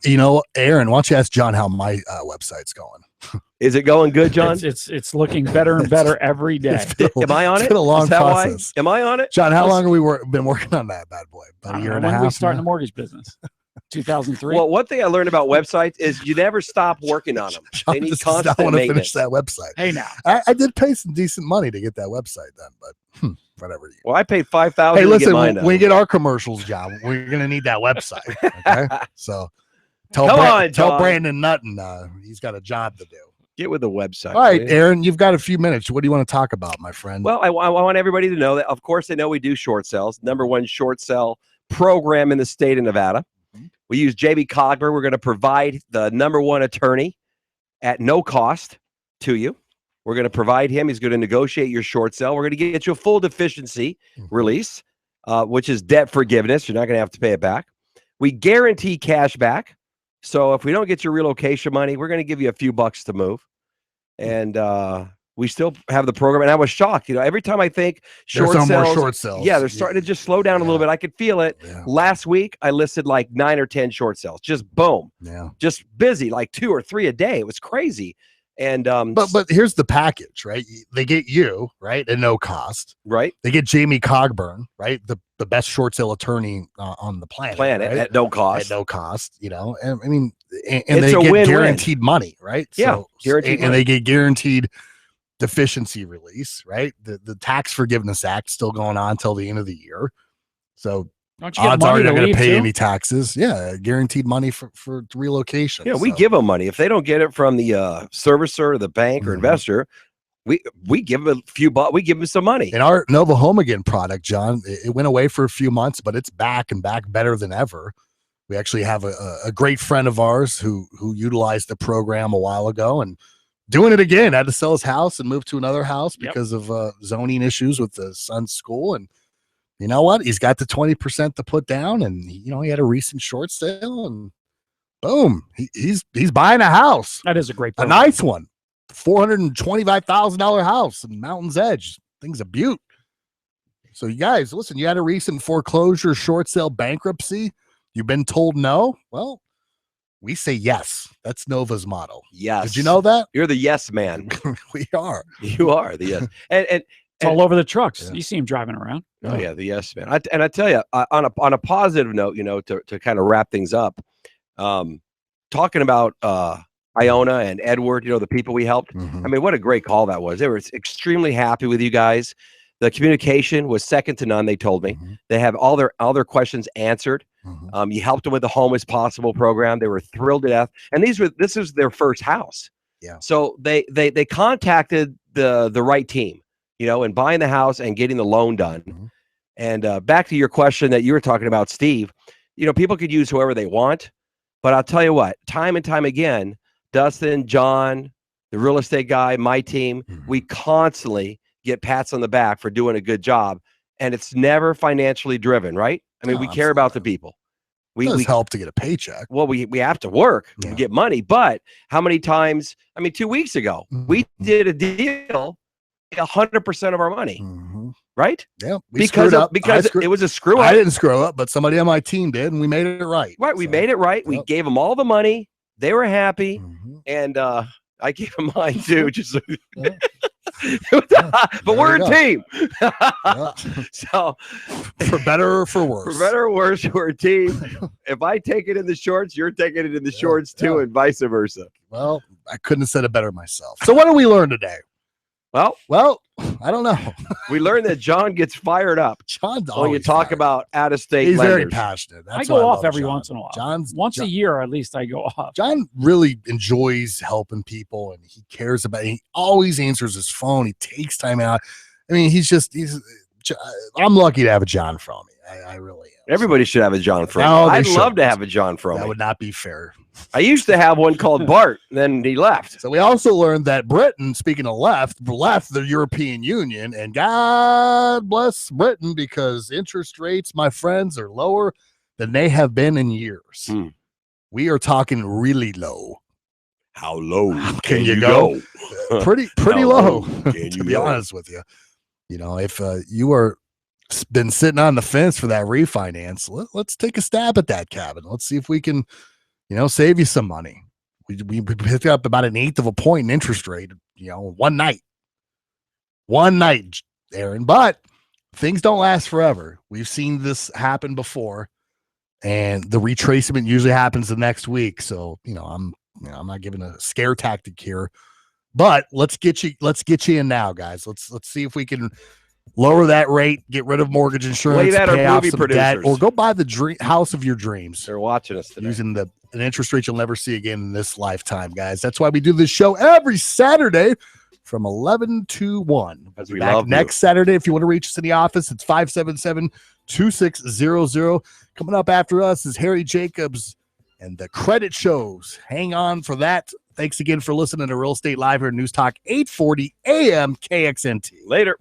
Aaron, why don't you ask John how my website's going? Is it going good, John? It's looking better and better every day. Am I on It's it? been a long Is that why? process. Am I on it? John, how long have we been working on that bad boy? About a year and a When half. we start in now? the mortgage business? 2003. Well, one thing I learned about websites is you never stop working on them. John They need just does not constant want to finish maintenance. that website. Hey, now. I did pay some decent money to get that website done, but whatever. Well, I paid $5,000. Hey, to listen, get mine when we done. get our commercials, John, we're gonna need that website. Okay, so tell Come on, tell John. Brandon Nutton he's got a job to do. Get with the website. All right, will you? Aaron, you've got a few minutes. What do you want to talk about, my friend? Well, I want everybody to know that, of course, they know we do short sales. #1 short sell program in the state of Nevada. We use JB Cogburn. We're going to provide the #1 attorney at no cost to you. We're going to provide him. He's going to negotiate your short sale. We're going to get you a full deficiency release, which is debt forgiveness. You're not going to have to pay it back. We guarantee cash back. So if we don't get your relocation money, we're going to give you a few bucks to move. And we still have the program. And I was shocked. You know, every time I think short There's no more sales, short sales. yeah, they're starting to just slow down a little bit. I could feel it. Last week, I listed like 9 or 10 short sales. Just boom. Yeah. Just busy, like 2 or 3 a day. It was crazy. And But here's the package, right? They get you, right, at no cost. Right. They get Jamie Cogburn, right, the best short sale attorney on the planet, right? at no cost. At no cost, you know. And I mean, and It's they a get win-win. guaranteed money, right? Yeah, guaranteed and money. they get guaranteed deficiency release, right? The Tax Forgiveness Act still going on until the end of the year, so Don't you get odds are money you're to not going leave to pay too? any taxes. Yeah, guaranteed money for relocation. Yeah, we so. give them money. If they don't get it from the servicer, or the bank, or investor, we give them a few bucks. We give them some money. And our Nova Home Again product, John, it went away for a few months, but it's back and back better than ever. We actually have a great friend of ours who utilized the program a while ago and doing it again. Had to sell his house and move to another house because of zoning issues with the son's school. And you know what? He's got the 20% to put down, and he had a recent short sale, and boom, he's buying a house. That is a great A program. nice one. $425,000 house in Mountain's Edge. Thing's a beaut. So you guys, listen, you had a recent foreclosure, short sale, bankruptcy. You've been told no. Well, we say yes. That's Nova's motto. Yes. Did you know that? You're the yes man. We are. You are the yes. And It's all over the trucks. You see him driving around. Oh yeah, the yes man. I tell you, on a positive note, to kind of wrap things up, talking about Iona and Edward, the people we helped. I mean, what a great call that was. They were extremely happy with you guys. The communication was second to none. They told me they have all their questions answered. You helped them with the Home is Possible program. They were thrilled to death. And this is their first house. Yeah. So they contacted the right team, in buying the house and getting the loan done. And back to your question that you were talking about, Steve, people could use whoever they want, but I'll tell you what, time and time again, Dustin, John, the real estate guy, my team, we constantly get pats on the back for doing a good job. And it's never financially driven, right? I mean, No, we care about the people. It does help to get a paycheck. Well, we have to work to get money. But how many times, 2 weeks ago, we did a deal, 100% of our money, right? Yeah. Because it was a screw up. I didn't screw up, but somebody on my team did, and we made it right. Right. We made it right. We gave them all the money. They were happy. And I gave them mine too. Just but we're a team. So for better or for worse. For better or worse, we're a team. If I take it in the shorts, you're taking it in the shorts too, and vice versa. Well, I couldn't have said it better myself. So what did we learn today? Well, I don't know. We learned that John gets fired up. John's when you talk about out-of-state He's lenders. very passionate. That's I why go off love every John. once in a while. Once a year, at least, I go off. John really enjoys helping people, and he cares about it. He always answers his phone. He takes time out. I mean, I'm lucky to have a John from me. I really am. Everybody should have a John Fromy. No, they I'd love shouldn't. to have a John Fromy. That would not be fair. I used to have one called Bart, then he left. So we also learned that Britain, speaking of left the European Union, and God bless Britain because interest rates, my friends, are lower than they have been in years. We are talking really low. How low can you go? Pretty low, can to you be go? honest with you. You know, if you are been sitting on the fence for that refinance, let's take a stab at that, Cabin. Let's see if we can, save you some money. We picked up about 1/8 of a point in interest rate, one night, Aaron. But things don't last forever. We've seen this happen before, and the retracement usually happens the next week. So, I'm not giving a scare tactic here, but let's get you in now, guys. Let's see if we can lower that rate, get rid of mortgage insurance, Wave at our pay off movie some debt, producers. or go buy the house of your dreams. They're watching us today. Using an interest rate you'll never see again in this lifetime, guys. That's why we do this show every Saturday from 11 to 1. We'll be back next Saturday. If you want to reach us in the office, it's 577-2600. Coming up after us is Harry Jacobs and the credit shows. Hang on for that. Thanks again for listening to Real Estate Live here at News Talk 840 AM KXNT. Later.